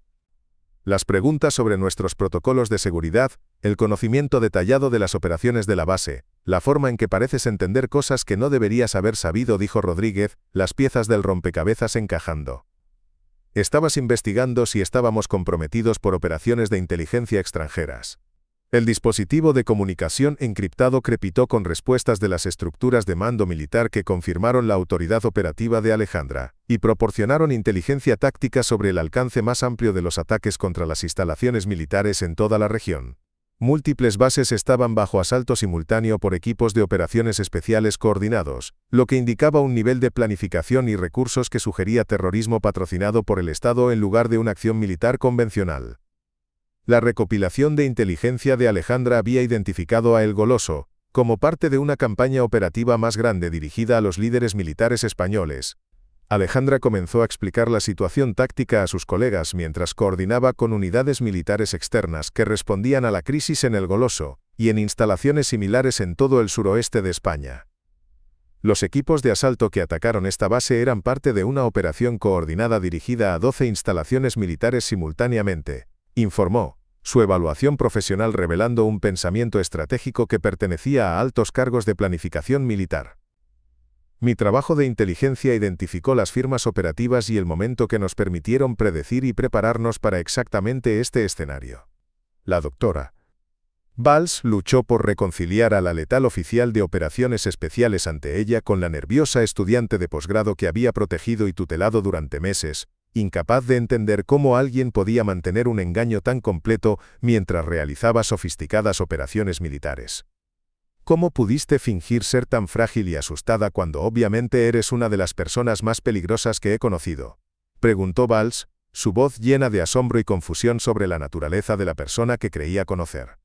Las preguntas sobre nuestros protocolos de seguridad, el conocimiento detallado de las operaciones de la base, la forma en que pareces entender cosas que no deberías haber sabido, dijo Rodríguez, las piezas del rompecabezas encajando. Estabas investigando si estábamos comprometidos por operaciones de inteligencia extranjeras. El dispositivo de comunicación encriptado crepitó con respuestas de las estructuras de mando militar que confirmaron la autoridad operativa de Alejandra, y proporcionaron inteligencia táctica sobre el alcance más amplio de los ataques contra las instalaciones militares en toda la región. Múltiples bases estaban bajo asalto simultáneo por equipos de operaciones especiales coordinados, lo que indicaba un nivel de planificación y recursos que sugería terrorismo patrocinado por el Estado en lugar de una acción militar convencional. La recopilación de inteligencia de Alejandra había identificado a El Goloso como parte de una campaña operativa más grande dirigida a los líderes militares españoles. Alejandra comenzó a explicar la situación táctica a sus colegas mientras coordinaba con unidades militares externas que respondían a la crisis en El Goloso y en instalaciones similares en todo el suroeste de España. Los equipos de asalto que atacaron esta base eran parte de una operación coordinada dirigida a 12 instalaciones militares simultáneamente, informó, su evaluación profesional revelando un pensamiento estratégico que pertenecía a altos cargos de planificación militar. Mi trabajo de inteligencia identificó las firmas operativas y el momento que nos permitieron predecir y prepararnos para exactamente este escenario. La doctora Valls luchó por reconciliar a la letal oficial de operaciones especiales ante ella con la nerviosa estudiante de posgrado que había protegido y tutelado durante meses, incapaz de entender cómo alguien podía mantener un engaño tan completo mientras realizaba sofisticadas operaciones militares. ¿Cómo pudiste fingir ser tan frágil y asustada cuando obviamente eres una de las personas más peligrosas que he conocido?, preguntó Valls, su voz llena de asombro y confusión sobre la naturaleza de la persona que creía conocer.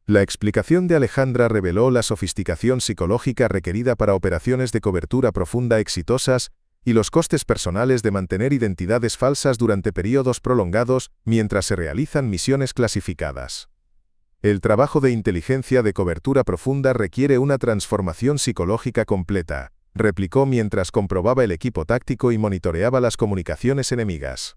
La explicación de Alejandra reveló la sofisticación psicológica requerida para operaciones de cobertura profunda exitosas y los costes personales de mantener identidades falsas durante periodos prolongados mientras se realizan misiones clasificadas. El trabajo de inteligencia de cobertura profunda requiere una transformación psicológica completa, replicó mientras comprobaba el equipo táctico y monitoreaba las comunicaciones enemigas.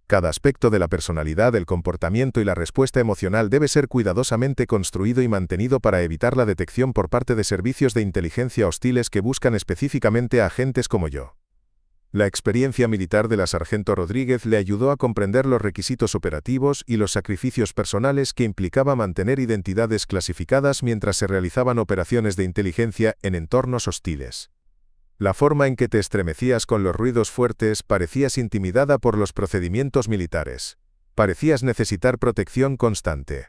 Cada aspecto de la personalidad, el comportamiento y la respuesta emocional debe ser cuidadosamente construido y mantenido para evitar la detección por parte de servicios de inteligencia hostiles que buscan específicamente a agentes como yo. La experiencia militar de la sargento Rodríguez le ayudó a comprender los requisitos operativos y los sacrificios personales que implicaba mantener identidades clasificadas mientras se realizaban operaciones de inteligencia en entornos hostiles. La forma en que te estremecías con los ruidos fuertes, parecías intimidada por los procedimientos militares. Parecías necesitar protección constante.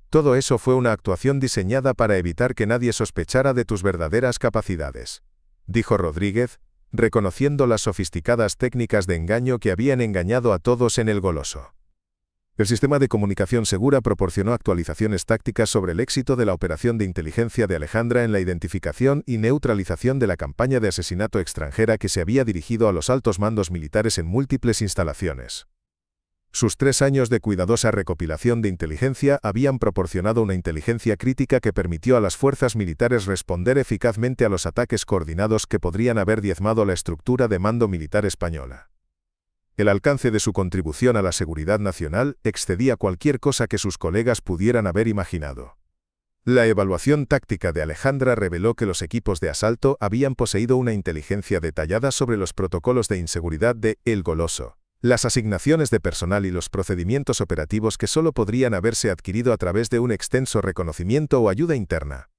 Todo eso fue una actuación diseñada para evitar que nadie sospechara de tus verdaderas capacidades, dijo Rodríguez, reconociendo las sofisticadas técnicas de engaño que habían engañado a todos en el Goloso. El sistema de comunicación segura proporcionó actualizaciones tácticas sobre el éxito de la operación de inteligencia de Alejandra en la identificación y neutralización de la campaña de asesinato extranjera que se había dirigido a los altos mandos militares en múltiples instalaciones. Sus 3 años de cuidadosa recopilación de inteligencia habían proporcionado una inteligencia crítica que permitió a las fuerzas militares responder eficazmente a los ataques coordinados que podrían haber diezmado la estructura de mando militar española. El alcance de su contribución a la seguridad nacional excedía cualquier cosa que sus colegas pudieran haber imaginado. La evaluación táctica de Alejandra reveló que los equipos de asalto habían poseído una inteligencia detallada sobre los protocolos de inseguridad de El Goloso, las asignaciones de personal y los procedimientos operativos que solo podrían haberse adquirido a través de un extenso reconocimiento o ayuda interna.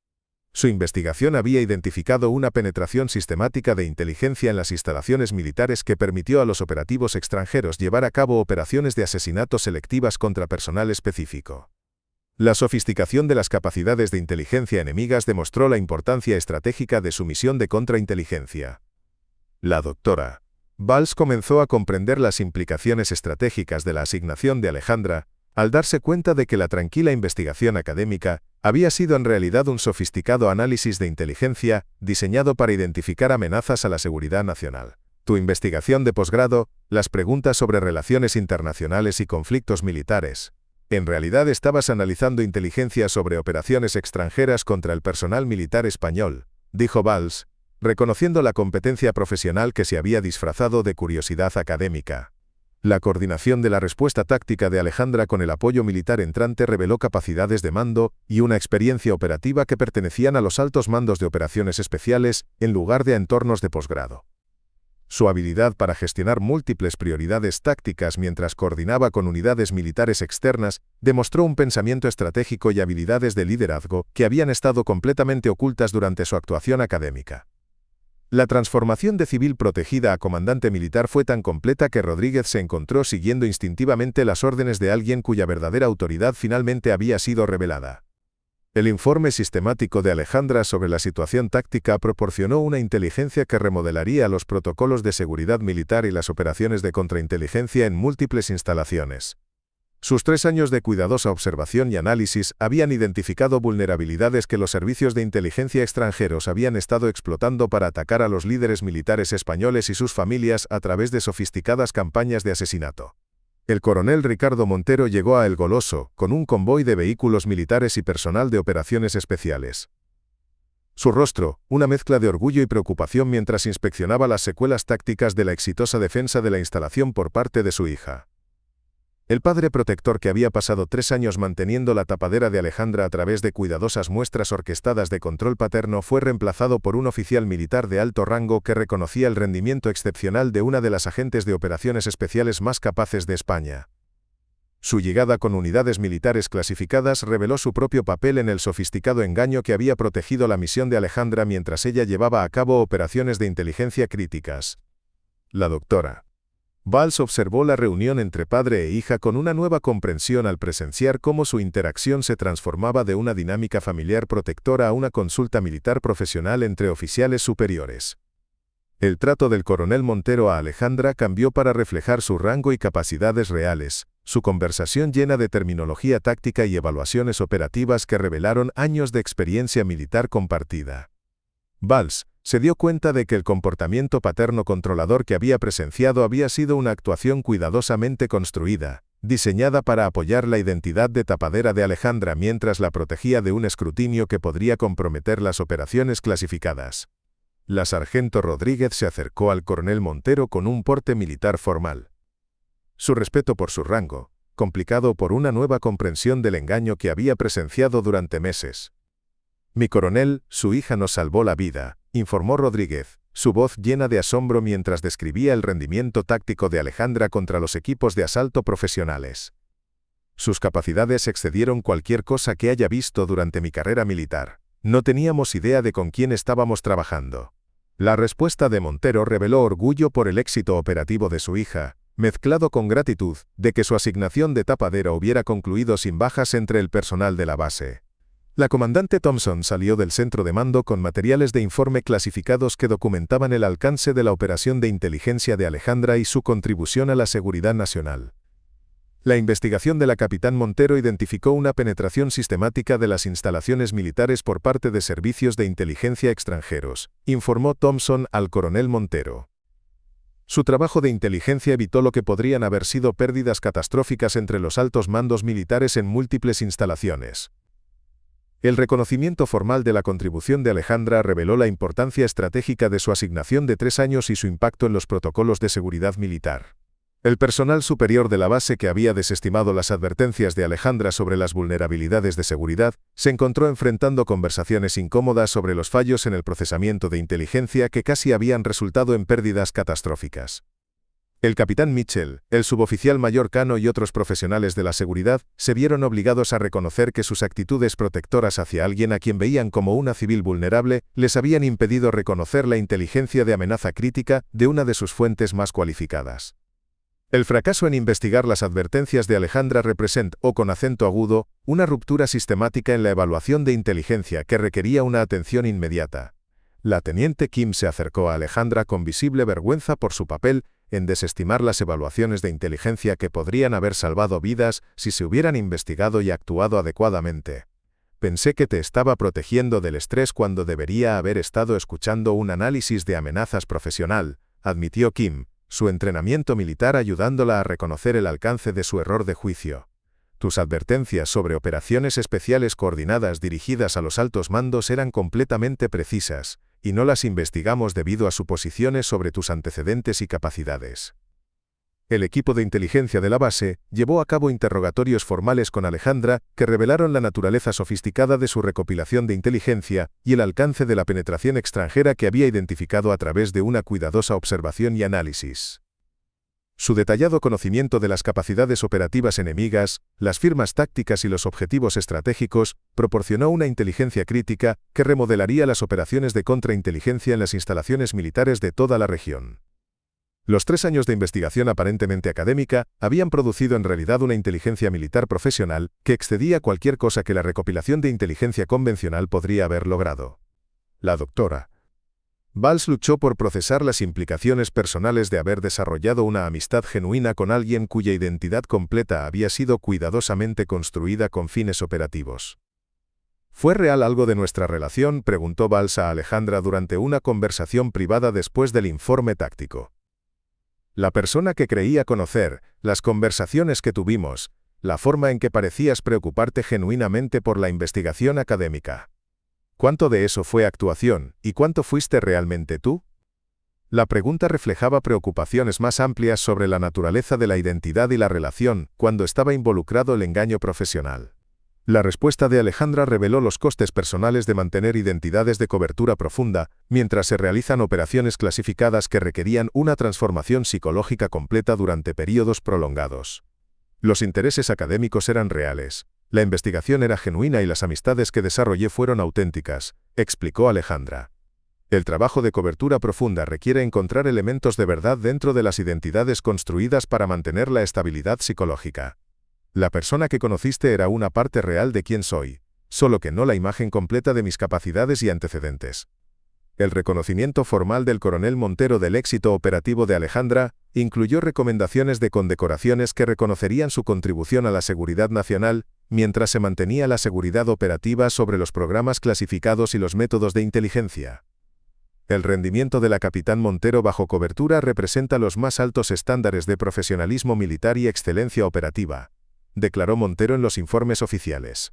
Su investigación había identificado una penetración sistemática de inteligencia en las instalaciones militares que permitió a los operativos extranjeros llevar a cabo operaciones de asesinato selectivas contra personal específico. La sofisticación de las capacidades de inteligencia enemigas demostró la importancia estratégica de su misión de contrainteligencia. La doctora Valls comenzó a comprender las implicaciones estratégicas de la asignación de Alejandra, al darse cuenta de que la tranquila investigación académica había sido en realidad un sofisticado análisis de inteligencia diseñado para identificar amenazas a la seguridad nacional. Tu investigación de posgrado, las preguntas sobre relaciones internacionales y conflictos militares. En realidad estabas analizando inteligencia sobre operaciones extranjeras contra el personal militar español, dijo Valls, reconociendo la competencia profesional que se había disfrazado de curiosidad académica. La coordinación de la respuesta táctica de Alejandra con el apoyo militar entrante reveló capacidades de mando y una experiencia operativa que pertenecían a los altos mandos de operaciones especiales en lugar de a entornos de posgrado. Su habilidad para gestionar múltiples prioridades tácticas mientras coordinaba con unidades militares externas demostró un pensamiento estratégico y habilidades de liderazgo que habían estado completamente ocultas durante su actuación académica. La transformación de civil protegida a comandante militar fue tan completa que Rodríguez se encontró siguiendo instintivamente las órdenes de alguien cuya verdadera autoridad finalmente había sido revelada. El informe sistemático de Alejandra sobre la situación táctica proporcionó una inteligencia que remodelaría los protocolos de seguridad militar y las operaciones de contrainteligencia en múltiples instalaciones. Sus 3 años de cuidadosa observación y análisis habían identificado vulnerabilidades que los servicios de inteligencia extranjeros habían estado explotando para atacar a los líderes militares españoles y sus familias a través de sofisticadas campañas de asesinato. El coronel Ricardo Montero llegó a El Goloso con un convoy de vehículos militares y personal de operaciones especiales. Su rostro, una mezcla de orgullo y preocupación mientras inspeccionaba las secuelas tácticas de la exitosa defensa de la instalación por parte de su hija. El padre protector que había pasado 3 años manteniendo la tapadera de Alejandra a través de cuidadosas muestras orquestadas de control paterno fue reemplazado por un oficial militar de alto rango que reconocía el rendimiento excepcional de una de las agentes de operaciones especiales más capaces de España. Su llegada con unidades militares clasificadas reveló su propio papel en el sofisticado engaño que había protegido la misión de Alejandra mientras ella llevaba a cabo operaciones de inteligencia críticas. La doctora Valls observó la reunión entre padre e hija con una nueva comprensión al presenciar cómo su interacción se transformaba de una dinámica familiar protectora a una consulta militar profesional entre oficiales superiores. El trato del coronel Montero a Alejandra cambió para reflejar su rango y capacidades reales, su conversación llena de terminología táctica y evaluaciones operativas que revelaron años de experiencia militar compartida. Valls se dio cuenta de que el comportamiento paterno-controlador que había presenciado había sido una actuación cuidadosamente construida, diseñada para apoyar la identidad de tapadera de Alejandra mientras la protegía de un escrutinio que podría comprometer las operaciones clasificadas. La sargento Rodríguez se acercó al coronel Montero con un porte militar formal. Su respeto por su rango, complicado por una nueva comprensión del engaño que había presenciado durante meses. «Mi coronel, su hija nos salvó la vida», informó Rodríguez, su voz llena de asombro mientras describía el rendimiento táctico de Alejandra contra los equipos de asalto profesionales. «Sus capacidades excedieron cualquier cosa que haya visto durante mi carrera militar. No teníamos idea de con quién estábamos trabajando». La respuesta de Montero reveló orgullo por el éxito operativo de su hija, mezclado con gratitud de que su asignación de tapadera hubiera concluido sin bajas entre el personal de la base. La comandante Thompson salió del centro de mando con materiales de informe clasificados que documentaban el alcance de la operación de inteligencia de Alejandra y su contribución a la seguridad nacional. La investigación de la capitán Montero identificó una penetración sistemática de las instalaciones militares por parte de servicios de inteligencia extranjeros, informó Thompson al coronel Montero. Su trabajo de inteligencia evitó lo que podrían haber sido pérdidas catastróficas entre los altos mandos militares en múltiples instalaciones. El reconocimiento formal de la contribución de Alejandra reveló la importancia estratégica de su asignación de 3 años y su impacto en los protocolos de seguridad militar. El personal superior de la base que había desestimado las advertencias de Alejandra sobre las vulnerabilidades de seguridad, se encontró enfrentando conversaciones incómodas sobre los fallos en el procesamiento de inteligencia que casi habían resultado en pérdidas catastróficas. El capitán Mitchell, el suboficial mayor Cano y otros profesionales de la seguridad se vieron obligados a reconocer que sus actitudes protectoras hacia alguien a quien veían como una civil vulnerable les habían impedido reconocer la inteligencia de amenaza crítica de una de sus fuentes más cualificadas. El fracaso en investigar las advertencias de Alejandra representó, con acento agudo, una ruptura sistemática en la evaluación de inteligencia que requería una atención inmediata. La teniente Kim se acercó a Alejandra con visible vergüenza por su papel en desestimar las evaluaciones de inteligencia que podrían haber salvado vidas si se hubieran investigado y actuado adecuadamente. Pensé que te estaba protegiendo del estrés cuando debería haber estado escuchando un análisis de amenazas profesional, admitió Kim, su entrenamiento militar ayudándola a reconocer el alcance de su error de juicio. Tus advertencias sobre operaciones especiales coordinadas dirigidas a los altos mandos eran completamente precisas, y no las investigamos debido a suposiciones sobre tus antecedentes y capacidades. El equipo de inteligencia de la base llevó a cabo interrogatorios formales con Alejandra que revelaron la naturaleza sofisticada de su recopilación de inteligencia y el alcance de la penetración extranjera que había identificado a través de una cuidadosa observación y análisis. Su detallado conocimiento de las capacidades operativas enemigas, las firmas tácticas y los objetivos estratégicos proporcionó una inteligencia crítica que remodelaría las operaciones de contrainteligencia en las instalaciones militares de toda la región. Los 3 años de investigación aparentemente académica habían producido en realidad una inteligencia militar profesional que excedía cualquier cosa que la recopilación de inteligencia convencional podría haber logrado. La doctora Valls luchó por procesar las implicaciones personales de haber desarrollado una amistad genuina con alguien cuya identidad completa había sido cuidadosamente construida con fines operativos. ¿Fue real algo de nuestra relación?, preguntó Valls a Alejandra durante una conversación privada después del informe táctico. La persona que creía conocer, las conversaciones que tuvimos, la forma en que parecías preocuparte genuinamente por la investigación académica. ¿Cuánto de eso fue actuación, y cuánto fuiste realmente tú? La pregunta reflejaba preocupaciones más amplias sobre la naturaleza de la identidad y la relación, cuando estaba involucrado el engaño profesional. La respuesta de Alejandra reveló los costes personales de mantener identidades de cobertura profunda, mientras se realizan operaciones clasificadas que requerían una transformación psicológica completa durante periodos prolongados. Los intereses académicos eran reales. La investigación era genuina y las amistades que desarrollé fueron auténticas, explicó Alejandra. El trabajo de cobertura profunda requiere encontrar elementos de verdad dentro de las identidades construidas para mantener la estabilidad psicológica. La persona que conociste era una parte real de quién soy, solo que no la imagen completa de mis capacidades y antecedentes. El reconocimiento formal del coronel Montero del éxito operativo de Alejandra incluyó recomendaciones de condecoraciones que reconocerían su contribución a la seguridad nacional, mientras se mantenía la seguridad operativa sobre los programas clasificados y los métodos de inteligencia. El rendimiento de la capitán Montero bajo cobertura representa los más altos estándares de profesionalismo militar y excelencia operativa, declaró Montero en los informes oficiales.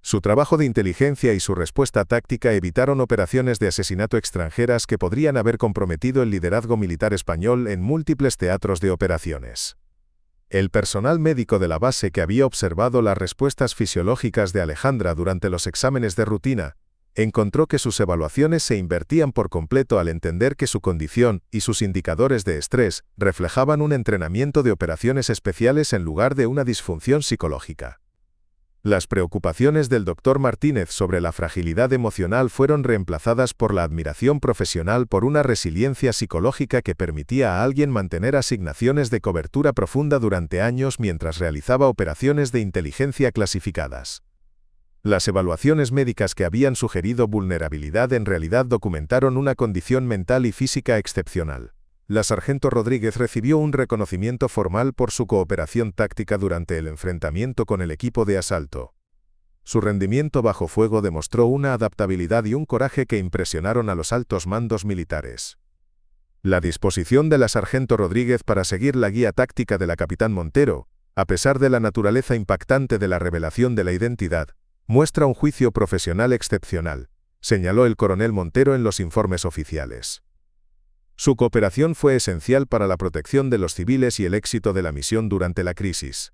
Su trabajo de inteligencia y su respuesta táctica evitaron operaciones de asesinato extranjeras que podrían haber comprometido el liderazgo militar español en múltiples teatros de operaciones. El personal médico de la base que había observado las respuestas fisiológicas de Alejandra durante los exámenes de rutina, encontró que sus evaluaciones se invertían por completo al entender que su condición y sus indicadores de estrés reflejaban un entrenamiento de operaciones especiales en lugar de una disfunción psicológica. Las preocupaciones del Dr. Martínez sobre la fragilidad emocional fueron reemplazadas por la admiración profesional por una resiliencia psicológica que permitía a alguien mantener asignaciones de cobertura profunda durante años mientras realizaba operaciones de inteligencia clasificadas. Las evaluaciones médicas que habían sugerido vulnerabilidad en realidad documentaron una condición mental y física excepcional. La sargento Rodríguez recibió un reconocimiento formal por su cooperación táctica durante el enfrentamiento con el equipo de asalto. Su rendimiento bajo fuego demostró una adaptabilidad y un coraje que impresionaron a los altos mandos militares. La disposición de la sargento Rodríguez para seguir la guía táctica de la capitán Montero, a pesar de la naturaleza impactante de la revelación de la identidad, muestra un juicio profesional excepcional, señaló el coronel Montero en los informes oficiales. Su cooperación fue esencial para la protección de los civiles y el éxito de la misión durante la crisis.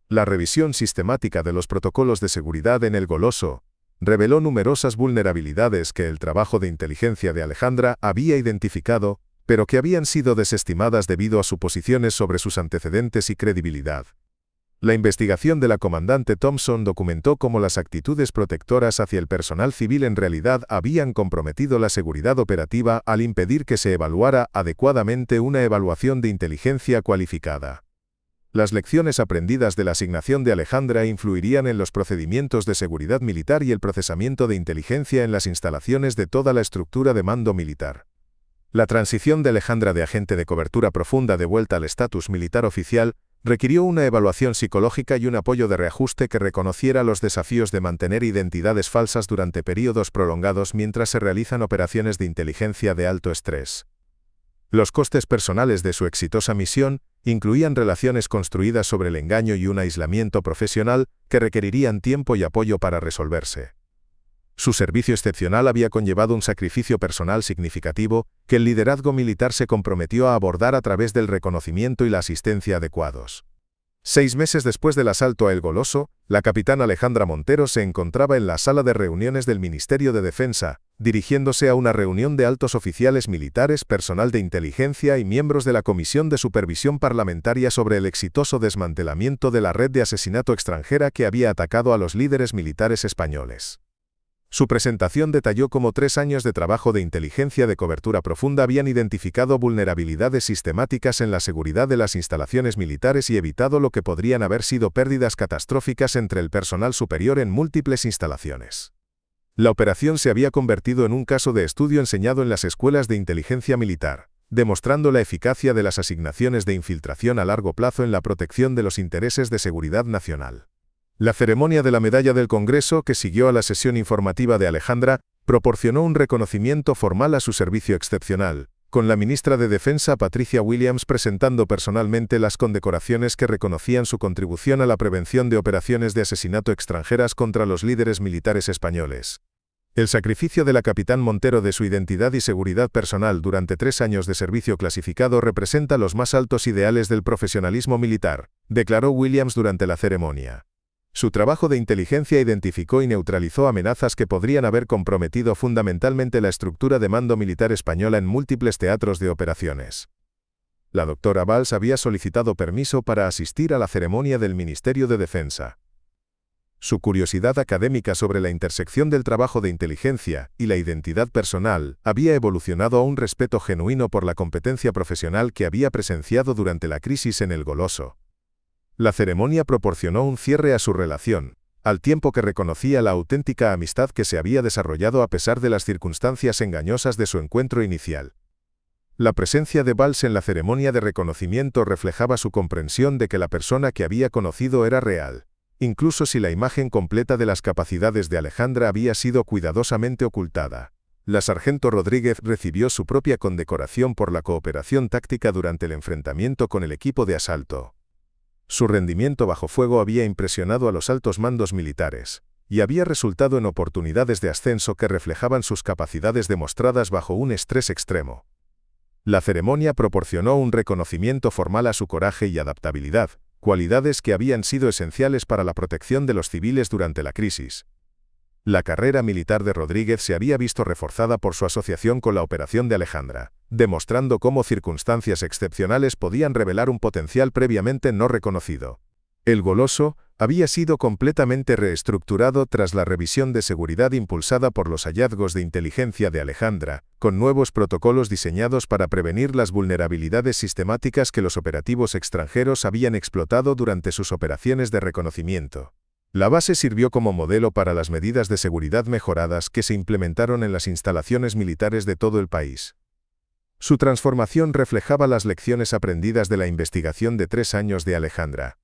La revisión sistemática de los protocolos de seguridad en el Goloso reveló numerosas vulnerabilidades que el trabajo de inteligencia de Alejandra había identificado, pero que habían sido desestimadas debido a suposiciones sobre sus antecedentes y credibilidad. La investigación de la comandante Thompson documentó cómo las actitudes protectoras hacia el personal civil en realidad habían comprometido la seguridad operativa al impedir que se evaluara adecuadamente una evaluación de inteligencia cualificada. Las lecciones aprendidas de la asignación de Alejandra influirían en los procedimientos de seguridad militar y el procesamiento de inteligencia en las instalaciones de toda la estructura de mando militar. La transición de Alejandra de agente de cobertura profunda de vuelta al estatus militar oficial requirió una evaluación psicológica y un apoyo de reajuste que reconociera los desafíos de mantener identidades falsas durante períodos prolongados mientras se realizan operaciones de inteligencia de alto estrés. Los costes personales de su exitosa misión incluían relaciones construidas sobre el engaño y un aislamiento profesional que requerirían tiempo y apoyo para resolverse. Su servicio excepcional había conllevado un sacrificio personal significativo que el liderazgo militar se comprometió a abordar a través del reconocimiento y la asistencia adecuados. 6 meses después del asalto a El Goloso, la capitán Alejandra Montero se encontraba en la sala de reuniones del Ministerio de Defensa, dirigiéndose a una reunión de altos oficiales militares, personal de inteligencia y miembros de la Comisión de Supervisión Parlamentaria sobre el exitoso desmantelamiento de la red de asesinato extranjera que había atacado a los líderes militares españoles. Su presentación detalló cómo 3 años de trabajo de inteligencia de cobertura profunda habían identificado vulnerabilidades sistemáticas en la seguridad de las instalaciones militares y evitado lo que podrían haber sido pérdidas catastróficas entre el personal superior en múltiples instalaciones. La operación se había convertido en un caso de estudio enseñado en las escuelas de inteligencia militar, demostrando la eficacia de las asignaciones de infiltración a largo plazo en la protección de los intereses de seguridad nacional. La ceremonia de la Medalla del Congreso, que siguió a la sesión informativa de Alejandra, proporcionó un reconocimiento formal a su servicio excepcional, con la ministra de Defensa Patricia Williams presentando personalmente las condecoraciones que reconocían su contribución a la prevención de operaciones de asesinato extranjeras contra los líderes militares españoles. El sacrificio de la capitán Montero de su identidad y seguridad personal durante 3 años de servicio clasificado representa los más altos ideales del profesionalismo militar, declaró Williams durante la ceremonia. Su trabajo de inteligencia identificó y neutralizó amenazas que podrían haber comprometido fundamentalmente la estructura de mando militar española en múltiples teatros de operaciones. La doctora Valls había solicitado permiso para asistir a la ceremonia del Ministerio de Defensa. Su curiosidad académica sobre la intersección del trabajo de inteligencia y la identidad personal había evolucionado a un respeto genuino por la competencia profesional que había presenciado durante la crisis en el Goloso. La ceremonia proporcionó un cierre a su relación, al tiempo que reconocía la auténtica amistad que se había desarrollado a pesar de las circunstancias engañosas de su encuentro inicial. La presencia de Valls en la ceremonia de reconocimiento reflejaba su comprensión de que la persona que había conocido era real, incluso si la imagen completa de las capacidades de Alejandra había sido cuidadosamente ocultada. La sargento Rodríguez recibió su propia condecoración por la cooperación táctica durante el enfrentamiento con el equipo de asalto. Su rendimiento bajo fuego había impresionado a los altos mandos militares, y había resultado en oportunidades de ascenso que reflejaban sus capacidades demostradas bajo un estrés extremo. La ceremonia proporcionó un reconocimiento formal a su coraje y adaptabilidad, cualidades que habían sido esenciales para la protección de los civiles durante la crisis. La carrera militar de Rodríguez se había visto reforzada por su asociación con la operación de Alejandra, demostrando cómo circunstancias excepcionales podían revelar un potencial previamente no reconocido. El Goloso había sido completamente reestructurado tras la revisión de seguridad impulsada por los hallazgos de inteligencia de Alejandra, con nuevos protocolos diseñados para prevenir las vulnerabilidades sistemáticas que los operativos extranjeros habían explotado durante sus operaciones de reconocimiento. La base sirvió como modelo para las medidas de seguridad mejoradas que se implementaron en las instalaciones militares de todo el país. Su transformación reflejaba las lecciones aprendidas de la investigación de 3 años de Alejandra.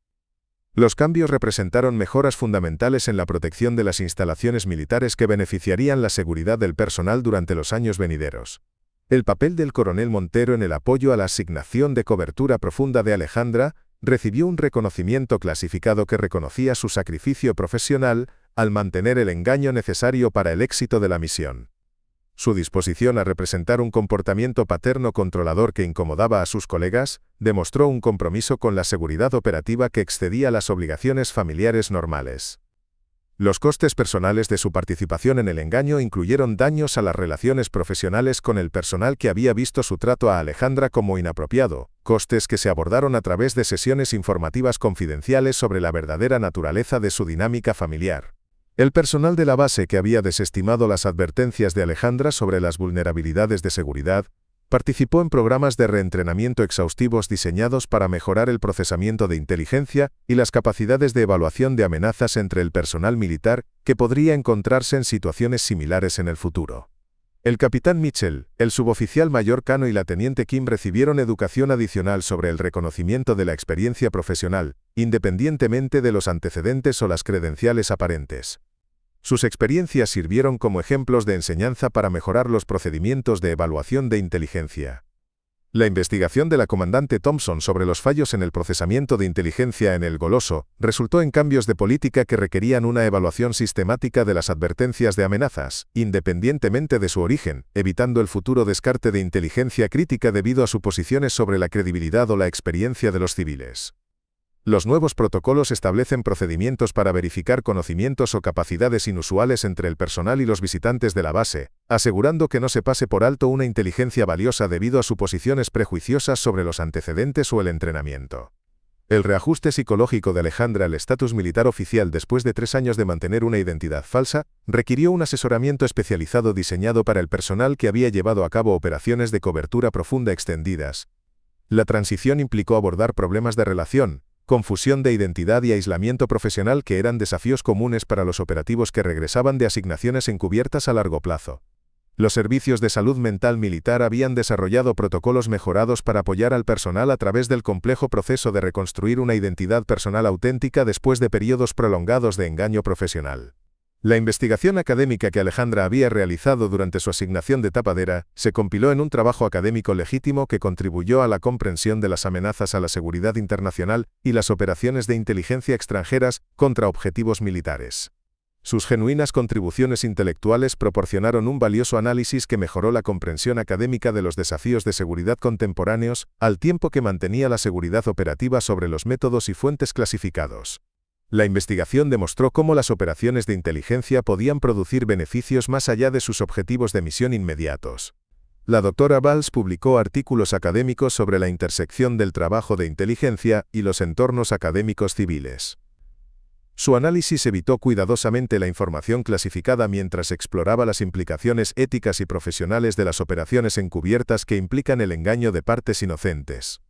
Los cambios representaron mejoras fundamentales en la protección de las instalaciones militares que beneficiarían la seguridad del personal durante los años venideros. El papel del coronel Montero en el apoyo a la asignación de cobertura profunda de Alejandra recibió un reconocimiento clasificado que reconocía su sacrificio profesional al mantener el engaño necesario para el éxito de la misión. Su disposición a representar un comportamiento paterno controlador que incomodaba a sus colegas, demostró un compromiso con la seguridad operativa que excedía las obligaciones familiares normales. Los costes personales de su participación en el engaño incluyeron daños a las relaciones profesionales con el personal que había visto su trato a Alejandra como inapropiado, costes que se abordaron a través de sesiones informativas confidenciales sobre la verdadera naturaleza de su dinámica familiar. El personal de la base que había desestimado las advertencias de Alejandra sobre las vulnerabilidades de seguridad, participó en programas de reentrenamiento exhaustivos diseñados para mejorar el procesamiento de inteligencia y las capacidades de evaluación de amenazas entre el personal militar que podría encontrarse en situaciones similares en el futuro. El capitán Mitchell, el suboficial mayor Cano y la teniente Kim recibieron educación adicional sobre el reconocimiento de la experiencia profesional, independientemente de los antecedentes o las credenciales aparentes. Sus experiencias sirvieron como ejemplos de enseñanza para mejorar los procedimientos de evaluación de inteligencia. La investigación de la comandante Thompson sobre los fallos en el procesamiento de inteligencia en el Goloso resultó en cambios de política que requerían una evaluación sistemática de las advertencias de amenazas, independientemente de su origen, evitando el futuro descarte de inteligencia crítica debido a suposiciones sobre la credibilidad o la experiencia de los civiles. Los nuevos protocolos establecen procedimientos para verificar conocimientos o capacidades inusuales entre el personal y los visitantes de la base, asegurando que no se pase por alto una inteligencia valiosa debido a suposiciones prejuiciosas sobre los antecedentes o el entrenamiento. El reajuste psicológico de Alejandra al estatus militar oficial después de 3 años de mantener una identidad falsa, requirió un asesoramiento especializado diseñado para el personal que había llevado a cabo operaciones de cobertura profunda extendidas. La transición implicó abordar problemas de relación, confusión de identidad y aislamiento profesional que eran desafíos comunes para los operativos que regresaban de asignaciones encubiertas a largo plazo. Los servicios de salud mental militar habían desarrollado protocolos mejorados para apoyar al personal a través del complejo proceso de reconstruir una identidad personal auténtica después de periodos prolongados de engaño profesional. La investigación académica que Alejandra había realizado durante su asignación de tapadera se compiló en un trabajo académico legítimo que contribuyó a la comprensión de las amenazas a la seguridad internacional y las operaciones de inteligencia extranjeras contra objetivos militares. Sus genuinas contribuciones intelectuales proporcionaron un valioso análisis que mejoró la comprensión académica de los desafíos de seguridad contemporáneos, al tiempo que mantenía la seguridad operativa sobre los métodos y fuentes clasificados. La investigación demostró cómo las operaciones de inteligencia podían producir beneficios más allá de sus objetivos de misión inmediatos. La doctora Valls publicó artículos académicos sobre la intersección del trabajo de inteligencia y los entornos académicos civiles. Su análisis evitó cuidadosamente la información clasificada mientras exploraba las implicaciones éticas y profesionales de las operaciones encubiertas que implican el engaño de partes inocentes.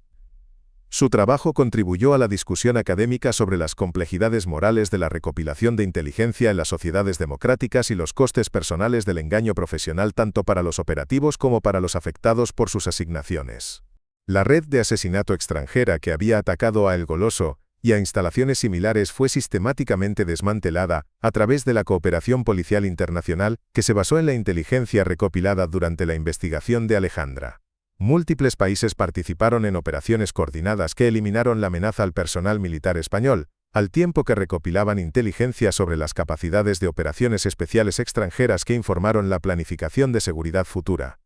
Su trabajo contribuyó a la discusión académica sobre las complejidades morales de la recopilación de inteligencia en las sociedades democráticas y los costes personales del engaño profesional tanto para los operativos como para los afectados por sus asignaciones. La red de asesinato extranjera que había atacado a El Goloso y a instalaciones similares fue sistemáticamente desmantelada a través de la cooperación policial internacional que se basó en la inteligencia recopilada durante la investigación de Alejandra. Múltiples países participaron en operaciones coordinadas que eliminaron la amenaza al personal militar español, al tiempo que recopilaban inteligencia sobre las capacidades de operaciones especiales extranjeras que informaron la planificación de seguridad futura.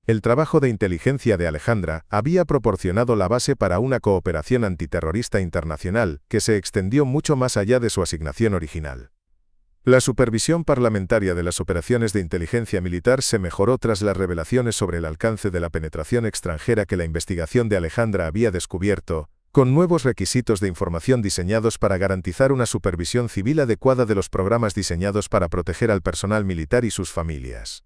El trabajo de inteligencia de Alejandra había proporcionado la base para una cooperación antiterrorista internacional que se extendió mucho más allá de su asignación original. La supervisión parlamentaria de las operaciones de inteligencia militar se mejoró tras las revelaciones sobre el alcance de la penetración extranjera que la investigación de Alejandra había descubierto, con nuevos requisitos de información diseñados para garantizar una supervisión civil adecuada de los programas diseñados para proteger al personal militar y sus familias.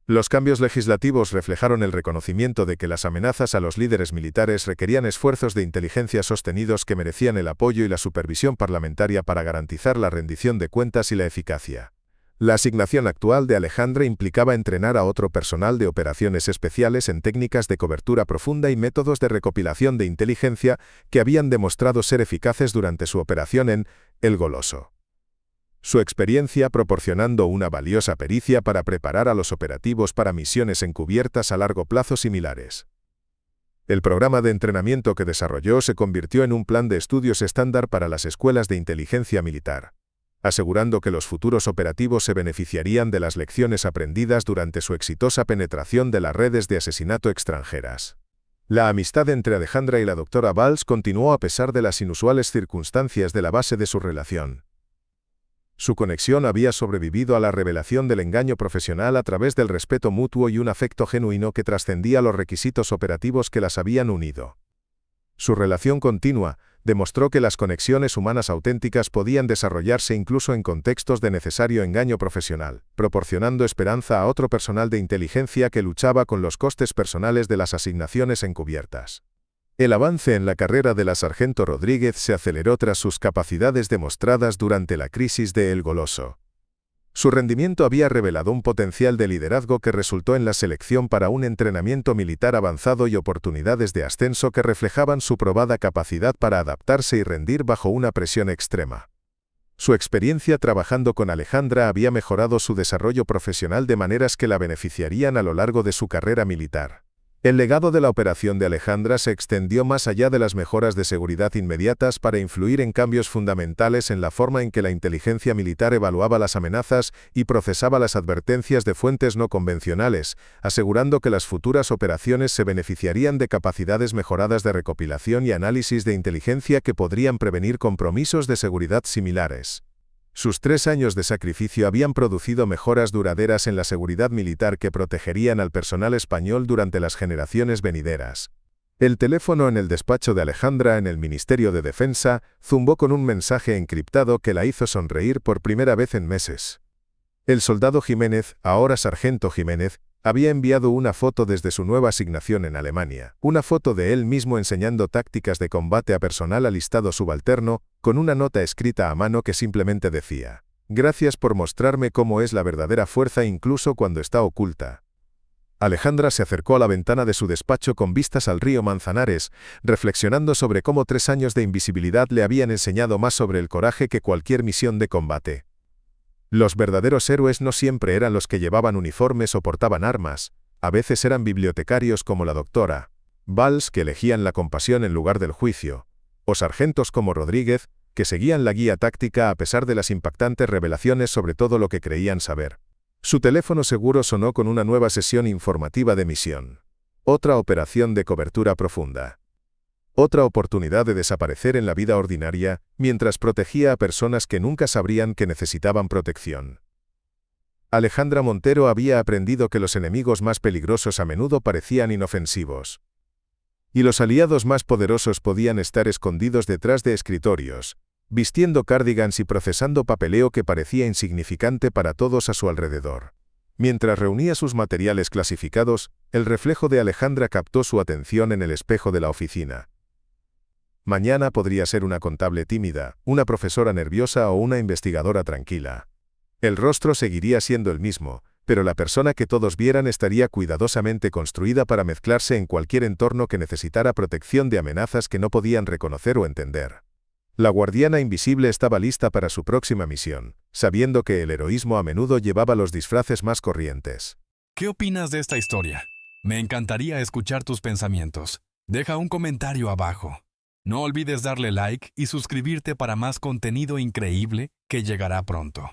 Los cambios legislativos reflejaron el reconocimiento de que las amenazas a los líderes militares requerían esfuerzos de inteligencia sostenidos que merecían el apoyo y la supervisión parlamentaria para garantizar la rendición de cuentas y la eficacia. La asignación actual de Alejandra implicaba entrenar a otro personal de operaciones especiales en técnicas de cobertura profunda y métodos de recopilación de inteligencia que habían demostrado ser eficaces durante su operación en El Goloso. Su experiencia proporcionando una valiosa pericia para preparar a los operativos para misiones encubiertas a largo plazo similares. El programa de entrenamiento que desarrolló se convirtió en un plan de estudios estándar para las escuelas de inteligencia militar, asegurando que los futuros operativos se beneficiarían de las lecciones aprendidas durante su exitosa penetración de las redes de asesinato extranjeras. La amistad entre Alejandra y la doctora Valls continuó a pesar de las inusuales circunstancias de la base de su relación. Su conexión había sobrevivido a la revelación del engaño profesional a través del respeto mutuo y un afecto genuino que trascendía los requisitos operativos que las habían unido. Su relación continua demostró que las conexiones humanas auténticas podían desarrollarse incluso en contextos de necesario engaño profesional, proporcionando esperanza a otro personal de inteligencia que luchaba con los costes personales de las asignaciones encubiertas. El avance en la carrera de la sargento Rodríguez se aceleró tras sus capacidades demostradas durante la crisis de El Goloso. Su rendimiento había revelado un potencial de liderazgo que resultó en la selección para un entrenamiento militar avanzado y oportunidades de ascenso que reflejaban su probada capacidad para adaptarse y rendir bajo una presión extrema. Su experiencia trabajando con Alejandra había mejorado su desarrollo profesional de maneras que la beneficiarían a lo largo de su carrera militar. El legado de la operación de Alejandra se extendió más allá de las mejoras de seguridad inmediatas para influir en cambios fundamentales en la forma en que la inteligencia militar evaluaba las amenazas y procesaba las advertencias de fuentes no convencionales, asegurando que las futuras operaciones se beneficiarían de capacidades mejoradas de recopilación y análisis de inteligencia que podrían prevenir compromisos de seguridad similares. Sus 3 años de sacrificio habían producido mejoras duraderas en la seguridad militar que protegerían al personal español durante las generaciones venideras. El teléfono en el despacho de Alejandra en el Ministerio de Defensa zumbó con un mensaje encriptado que la hizo sonreír por primera vez en meses. El soldado Jiménez, ahora sargento Jiménez, había enviado una foto desde su nueva asignación en Alemania, una foto de él mismo enseñando tácticas de combate a personal alistado subalterno, con una nota escrita a mano que simplemente decía: «Gracias por mostrarme cómo es la verdadera fuerza incluso cuando está oculta». Alejandra se acercó a la ventana de su despacho con vistas al río Manzanares, reflexionando sobre cómo 3 años de invisibilidad le habían enseñado más sobre el coraje que cualquier misión de combate. Los verdaderos héroes no siempre eran los que llevaban uniformes o portaban armas, a veces eran bibliotecarios como la doctora Valls, que elegían la compasión en lugar del juicio, o sargentos como Rodríguez, que seguían la guía táctica a pesar de las impactantes revelaciones sobre todo lo que creían saber. Su teléfono seguro sonó con una nueva sesión informativa de misión. Otra operación de cobertura profunda. Otra oportunidad de desaparecer en la vida ordinaria, mientras protegía a personas que nunca sabrían que necesitaban protección. Alejandra Montero había aprendido que los enemigos más peligrosos a menudo parecían inofensivos. Y los aliados más poderosos podían estar escondidos detrás de escritorios, vistiendo cardigans y procesando papeleo que parecía insignificante para todos a su alrededor. Mientras reunía sus materiales clasificados, el reflejo de Alejandra captó su atención en el espejo de la oficina. Mañana podría ser una contable tímida, una profesora nerviosa o una investigadora tranquila. El rostro seguiría siendo el mismo, pero la persona que todos vieran estaría cuidadosamente construida para mezclarse en cualquier entorno que necesitara protección de amenazas que no podían reconocer o entender. La guardiana invisible estaba lista para su próxima misión, sabiendo que el heroísmo a menudo llevaba los disfraces más corrientes. ¿Qué opinas de esta historia? Me encantaría escuchar tus pensamientos. Deja un comentario abajo. No olvides darle like y suscribirte para más contenido increíble que llegará pronto.